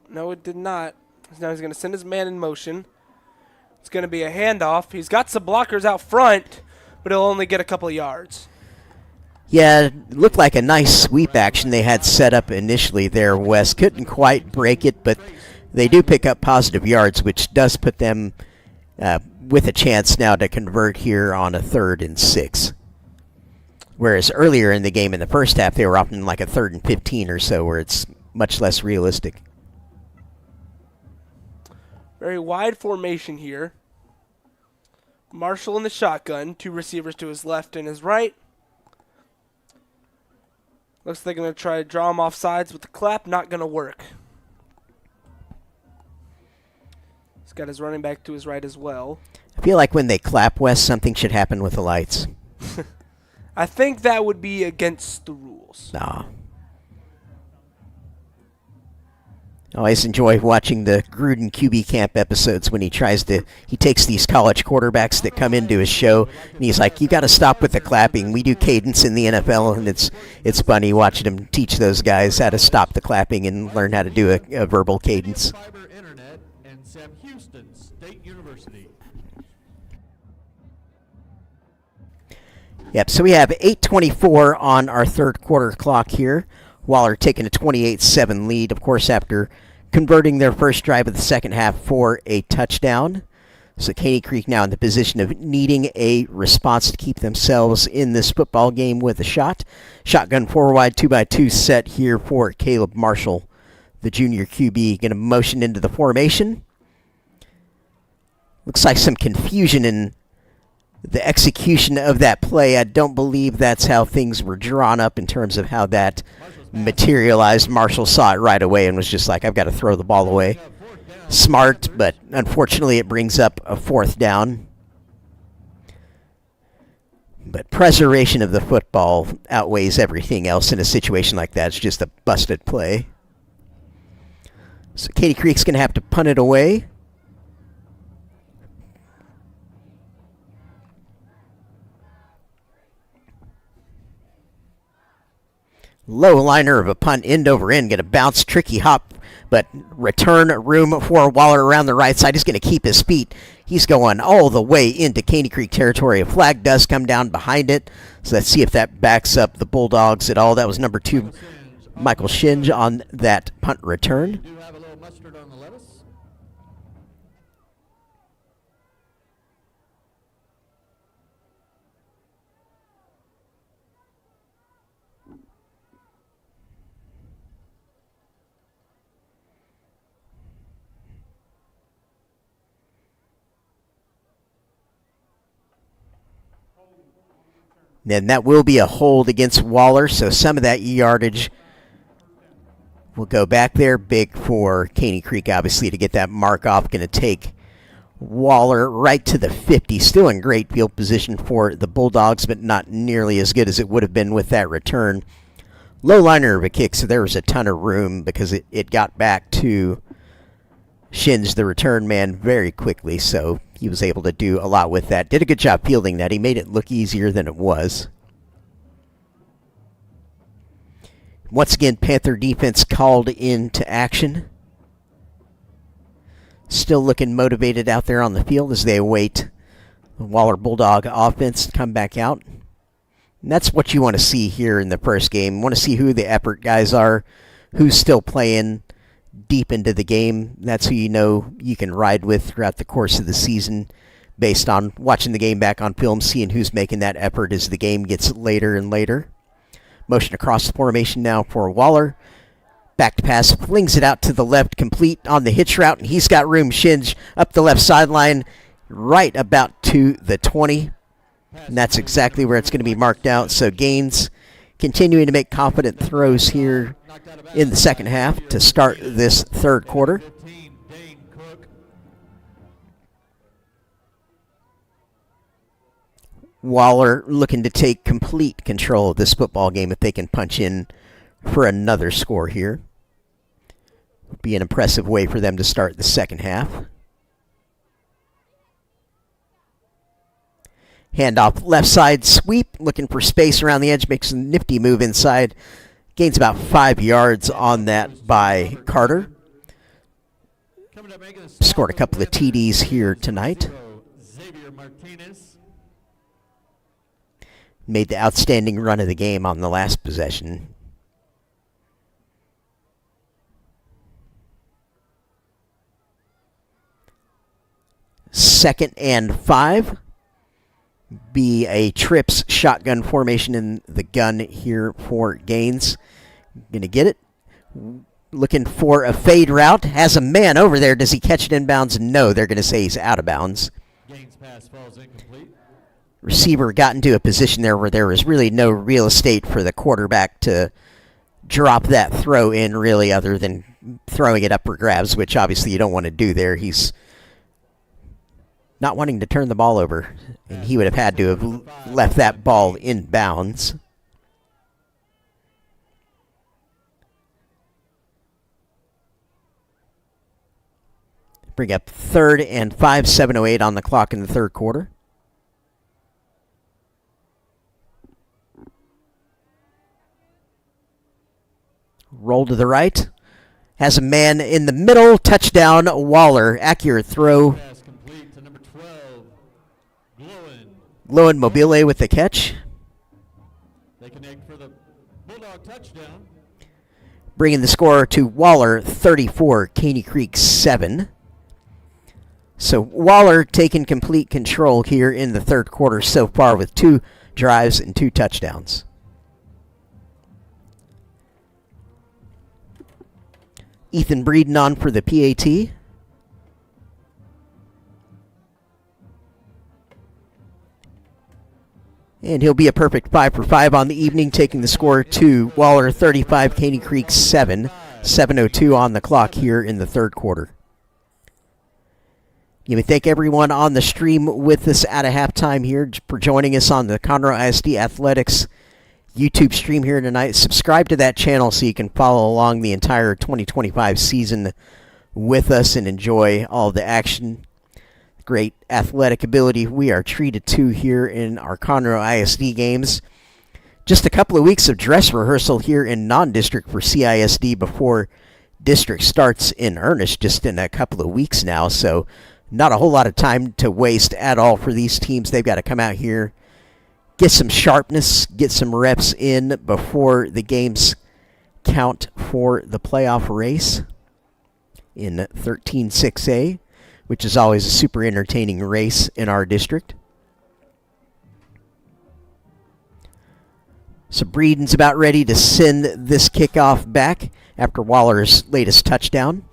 S3: No, it did not. Now he's going to send his man in motion. It's going to be a handoff. He's got some blockers out front, but he'll only get a couple of yards.
S2: Yeah, it looked like a nice sweep action they had set up initially there, Wes. Couldn't quite break it, but they do pick up positive yards, which does put them with a chance now to convert here on a 3rd and 6. Whereas earlier in the game in the first half, they were often like a 3rd and 15 or so, where it's much less realistic.
S3: Very wide formation here. Marshall in the shotgun, 2 receivers to his left and his right. Looks like they're going to try to draw him off sides with the clap. Not going to work. He's got his running back to his right as well.
S2: I feel like when they clap, Wes, something should happen with the lights.
S3: I think that would be against the rules.
S2: Nah. I always enjoy watching the Gruden QB camp episodes when he takes these college quarterbacks that come into his show, and he's like, you got to stop with the clapping. We do cadence in the NFL, and it's funny watching him teach those guys how to stop the clapping and learn how to do a verbal cadence.
S8: Fiber Internet and Sam Houston State University.
S2: Yep, so we have 8:24 on our third quarter clock here. Waller taking a 28-7 lead, of course, after converting their first drive of the second half for a touchdown. So Caney Creek now in the position of needing a response to keep themselves in this football game with a shot. Shotgun 4-wide 2x2 set here for Caleb Marshall, the junior QB, going to motion into the formation. Looks like some confusion in the execution of that play. I don't believe that's how things were drawn up in terms of how that materialized. Marshall saw it right away and was just like, I've got to throw the ball away. Smart, but unfortunately it brings up a 4th down. But preservation of the football outweighs everything else in a situation like that. It's just a busted play. So Caney Creek's going to have to punt it away. Low liner of a punt, end over end, going to bounce, tricky hop, but return room for Waller around the right side. He's going to keep his feet. He's going all the way into Caney Creek territory. A flag does come down behind it, so let's see if that backs up the Bulldogs at all. That was number 2, Michael Shinge, on that punt return.
S8: Do have a little mustard on the lettuce?
S2: And that will be a hold against Waller, so some of that yardage will go back there. Big for Caney Creek, obviously, to get that mark off. Going to take Waller right to the 50. Still in great field position for the Bulldogs, but not nearly as good as it would have been with that return. Low liner of a kick, so there was a ton of room because it got back to Shinge, the return man, very quickly, so he was able to do a lot with that. Did a good job fielding that. He made it look easier than it was. Once again, Panther defense called into action. Still looking motivated out there on the field as they await the Waller Bulldog offense to come back out. And that's what you want to see here in the first game. You want to see who the effort guys are, who's still playing deep into the game. That's who you know you can ride with throughout the course of the season based on watching the game back on film, seeing who's making that effort as the game gets later and later. Motion across the formation now for Waller. Back to pass, flings it out to the left, complete on the hitch route, and he's got room. Shinge up the left sideline, right about to the 20. And that's exactly where it's going to be marked out. So Gaines continuing to make confident throws here in the second half to start this third quarter. Waller looking to take complete control of this football game if they can punch in for another score here. Would be an impressive way for them to start the second half. Handoff left side sweep, looking for space around the edge, makes a nifty move inside. Gains about 5 yards on that by Carter. Scored a couple of TDs here tonight. Made the outstanding run of the game on the last possession. Second and 5. Be a trips shotgun formation in the gun here for Gaines. Gonna get it. Looking for a fade route. Has a man over there. Does he catch it inbounds? No, they're going to say he's out of bounds.
S8: Gaines pass falls incomplete.
S2: Receiver got into a position there where there was really no real estate for the quarterback to drop that throw in, really, other than throwing it up for grabs, which obviously you don't want to do there. He's not wanting to turn the ball over, and he would have had to have left that ball in bounds. Bring up 3rd and 5, 7:08 on the clock in the third quarter. Roll to the right. Has a man in the middle. Touchdown, Waller. Accurate throw.
S8: Pass complete to number 12,
S2: Gloin Mobile with the catch.
S8: They connect for the Bulldog touchdown.
S2: Bringing the score to Waller, 34, Caney Creek 7. So Waller taking complete control here in the third quarter so far with 2 drives and 2 touchdowns. Ethan Breeden on for the PAT. And he'll be a perfect 5 for 5 on the evening, taking the score to Waller 35, Caney Creek 7. 7:02 on the clock here in the third quarter. You may thank everyone on the stream with us at a halftime here for joining us on the Conroe ISD Athletics YouTube stream here tonight. Subscribe to that channel so you can follow along the entire 2025 season with us and enjoy all the action. Great athletic ability we are treated to here in our Conroe ISD games. Just a couple of weeks of dress rehearsal here in non-district for CISD before district starts in earnest just in a couple of weeks now, so not a whole lot of time to waste at all for these teams. They've got to come out here, get some sharpness, get some reps in before the games count for the playoff race in 13-6A, which is always a super entertaining race in our district. So Breeden's about ready to send this kickoff back after Waller's latest touchdown.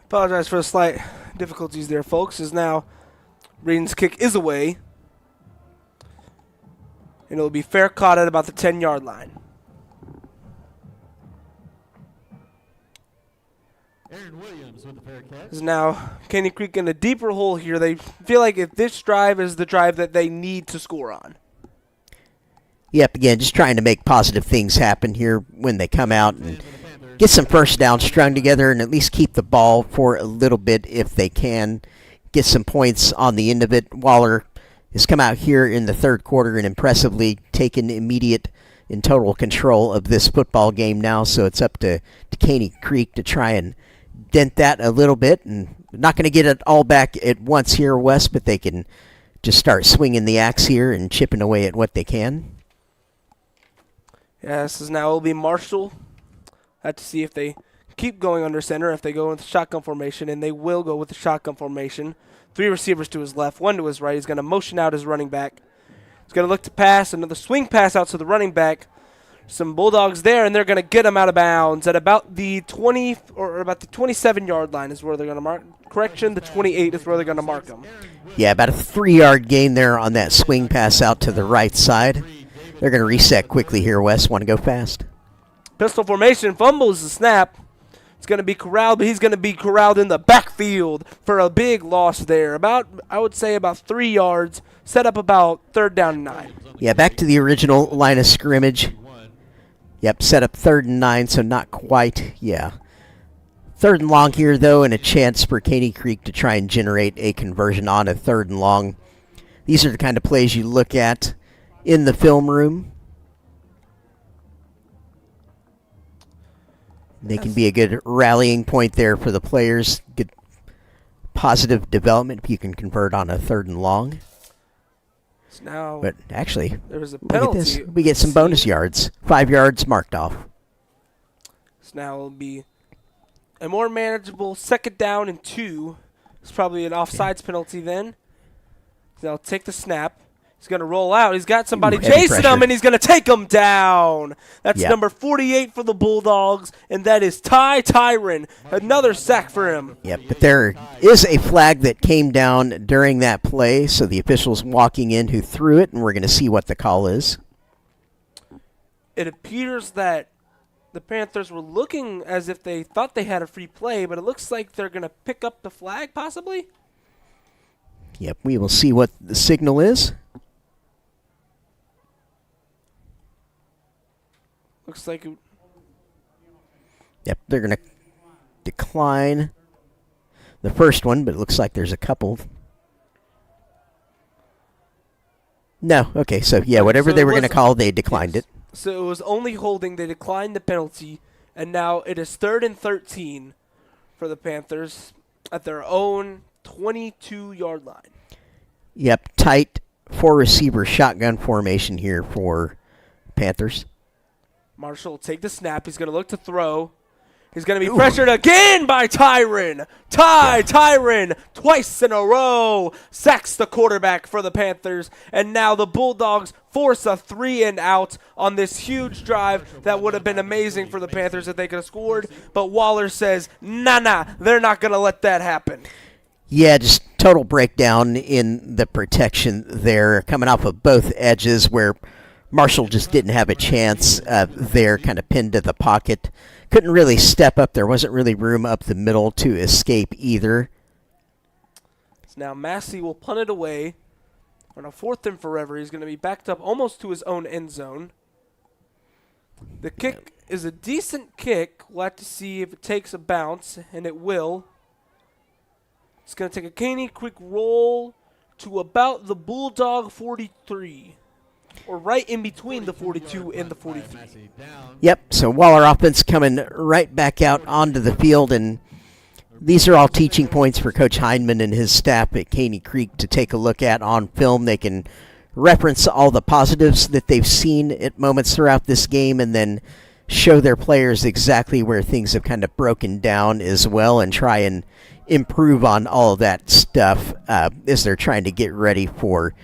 S3: Apologize for the slight difficulties there, folks, as now Breeden's kick is away. And it'll be fair caught at about the 10-yard line.
S8: Aaron Williams with the fair catch.
S3: Is now Caney Creek in a deeper hole here. They feel like if this drive is the drive that they need to score on.
S2: Yep, again, just trying to make positive things happen here when they come out and get some first downs strung together and at least keep the ball for a little bit if they can. Get some points on the end of it. Waller has come out here in the third quarter and impressively taken immediate and total control of this football game now, so it's up to Caney Creek to try and dent that a little bit. And not going to get it all back at once here, Wes, but they can just start swinging the axe here and chipping away at what they can.
S3: Yeah, this is now will be Marshall. Have to see if they keep going under center, if they go with the shotgun formation, and they will go with the shotgun formation. 3 receivers to his left, 1 to his right. He's going to motion out his running back. He's going to look to pass, another swing pass out to the running back. Some Bulldogs there, and they're going to get him out of bounds at about the 20 or about the 27-yard line is where they're going to mark. Correction, the 28 is where they're going to mark him.
S2: Yeah, about a 3-yard gain there on that swing pass out to the right side. They're going to reset quickly here, Wes. Want to go fast?
S3: Pistol formation, fumbles the snap. It's going to be corralled, but he's going to be corralled in the backfield for a big loss there. About, I would say, about 3 yards. Set up about 3rd down and 9.
S2: Yeah, back to the original line of scrimmage. Yep, set up 3rd and 9, so not quite, yeah. 3rd and long here, though, and a chance for Caney Creek to try and generate a conversion on a 3rd and long. These are the kind of plays you look at in the film room. They can be a good rallying point there for the players. Good positive development if you can convert on a 3rd and long.
S3: Now,
S2: but actually,
S3: there was a
S2: look at this.
S3: penalty.
S2: We get some bonus yards. 5 yards marked off.
S3: So now it'll be a more manageable 2nd down and 2. It's probably an offsides penalty then. They'll take the snap. He's going to roll out. He's got somebody chasing him, and he's going to take him down. That's number 48 for the Bulldogs, and that is Tyron. Another sack for him.
S2: Yep, but there is a flag that came down during that play, so the official's walking in who threw it, and we're going to see what the call is.
S3: It appears that the Panthers were looking as if they thought they had a free play, but it looks like they're going to pick up the flag possibly.
S2: Yep, we will see what the signal is.
S3: Looks like
S2: Yep, they're going to decline the first one, but it looks like there's a couple. No, okay, so yeah, whatever they were going to call, they declined it.
S3: So it was only holding. They declined the penalty, and now it is 3rd and 13 for the Panthers at their own 22-yard line.
S2: Yep, tight 4-receiver shotgun formation here for Panthers.
S3: Marshall will take the snap. He's going to look to throw. He's going to be pressured again by Tyron. Tyron, twice in a row, sacks the quarterback for the Panthers. And now the Bulldogs force a 3-and-out on this huge drive that would have been amazing for the Panthers if they could have scored. But Waller says, nah, they're not going to let that happen.
S2: Yeah, just total breakdown in the protection there, coming off of both edges where Marshall just didn't have a chance there, kind of pinned to the pocket. Couldn't really step up. There wasn't really room up the middle to escape either.
S3: So now Massey will punt it away. On a 4th and forever, he's going to be backed up almost to his own end zone. The kick is a decent kick. We'll have to see if it takes a bounce, and it will. It's going to take a Caney Creek roll to about the Bulldog 43. Or right in between the 42 and the 43.
S2: Yep, so Waller offense coming right back out onto the field, and these are all teaching points for Coach Hindman and his staff at Caney Creek to take a look at on film. They can reference all the positives that they've seen at moments throughout this game and then show their players exactly where things have kind of broken down as well and try and improve on all of that stuff as they're trying to get ready for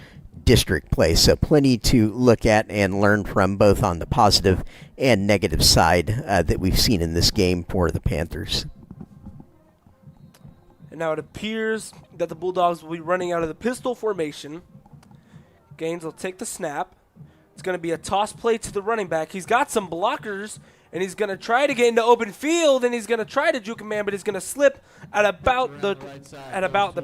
S2: district play. So plenty to look at and learn from both on the positive and negative side that we've seen in this game for the Panthers.
S3: And now it appears that the Bulldogs will be running out of the pistol formation. Gaines will take the snap. It's going to be a toss play to the running back. He's got some blockers, And he's going to try to get into open field, and he's going to try to juke a man, but he's going to slip at about the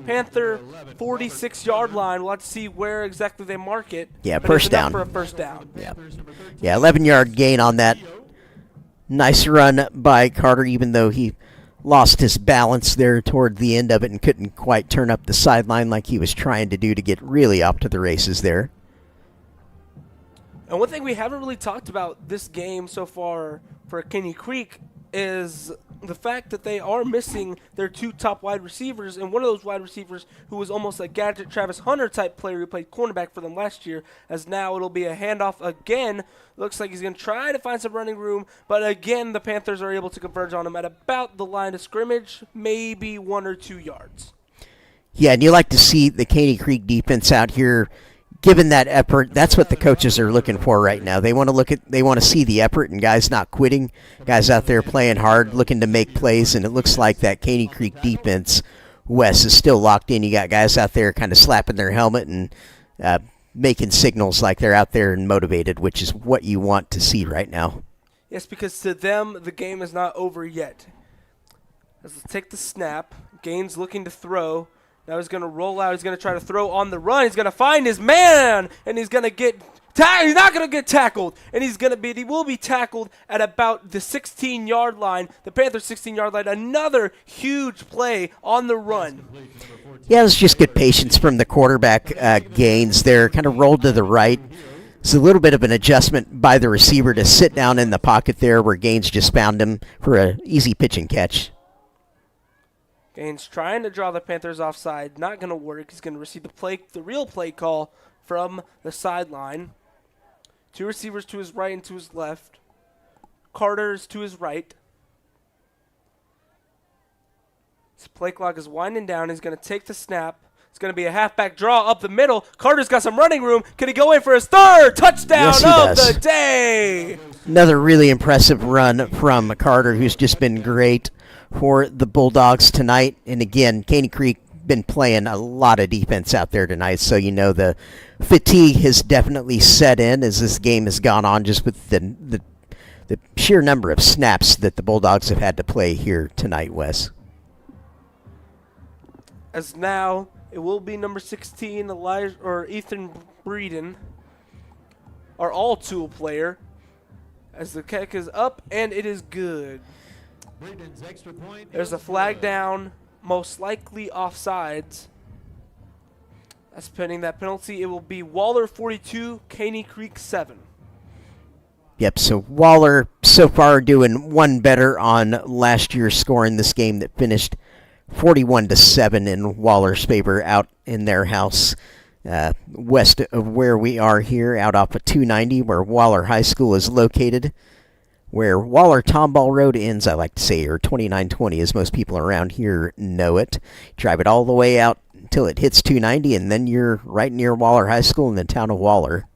S3: Panther 46-yard line. We'll have to see where exactly they mark it.
S2: Yeah,
S3: but
S2: first
S3: it's enough
S2: down.
S3: for a first down.
S2: Yeah, 11-yard gain on that. Nice run by Carter, even though he lost his balance there toward the end of it and couldn't quite turn up the sideline like he was trying to do to get really off to the races there.
S3: And one thing we haven't really talked about this game so far for Caney Creek is the fact that they are missing their 2 top wide receivers, and one of those wide receivers who was almost a gadget Travis Hunter type player who played cornerback for them last year, as now it'll be a handoff again. Looks like he's going to try to find some running room, but again the Panthers are able to converge on him at about the line of scrimmage, maybe 1 or 2 yards.
S2: Yeah, and you like to see the Caney Creek defense out here given that effort. That's what the coaches are looking for right now. They want to see the effort and guys not quitting, guys out there playing hard, looking to make plays, and it looks like that Caney Creek defense, Wes, is still locked in. You got guys out there kind of slapping their helmet and making signals like they're out there and motivated, which is what you want to see right now.
S3: Yes, because to them, the game is not over yet. Let's take the snap. Gaines looking to throw. Now he's going to roll out. He's going to try to throw on the run. He's going to find his man, and he's going to get he's not going to get tackled, and he will be tackled at about the 16-yard line, the Panthers' 16-yard line. Another huge play on the run.
S2: Yeah, it was just good patience from the quarterback, Gaines there. Kind of rolled to the right. It's a little bit of an adjustment by the receiver to sit down in the pocket there where Gaines just found him for an easy pitch and catch.
S3: Gaines trying to draw the Panthers offside. Not going to work. He's going to receive the real play call from the sideline. 2 receivers to his right and to his left. Carter's to his right. His play clock is winding down. He's going to take the snap. It's going to be a halfback draw up the middle. Carter's got some running room. Can he go in for his 3rd touchdown of the day?
S2: Another really impressive run from Carter, who's just been great for the Bulldogs tonight. And again, Caney Creek been playing a lot of defense out there tonight, so you know the fatigue has definitely set in as this game has gone on, just with the sheer number of snaps that the Bulldogs have had to play here tonight, Wes.
S3: As now it will be number 16, Ethan Breeden, our all-tool player, as the kick is up and it is good. There's a flag down, most likely offsides. That's pending that penalty. It will be Waller 42, Caney Creek 7.
S2: Yep, so Waller so far doing one better on last year's score in this game that finished 41-7 in Waller's favor out in their house west of where we are here, out off of 290 where Waller High School is located. Where Waller Tomball Road ends, I like to say, or 2920, as most people around here know it. Drive it all the way out until it hits 290, and then you're right near Waller High School in the town of Waller.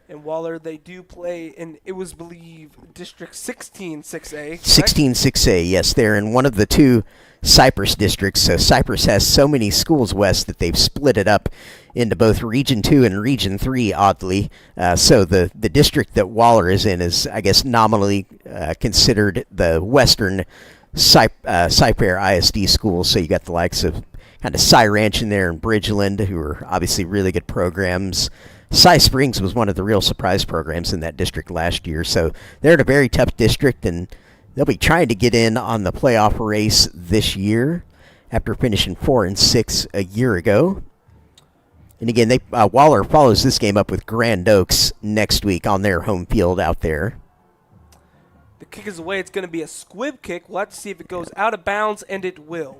S3: In Waller, they do play in, it was believed, District 16 6A.
S2: 16 6A, yes, they're in one of the 2 Cypress districts. So Cypress has so many schools west that they've split it up into both Region 2 and Region 3, oddly. So the district that Waller is in is, I guess, nominally considered the Western Cypher ISD schools. So you got the likes of kind of Cy Ranch in there and Bridgeland, who are obviously really good programs. Cy Springs was one of the real surprise programs in that district last year. So they're in a very tough district, and they'll be trying to get in on the playoff race this year after finishing 4-6 a year ago. And again, Waller follows this game up with Grand Oaks next week on their home field out there.
S3: The kick is away. It's going to be a squib kick. We'll have to see if it goes out of bounds, and it will.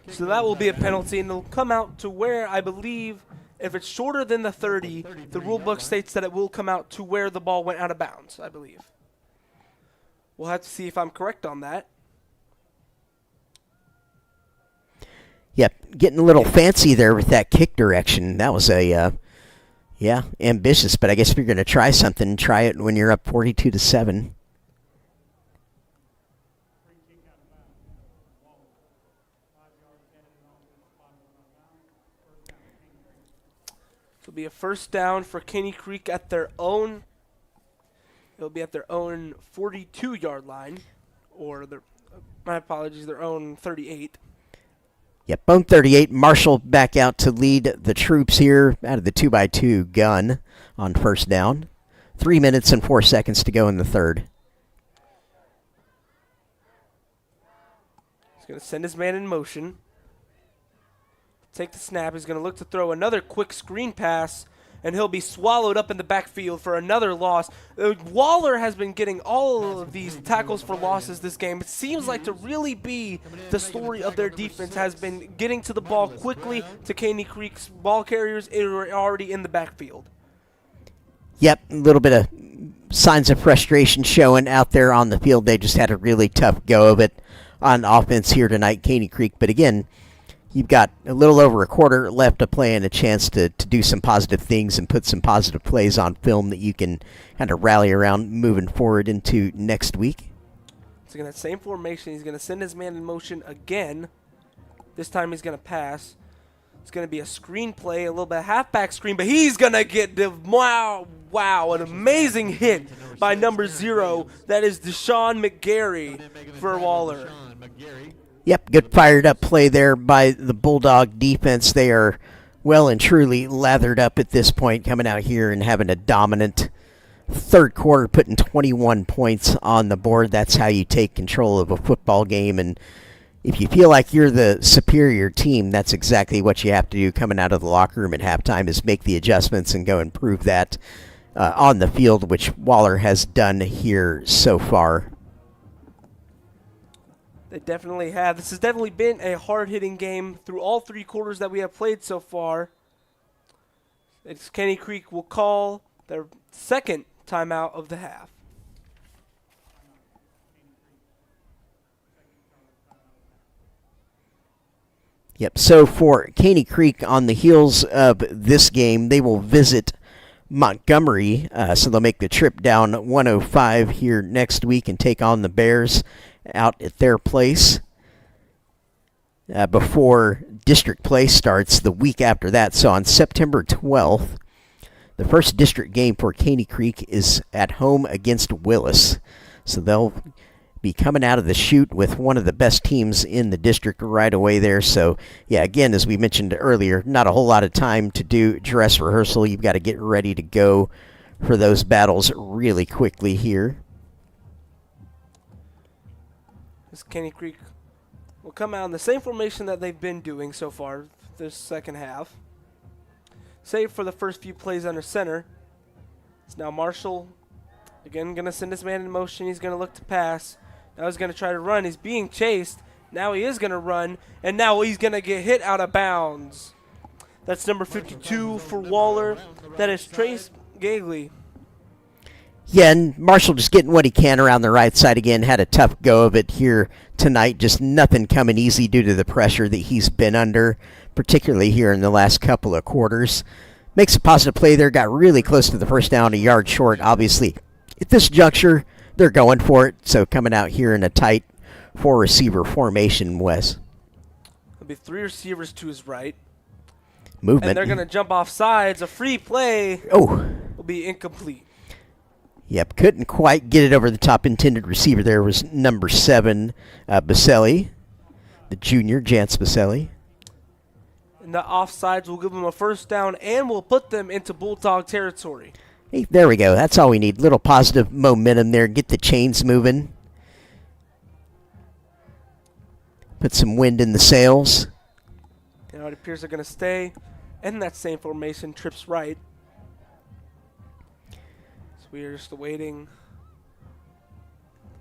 S3: So that will be a penalty, and it'll come out to where I believe if it's shorter than the 30, the rule book states that it will come out to where the ball went out of bounds, I believe. We'll have to see if I'm correct on that.
S2: Yep, getting a little fancy there with that kick direction. That was ambitious, but I guess if you're going to try something, try it when you're up 42-7.
S3: It'll be a first down for Caney Creek at their own It'll be at their own 42-yard line, or my apologies, their own 38.
S2: Yep, bone 38. Marshall back out to lead the troops here out of the 2x2 gun on first down. 3 minutes and 4 seconds to go in the third.
S3: He's going to send his man in motion. Take the snap. He's going to look to throw another quick screen pass, and he'll be swallowed up in the backfield for another loss. Waller has been getting all of these tackles for losses this game. It seems like to really be the story of their defense has been getting to the ball quickly to Caney Creek's ball carriers who are already in the backfield.
S2: Yep, a little bit of signs of frustration showing out there on the field. They just had a really tough go of it on offense here tonight, Caney Creek. But again, you've got a little over a quarter left to play and a chance to do some positive things and put some positive plays on film that you can kind of rally around moving forward into next week.
S3: So in that same formation, he's going to send his man in motion again. This time he's going to pass. It's going to be a screen play, a little bit of halfback screen, but he's going to get the an amazing hit by number 0. That is Deshaun McGarry for Waller.
S2: Yep, good fired up play there by the Bulldog defense. They are well and truly lathered up at this point, coming out here and having a dominant third quarter, putting 21 points on the board. That's how you take control of a football game. And if you feel like you're the superior team, that's exactly what you have to do coming out of the locker room at halftime, is make the adjustments and go and prove that on the field, which Waller has done here so far.
S3: They definitely have. This has definitely been a hard-hitting game through all 3 quarters that we have played so far. It's Caney Creek will call their second timeout of the half.
S2: Yep, so for Caney Creek, on the heels of this game, they will visit Montgomery, so they'll make the trip down 105 here next week and take on the Bears out at their place before district play starts the week after that. So on September 12th, the first district game for Caney Creek is at home against Willis. So they'll be coming out of the chute with one of the best teams in the district right away there. So, yeah, again, as we mentioned earlier, not a whole lot of time to do dress rehearsal. You've got to get ready to go for those battles really quickly here.
S3: This Caney Creek will come out in the same formation that they've been doing so far this second half. Save for the first few plays under center. It's now Marshall, again, going to send his man in motion. He's going to look to pass. Now he's going to try to run. He's being chased. Now he is going to run, and now he's going to get hit out of bounds. That's number 52 for Waller. That is Trace Gagley.
S2: Yeah, and Marshall just getting what he can around the right side again. Had a tough go of it here tonight. Just nothing coming easy due to the pressure that he's been under, particularly here in the last couple of quarters. Makes a positive play there. Got really close to the first down, a yard short, obviously. At this juncture, they're going for it. So coming out here in a tight 4-receiver formation, Wes.
S3: There'll be 3 receivers to his right.
S2: Movement.
S3: And they're going to jump off sides. A free play
S2: will
S3: be incomplete.
S2: Yep, couldn't quite get it over the top. Intended receiver there was number 7, Baselli, the junior, Jance Baselli.
S3: And the offsides will give them a first down and will put them into Bulldog territory.
S2: Hey, there we go. That's all we need. Little positive momentum there. Get the chains moving. Put some wind in the sails.
S3: Now it appears they're going to stay in that same formation. Trips right. So we are just awaiting.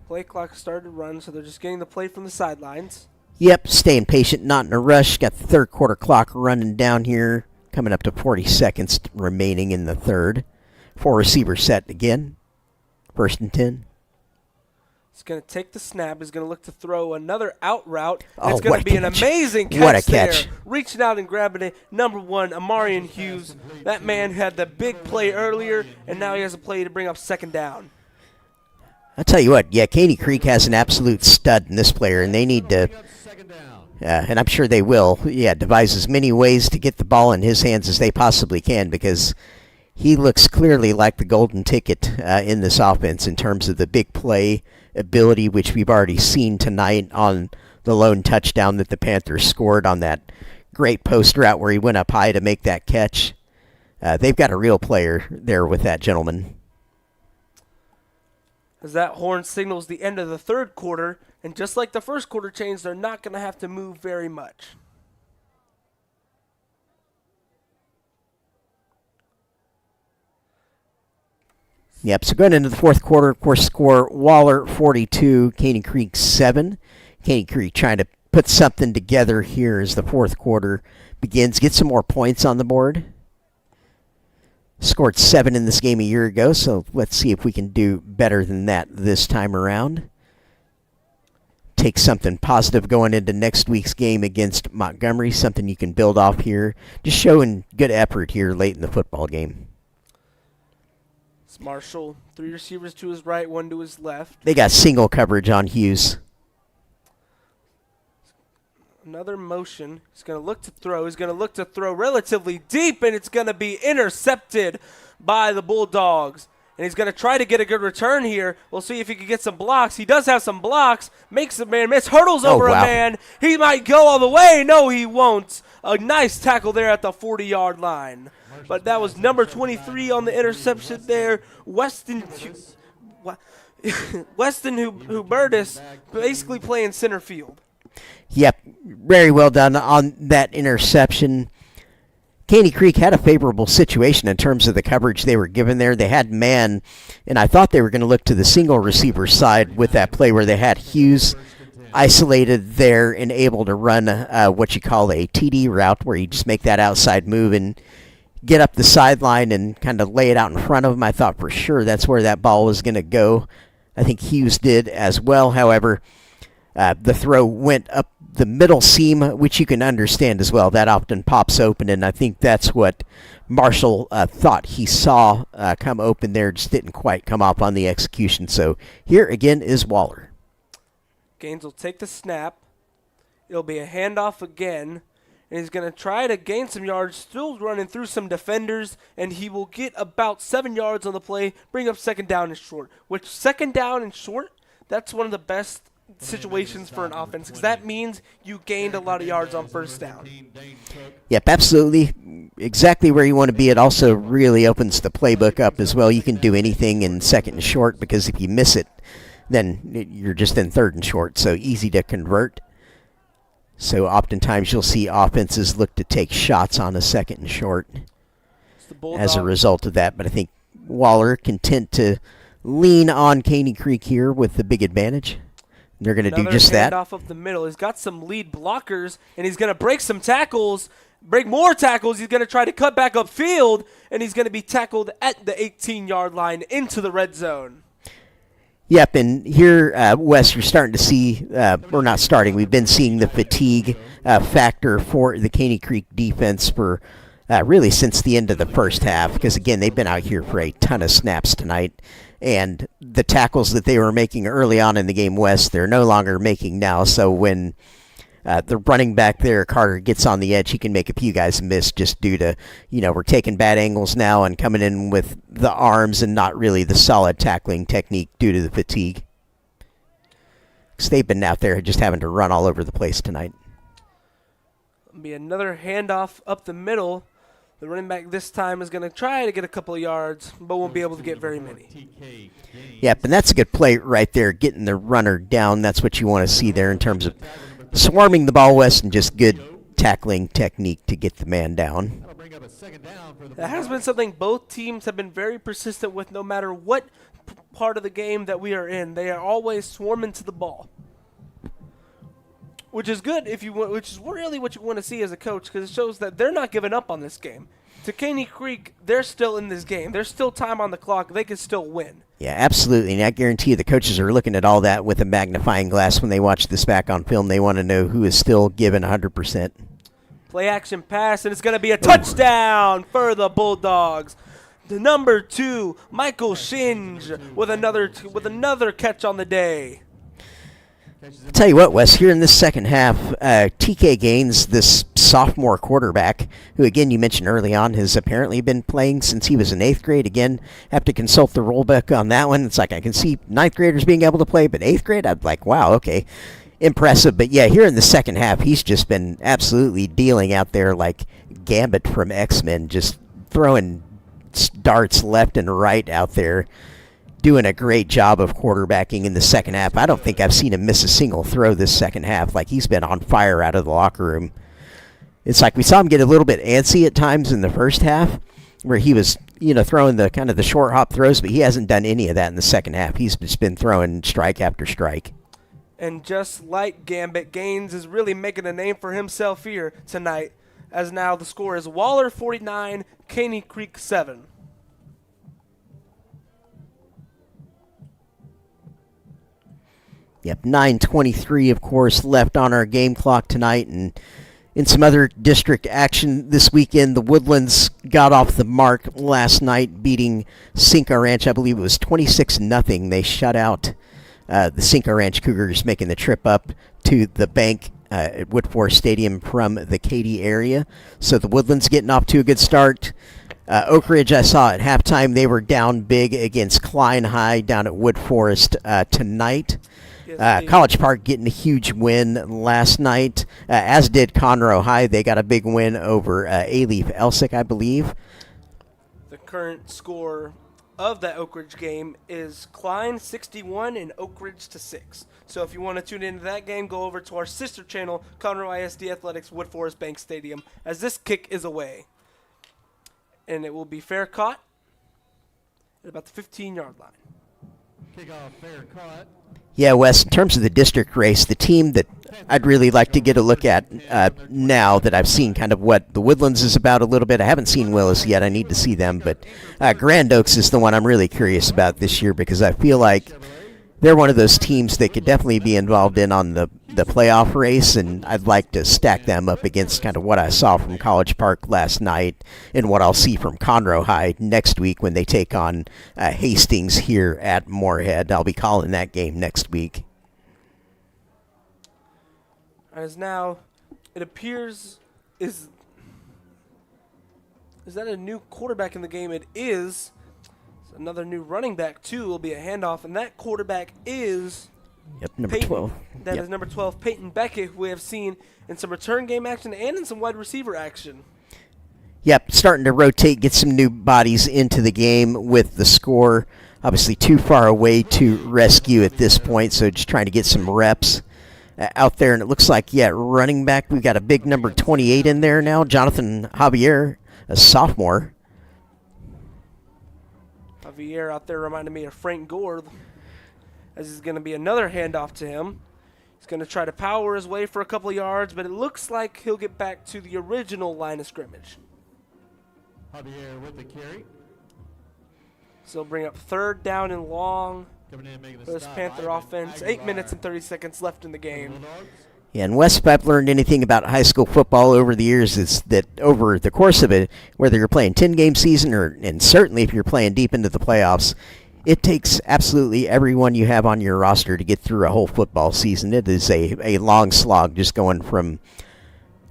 S3: Play clock started to run, so they're just getting the play from the sidelines.
S2: Yep, staying patient, not in a rush. Got the third quarter clock running down here. Coming up to 40 seconds remaining in the third. 4-receiver set again. 1st and 10.
S3: He's going to take the snap. He's going to look to throw another out route.
S2: Oh,
S3: it's going to be an amazing catch.
S2: What a catch.
S3: There. Reaching out and grabbing it. Number 1, Amarian Hughes. That man had the big play earlier, and now he has a play to bring up second down.
S2: I'll tell you what, yeah, Caney Creek has an absolute stud in this player, and they need to, and I'm sure they will, devise as many ways to get the ball in his hands as they possibly can, because He looks clearly like the golden ticket in this offense in terms of the big play ability, which we've already seen tonight on the lone touchdown that the Panthers scored on that great post route where he went up high to make that catch. They've got a real player there with that gentleman.
S3: As that horn signals the end of the third quarter, and just like the first quarter change, they're not going to have to move very much.
S2: Yep, so going into the fourth quarter, of course, score Waller 42, Caney Creek 7. Caney Creek trying to put something together here as the fourth quarter begins. Get some more points on the board. Scored 7 in this game a year ago, so let's see if we can do better than that this time around. Take something positive going into next week's game against Montgomery, something you can build off here. Just showing good effort here late in the football game.
S3: It's Marshall, 3 receivers to his right, 1 to his left.
S2: They got single coverage on Hughes.
S3: Another motion. He's going to look to throw. He's going to look to throw relatively deep, and it's going to be intercepted by the Bulldogs. And he's going to try to get a good return here. We'll see if he can get some blocks. He does have some blocks. Makes a man miss. Hurdles over a man. He might go all the way. No, he won't. A nice tackle there at the 40-yard line. But that was number 23 on the interception there. Weston Hubertus basically playing center field.
S2: Yep, very well done on that interception. Caney Creek had a favorable situation in terms of the coverage they were given there. They had man, and I thought they were going to look to the single receiver side with that play where they had Hughes isolated there and able to run what you call a TD route, where you just make that outside move and get up the sideline and kind of lay it out in front of him. I thought for sure that's where that ball was going to go. I think Hughes did as well. However, the throw went up the middle seam, which you can understand as well. That often pops open, and I think that's what Marshall thought he saw come open there. Just didn't quite come off on the execution. So here again is Waller.
S3: Gaines will take the snap. It'll be a handoff again, and he's going to try to gain some yards, still running through some defenders, and he will get about 7 yards on the play, bring up second down and short. Which second down and short, that's one of the best situations for an offense, because that means you gained a lot of yards on first down.
S2: Yep, absolutely. Exactly where you want to be. It also really opens the playbook up as well. You can do anything in second and short, because if you miss it, then you're just in third and short, so easy to convert. So oftentimes you'll see offenses look to take shots on a second and short as a result of that. But I think Waller content to lean on Caney Creek here with the big advantage. They're going to do just that.
S3: Off of the middle. He's got some lead blockers, and he's going to break some tackles, break more tackles. He's going to try to cut back upfield, and he's going to be tackled at the 18-yard line into the red zone.
S2: Yep, and here, Wes, you're starting to see, we're not starting, we've been seeing the fatigue factor for the Caney Creek defense for really since the end of the first half, because, again, they've been out here for a ton of snaps tonight. And the tackles that they were making early on in the game, West, they're no longer making now. So when the running back there, Carter, gets on the edge, he can make a few guys miss just due to, we're taking bad angles now and coming in with the arms and not really the solid tackling technique due to the fatigue. Because they've been out there just having to run all over the place tonight.
S3: It'll be another handoff up the middle. The running back this time is going to try to get a couple of yards, but won't be able to get very many.
S2: Yep, and that's a good play right there, getting the runner down. That's what you want to see there in terms of swarming the ball, West, and just good tackling technique to get the man down.
S3: That has been something both teams have been very persistent with no matter what part of the game that we are in. They are always swarming to the ball. Which is good which is really what you want to see as a coach, because it shows that they're not giving up on this game. To Caney Creek, they're still in this game. There's still time on the clock. They can still win.
S2: Yeah, absolutely. And I guarantee you the coaches are looking at all that with a magnifying glass when they watch this back on film. They want to know who is still giving 100%.
S3: Play action pass, and it's going to be a touchdown for the Bulldogs. The number 2, Michael Shinge, with another catch on the day.
S2: Tell you what, Wes, here in this second half, TK Gaines, this sophomore quarterback, who again you mentioned early on has apparently been playing since he was in 8th grade. Again, have to consult the rule book on that one. It's like I can see 9th graders being able to play, but 8th grade, I'm like, wow, okay, impressive. But yeah, here in the second half, he's just been absolutely dealing out there like Gambit from X-Men, just throwing darts left and right out there, doing a great job of quarterbacking in the second half. I don't think I've seen him miss a single throw this second half. Like, he's been on fire out of the locker room. It's like we saw him get a little bit antsy at times in the first half, where he was, throwing the kind of the short hop throws, but he hasn't done any of that in the second half. He's just been throwing strike after strike.
S3: And just like Gambit, Gaines is really making a name for himself here tonight, as now the score is Waller 49, Caney Creek 7.
S2: Yep, 9:23, of course, left on our game clock tonight. And in some other district action this weekend, the Woodlands got off the mark last night, beating Cinco Ranch. I believe it was 26-0. They shut out the Cinco Ranch Cougars, making the trip up to the bank at Woodforest Stadium from the Katy area. So the Woodlands getting off to a good start. Oak Ridge, I saw at halftime, they were down big against Klein High down at Woodforest tonight. College Park getting a huge win last night, as did Conroe High. They got a big win over A-Leaf Elsick, I believe.
S3: The current score of that Oak Ridge game is Klein 61 and Oak Ridge to 6. So if you want to tune into that game, go over to our sister channel, Conroe ISD Athletics Woodforest Bank Stadium, as this kick is away. And it will be fair caught at about the 15-yard line.
S8: Kickoff fair caught.
S2: Yeah, Wes, in terms of the district race, the team that I'd really like to get a look at now that I've seen kind of what the Woodlands is about a little bit. I haven't seen Willis yet. I need to see them. But Grand Oaks is the one I'm really curious about this year, because I feel like they're one of those teams that could definitely be involved in on the playoff race, and I'd like to stack them up against kind of what I saw from College Park last night and what I'll see from Conroe High next week when they take on Hastings here at Moorhead. I'll be calling that game next week.
S3: As now, it appears, is that a new quarterback in the game? It is. Another new running back, too, will be a handoff, and that quarterback is
S2: number
S3: Peyton.
S2: 12.
S3: That is number 12, Peyton Beckett, who we have seen in some return game action and in some wide receiver action.
S2: Yep, starting to rotate, get some new bodies into the game with the score obviously too far away to rescue at this point, so just trying to get some reps out there. And it looks like, running back, we've got a big number 28 in there now, Jonathan Javier, a sophomore.
S3: Javier out there reminded me of Frank Gore, as is going to be another handoff to him. He's going to try to power his way for a couple yards, but it looks like he'll get back to the original line of scrimmage.
S8: Javier with the carry.
S3: So he'll bring up 3rd down and long
S8: Coming in, making the
S3: for this
S8: stop.
S3: Panther offense. 8 minutes and 30 seconds left in the game.
S2: Yeah, and Wes, if I've learned anything about high school football over the years, is that over the course of it, whether you're playing 10-game season and certainly if you're playing deep into the playoffs, it takes absolutely everyone you have on your roster to get through a whole football season. It is a long slog just going from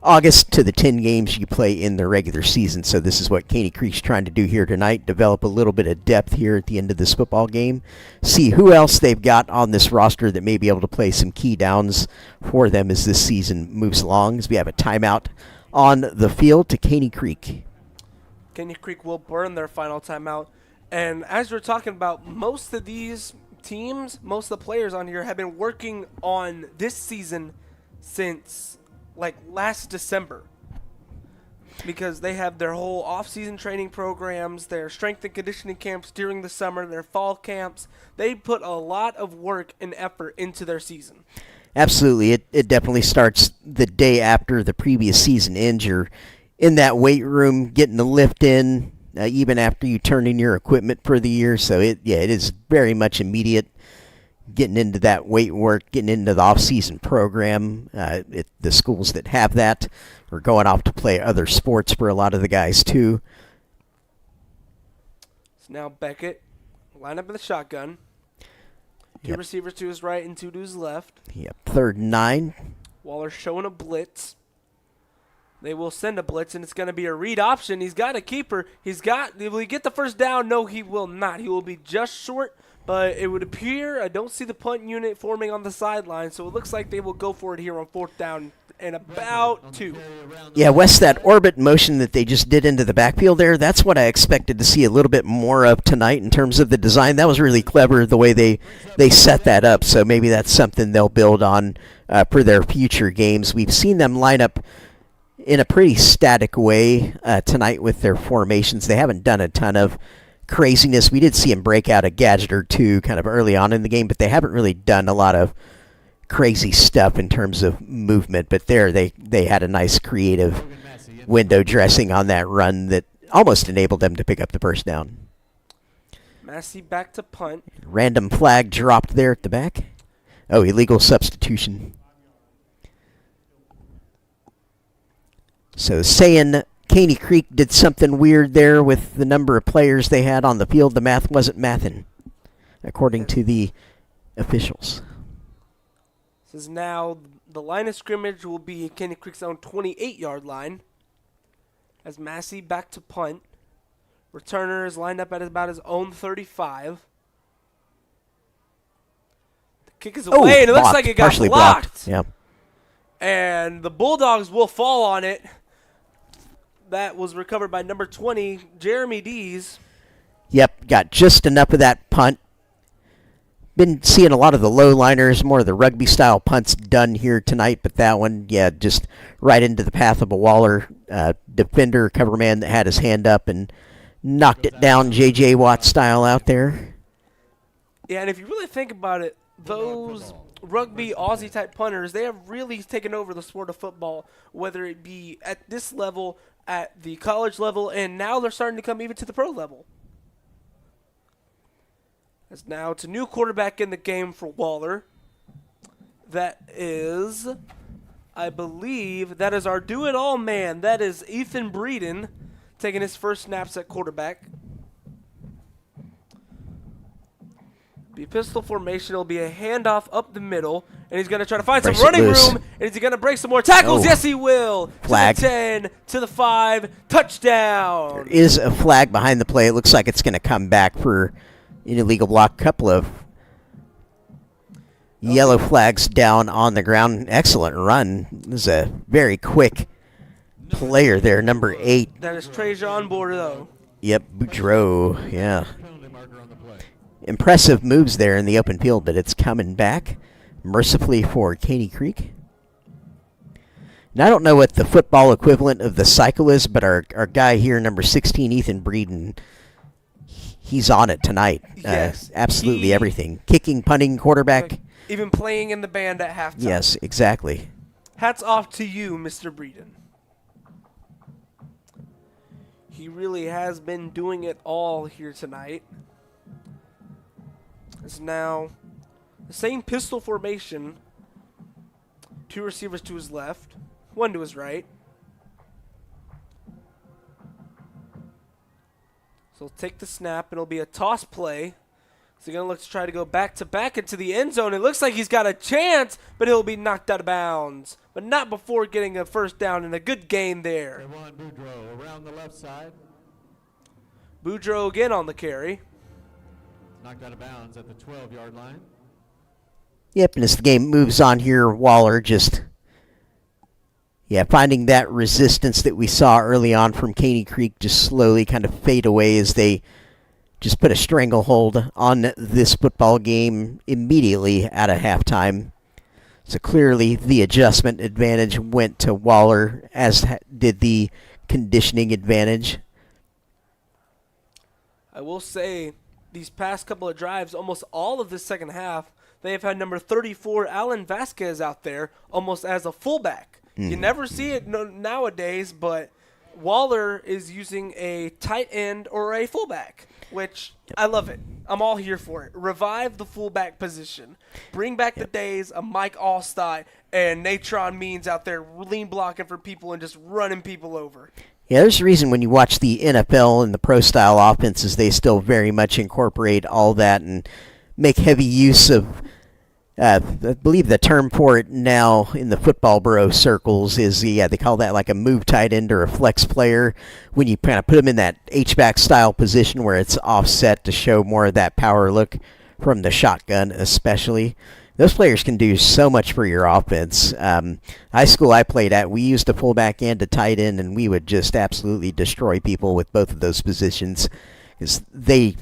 S2: August to the 10 games you play in the regular season. So this is what Caney Creek's trying to do here tonight, develop a little bit of depth here at the end of this football game, see who else they've got on this roster that may be able to play some key downs for them as this season moves along, as we have a timeout on the field to Caney Creek.
S3: Caney Creek will burn their final timeout. And as we're talking about, most of these teams, most of the players on here have been working on this season since like last December, because they have their whole off-season training programs, their strength and conditioning camps during the summer, their fall camps. They put a lot of work and effort into their season.
S2: Absolutely. It definitely starts the day after the previous season ends. You're in that weight room getting the lift in, even after you turn in your equipment for the year. So it is very much immediate, getting into that weight work, getting into the off-season program. The schools that have that are going off to play other sports for a lot of the guys too.
S3: So now Beckett line up in the shotgun. Two receivers to his right and two to his left.
S2: Yep, 3rd and 9.
S3: Waller showing a blitz. They will send a blitz, and it's going to be a read option. He's got a keeper. Will he get the first down? No, he will not. He will be just short, but it would appear I don't see the punt unit forming on the sideline, so it looks like they will go for it here on 4th down and about 2.
S2: Yeah, Wes, that orbit motion that they just did into the backfield there, that's what I expected to see a little bit more of tonight in terms of the design. That was really clever the way they set that up, so maybe that's something they'll build on for their future games. We've seen them line up in a pretty static way tonight with their formations. They haven't done a ton of craziness. We did see him break out a gadget or two kind of early on in the game, but they haven't really done a lot of crazy stuff in terms of movement. But there they had a nice creative window dressing on that run that almost enabled them to pick up the first down.
S3: Massey back to punt.
S2: Random flag dropped there at the back. Oh, illegal substitution. So saying Caney Creek did something weird there with the number of players they had on the field. The math wasn't mathin', according to the officials.
S3: This is now the line of scrimmage will be Caney Creek's own 28-yard line. As Massey back to punt. Returner is lined up at about his own 35. The kick is away, and it looks like it got
S2: partially
S3: blocked.
S2: Yeah.
S3: And the Bulldogs will fall on it. That was recovered by number 20, Jeremy Dees.
S2: Yep, got just enough of that punt. Been seeing a lot of the low liners, more of the rugby style punts done here tonight, but that one, yeah, just right into the path of a Waller defender, cover man that had his hand up and knocked it down J.J. Watt style out there.
S3: Yeah, and if you really think about it, those rugby Aussie type punters, they have really taken over the sport of football, whether it be at this level, at the college level, and now they're starting to come even to the pro level. As now it's a new quarterback in the game for Waller. That is, I believe, that is our do-it-all man. That is Ethan Breeden taking his first snaps at quarterback. Be pistol formation. It'll be a handoff up the middle, and he's going to try to find some running room. And is he going to break some more tackles?
S2: Oh.
S3: Yes, he will.
S2: Flag.
S3: To the 10, to the 5, touchdown.
S2: There is a flag behind the play. It looks like it's going to come back for an illegal block. Couple of yellow flags down on the ground. Excellent run. This is a very quick player there, number 8.
S3: That is Trajan Bordeaux.
S2: Yep, Boudreaux, yeah. Impressive moves there in the open field, but it's coming back mercifully for Caney Creek. Now, I don't know what the football equivalent of the cycle is, but our guy here, number 16, Ethan Breeden, he's on it tonight.
S3: Yes.
S2: Absolutely everything. Kicking, punting, quarterback.
S3: Even playing in the band at halftime.
S2: Yes, exactly.
S3: Hats off to you, Mr. Breeden. He really has been doing it all here tonight. It's now the same pistol formation. 2 receivers to his left, 1 to his right. So he'll take the snap, and it'll be a toss play. So he's going to look to try to go back-to-back into the end zone. It looks like he's got a chance, but he'll be knocked out of bounds. But not before getting a first down and a good gain there.
S8: Boudreaux around the left side.
S3: Boudreaux again on the carry.
S8: Knocked out of bounds at the 12-yard line.
S2: Yep, and as the game moves on here, Waller just, finding that resistance that we saw early on from Caney Creek just slowly kind of fade away as they just put a stranglehold on this football game immediately at a halftime. So clearly the adjustment advantage went to Waller, as did the conditioning advantage.
S3: I will say, these past couple of drives, almost all of the second half, they have had number 34, Alan Vasquez, out there almost as a fullback. You never see it nowadays, but Waller is using a tight end or a fullback, which I love it. I'm all here for it. Revive the fullback position. Bring back the days of Mike Allstott and Natron Means out there lean blocking for people and just running people over.
S2: Yeah, there's a reason when you watch the NFL and the pro-style offenses, they still very much incorporate all that and make heavy use of. I believe the term for it now in the football bro circles is they call that like a move tight end or a flex player, when you kind of put them in that H-back style position where it's offset to show more of that power look from the shotgun especially. Those players can do so much for your offense. High school I played at, we used a fullback and a tight end, and we would just absolutely destroy people with both of those positions because they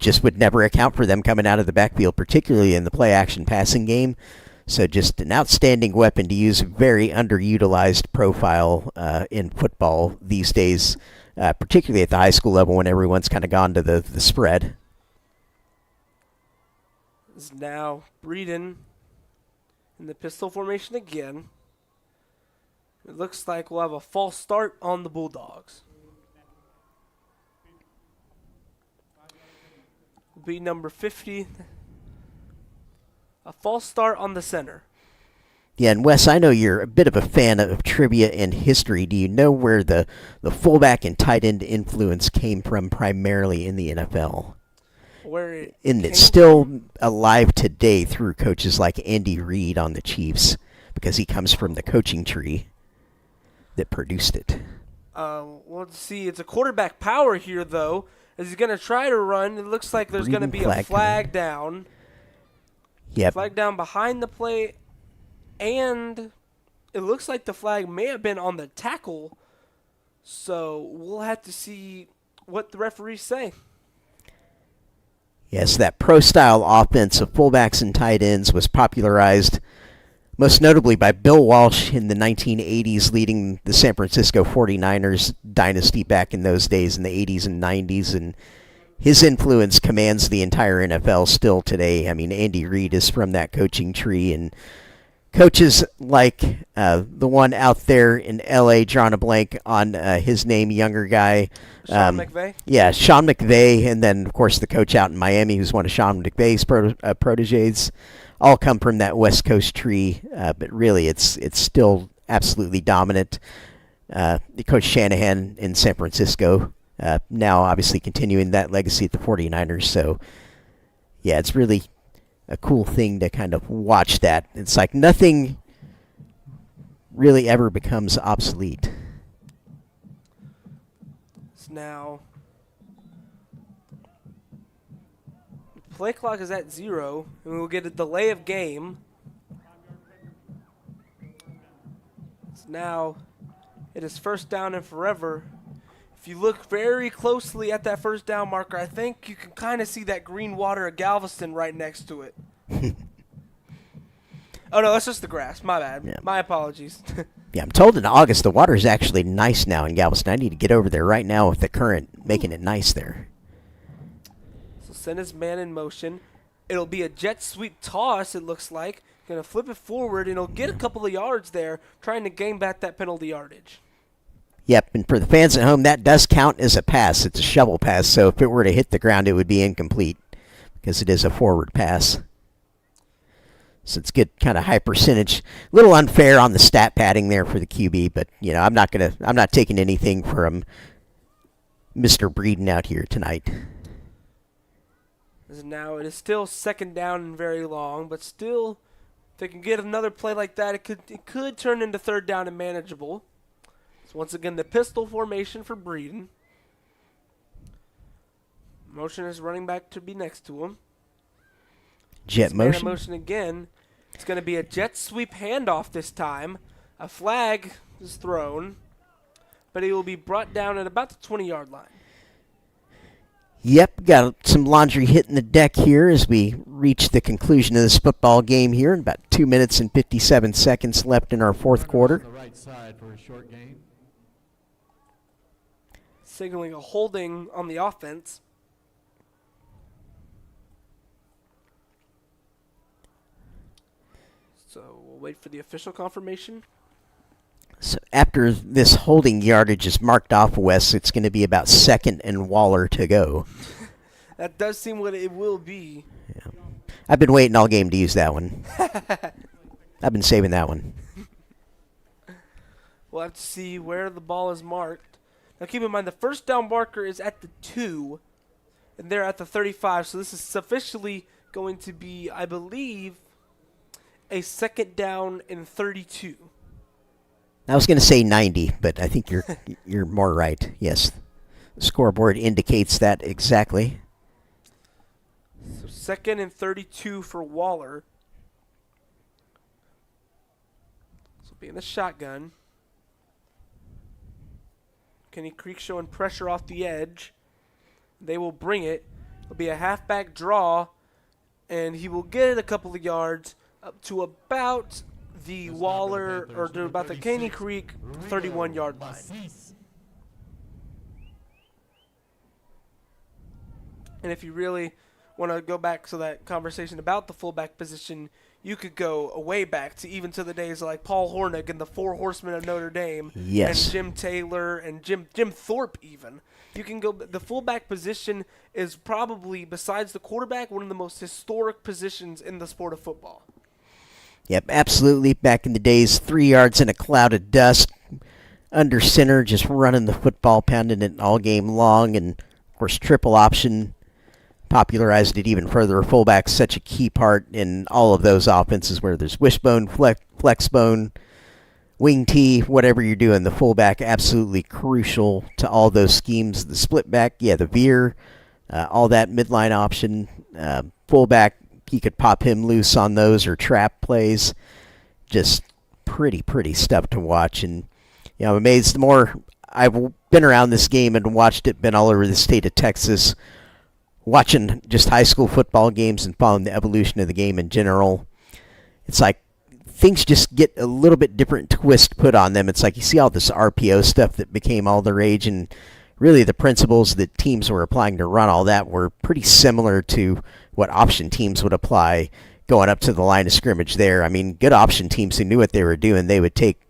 S2: just would never account for them coming out of the backfield, particularly in the play-action passing game. So just an outstanding weapon to use, very underutilized profile in football these days, particularly at the high school level when everyone's kind of gone to the spread.
S3: Is now Breeden in the pistol formation again. It looks like we'll have a false start on the Bulldogs. Be number 50. A false start on the center.
S2: Yeah, and Wes, I know you're a bit of a fan of trivia and history. Do you know where the fullback and tight end influence came from primarily in the NFL?
S3: Where
S2: it's still alive today through coaches like Andy Reid on the Chiefs, because he comes from the coaching tree that produced it.
S3: Well, let's see. It's a quarterback power here, though. As he's going to try to run, it looks like there's going to be a flag down.
S2: Yep.
S3: Flag down behind the play, and it looks like the flag may have been on the tackle. So we'll have to see what the referees say.
S2: Yes, that pro-style offense of fullbacks and tight ends was popularized most notably by Bill Walsh in the 1980s, leading the San Francisco 49ers dynasty back in those days in the 80s and 90s, and his influence commands the entire NFL still today. I mean, Andy Reid is from that coaching tree, and coaches like the one out there in L.A., drawing a blank on his name, younger guy.
S3: Sean McVay?
S2: Yeah, Sean McVay, and then, of course, the coach out in Miami who's one of Sean McVay's proteges, all come from that West Coast tree, but really it's still absolutely dominant. Coach Shanahan in San Francisco, now obviously continuing that legacy at the 49ers, so yeah, it's really a cool thing to kind of watch that. It's like nothing really ever becomes obsolete.
S3: It's now play clock is at 0, and we'll get a delay of game. It's now it is first down and forever. If you look very closely at that first down marker, I think you can kind of see that green water of Galveston right next to it. Oh, no, that's just the grass. My bad. Yeah. My apologies.
S2: Yeah, I'm told in August the water is actually nice now in Galveston. I need to get over there right now with the current making it nice there.
S3: So send his man in motion. It'll be a jet sweep toss, it looks like. Going to flip it forward, and he'll get a couple of yards there, trying to gain back that penalty yardage.
S2: Yep, and for the fans at home, that does count as a pass. It's a shovel pass, so if it were to hit the ground, it would be incomplete because it is a forward pass. So it's good, kind of high percentage. A little unfair on the stat padding there for the QB, but you know, I'm not taking anything from Mr. Breeden out here tonight.
S3: Now it is still second down and very long, but still, if they can get another play like that, it could turn into third down and manageable. So once again, the pistol formation for Breeden. Motion is running back to be next to him.
S2: Jet motion.
S3: Motion again. It's going to be a jet sweep handoff this time. A flag is thrown, but he will be brought down at about the 20-yard line.
S2: Yep, got some laundry hitting the deck here as we reach the conclusion of this football game here. In about 2 minutes and 57 seconds left in our fourth quarter.
S8: The right side for a short game.
S3: Signaling a holding on the offense. So we'll wait for the official confirmation.
S2: So after this holding yardage is marked off, Wes, it's going to be about second and Waller to go.
S3: That does seem what it will be.
S2: Yeah. I've been waiting all game to use that one. I've been saving that one.
S3: We'll have to see where the ball is marked. Now keep in mind the first down marker is at the 2, and they're at the 35, so this is sufficiently going to be, I believe, a 2nd down and 32.
S2: I was going to say 90, but I think you're more right. Yes, the scoreboard indicates that exactly.
S3: So 2nd and 32 for Waller. This will be in the shotgun. Caney Creek showing pressure off the edge. They will bring it. It'll be a halfback draw, and he will get it a couple of yards up to about the Waller, or to about the Caney Creek 31-yard line. And if you really want to go back to that conversation about the fullback position, you could go way back to even to the days like Paul Hornick and the Four Horsemen of Notre Dame,
S2: Yes.
S3: and Jim Taylor and Jim Thorpe even. You can go. The fullback position is probably, besides the quarterback, one of the most historic positions in the sport of football.
S2: Yep, absolutely. Back in the days, 3 yards in a cloud of dust, under center, just running the football, pounding it all game long, and of course, triple option popularized it even further. Fullback's such a key part in all of those offenses where there's wishbone, flexbone, wing T, whatever you're doing. The fullback absolutely crucial to all those schemes. The split back, yeah, the veer, all that midline option. Fullback, you could pop him loose on those or trap plays. Just pretty stuff to watch. And I'm amazed. The more I've been around this game and watched it, been all over the state of Texas, watching just high school football games and following the evolution of the game in general, it's like things just get a little bit different twist put on them. It's like you see all this RPO stuff that became all the rage, and really the principles that teams were applying to run all that were pretty similar to what option teams would apply going up to the line of scrimmage there. I mean, good option teams who knew what they were doing, they would take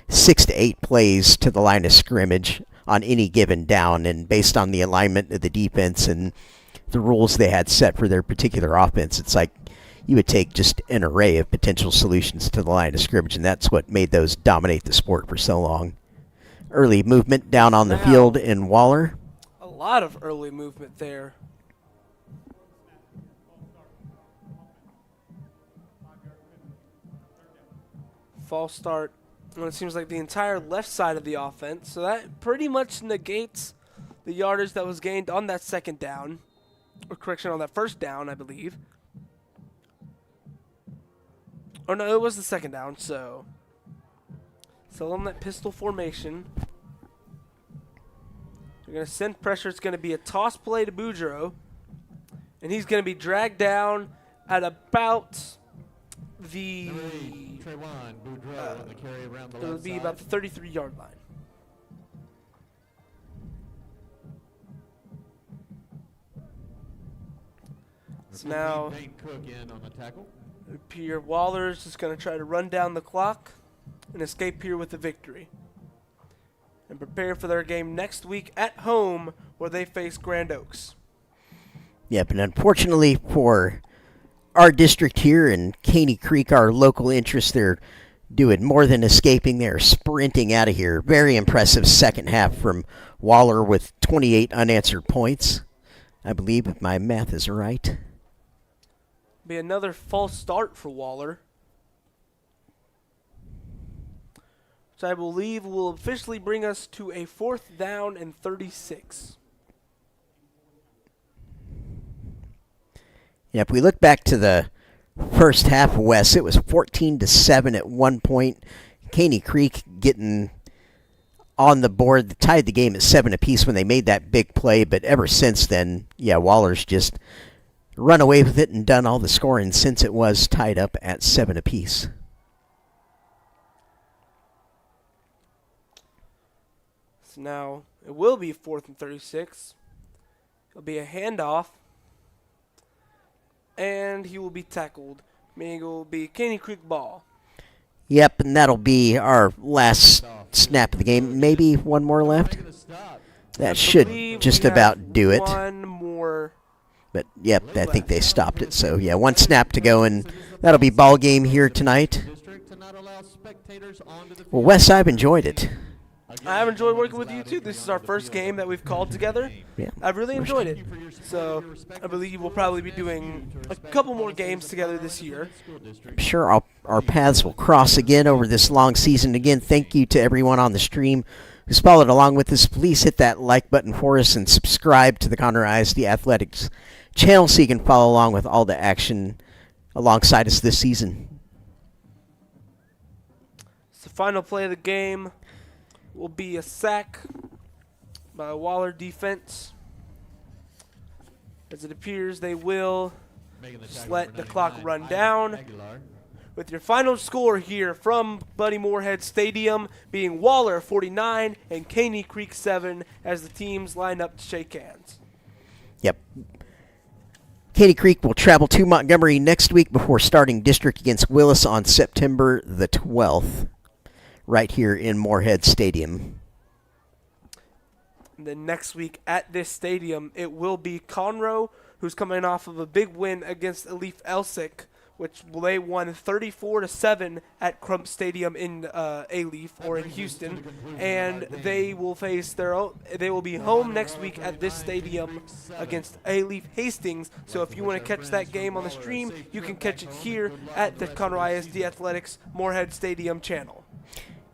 S2: 6 to 8 plays to the line of scrimmage on any given down, and based on the alignment of the defense and the rules they had set for their particular offense, it's like you would take just an array of potential solutions to the line of scrimmage, and that's what made those dominate the sport for so long. Early movement down on the field in Waller.
S3: A lot of early movement there. False start. Well, it seems like the entire left side of the offense. So that pretty much negates the yardage that was gained on that 2nd down. Or correction, on that 1st down, I believe. Or no, it was the 2nd down, so still on that pistol formation. They're going to send pressure. It's going to be a toss play to Boudreaux. And he's going to be dragged down at about the... it would be about the 33-yard line. So now, Pierre Waller's just going to try to run down the clock and escape here with the victory. And prepare for their game next week at home where they face Grand Oaks.
S2: Yep, and unfortunately for our district here in Caney Creek, our local interest, they're doing more than escaping. They're sprinting out of here. Very impressive second half from Waller with 28 unanswered points. I believe, if my math is right.
S3: Be another false start for Waller, which I believe will officially bring us to a 4th down and 36.
S2: Yeah, if we look back to the first half, Wes, it was 14-7 at one point. Caney Creek getting on the board, tied the game at 7 apiece when they made that big play, but ever since then, yeah, Waller's just run away with it and done all the scoring since it was tied up at 7 apiece.
S3: So now it will be 4th and 36. It'll be a handoff, and he will be tackled. Meaning it will be Caney Creek ball.
S2: Yep, and that'll be our last snap of the game. Maybe one more left. That should just about do it.
S3: One more.
S2: But, yep, I think they stopped it. So, yeah, one snap to go, and that'll be ball game here tonight. Well, Wes, I've enjoyed it.
S3: I have enjoyed working with you, too. This is our first game that we've called together.
S2: Yeah.
S3: I've really enjoyed it. So I believe we'll probably be doing a couple more games together this year.
S2: I'm sure our paths will cross again over this long season. Again, thank you to everyone on the stream who's followed along with us. Please hit that like button for us and subscribe to the Conroe ISD Athletics channel so you can follow along with all the action alongside us this season.
S3: So the final play of the game will be a sack by Waller defense. As it appears, they will just let the clock run down. With your final score here from Buddy Moorhead Stadium being Waller 49 and Caney Creek 7 as the teams line up to shake hands.
S2: Yep. Caney Creek will travel to Montgomery next week before starting district against Willis on September the 12th, right here in Moorhead Stadium.
S3: And then next week at this stadium, it will be Conroe, who's coming off of a big win against Elif Elsick, which they won 34-7 at Crump Stadium in Elif or in Houston, and they will face they will be home next week at this stadium against Elif Hastings. So if you want to catch that game on the stream, you can catch it here at the Conroe ISD Athletics Moorhead Stadium channel.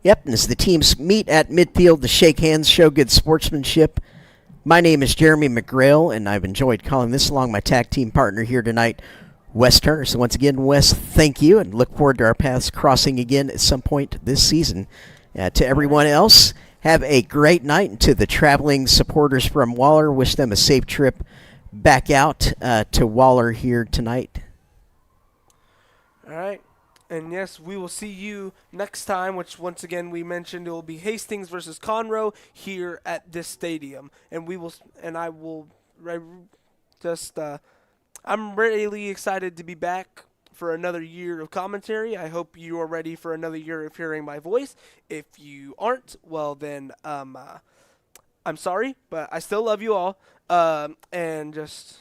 S2: Yep, and as the teams meet at midfield to shake hands, show good sportsmanship. My name is Jeremy McGrail, and I've enjoyed calling this along my tag team partner here tonight, Wes Turner. So once again, Wes, thank you, and look forward to our paths crossing again at some point this season. To everyone else, have a great night. And to the traveling supporters from Waller, wish them a safe trip back out to Waller here tonight.
S3: All right. And yes, we will see you next time, which once again we mentioned it will be Hastings versus Conroe here at this stadium. And I'm really excited to be back for another year of commentary. I hope you are ready for another year of hearing my voice. If you aren't, well then, I'm sorry, but I still love you all. And just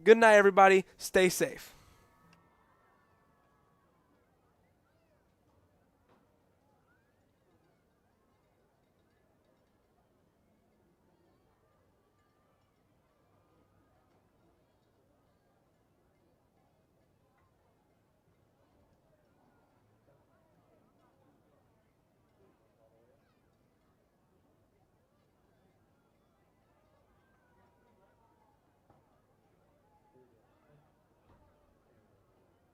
S3: good night, everybody. Stay safe.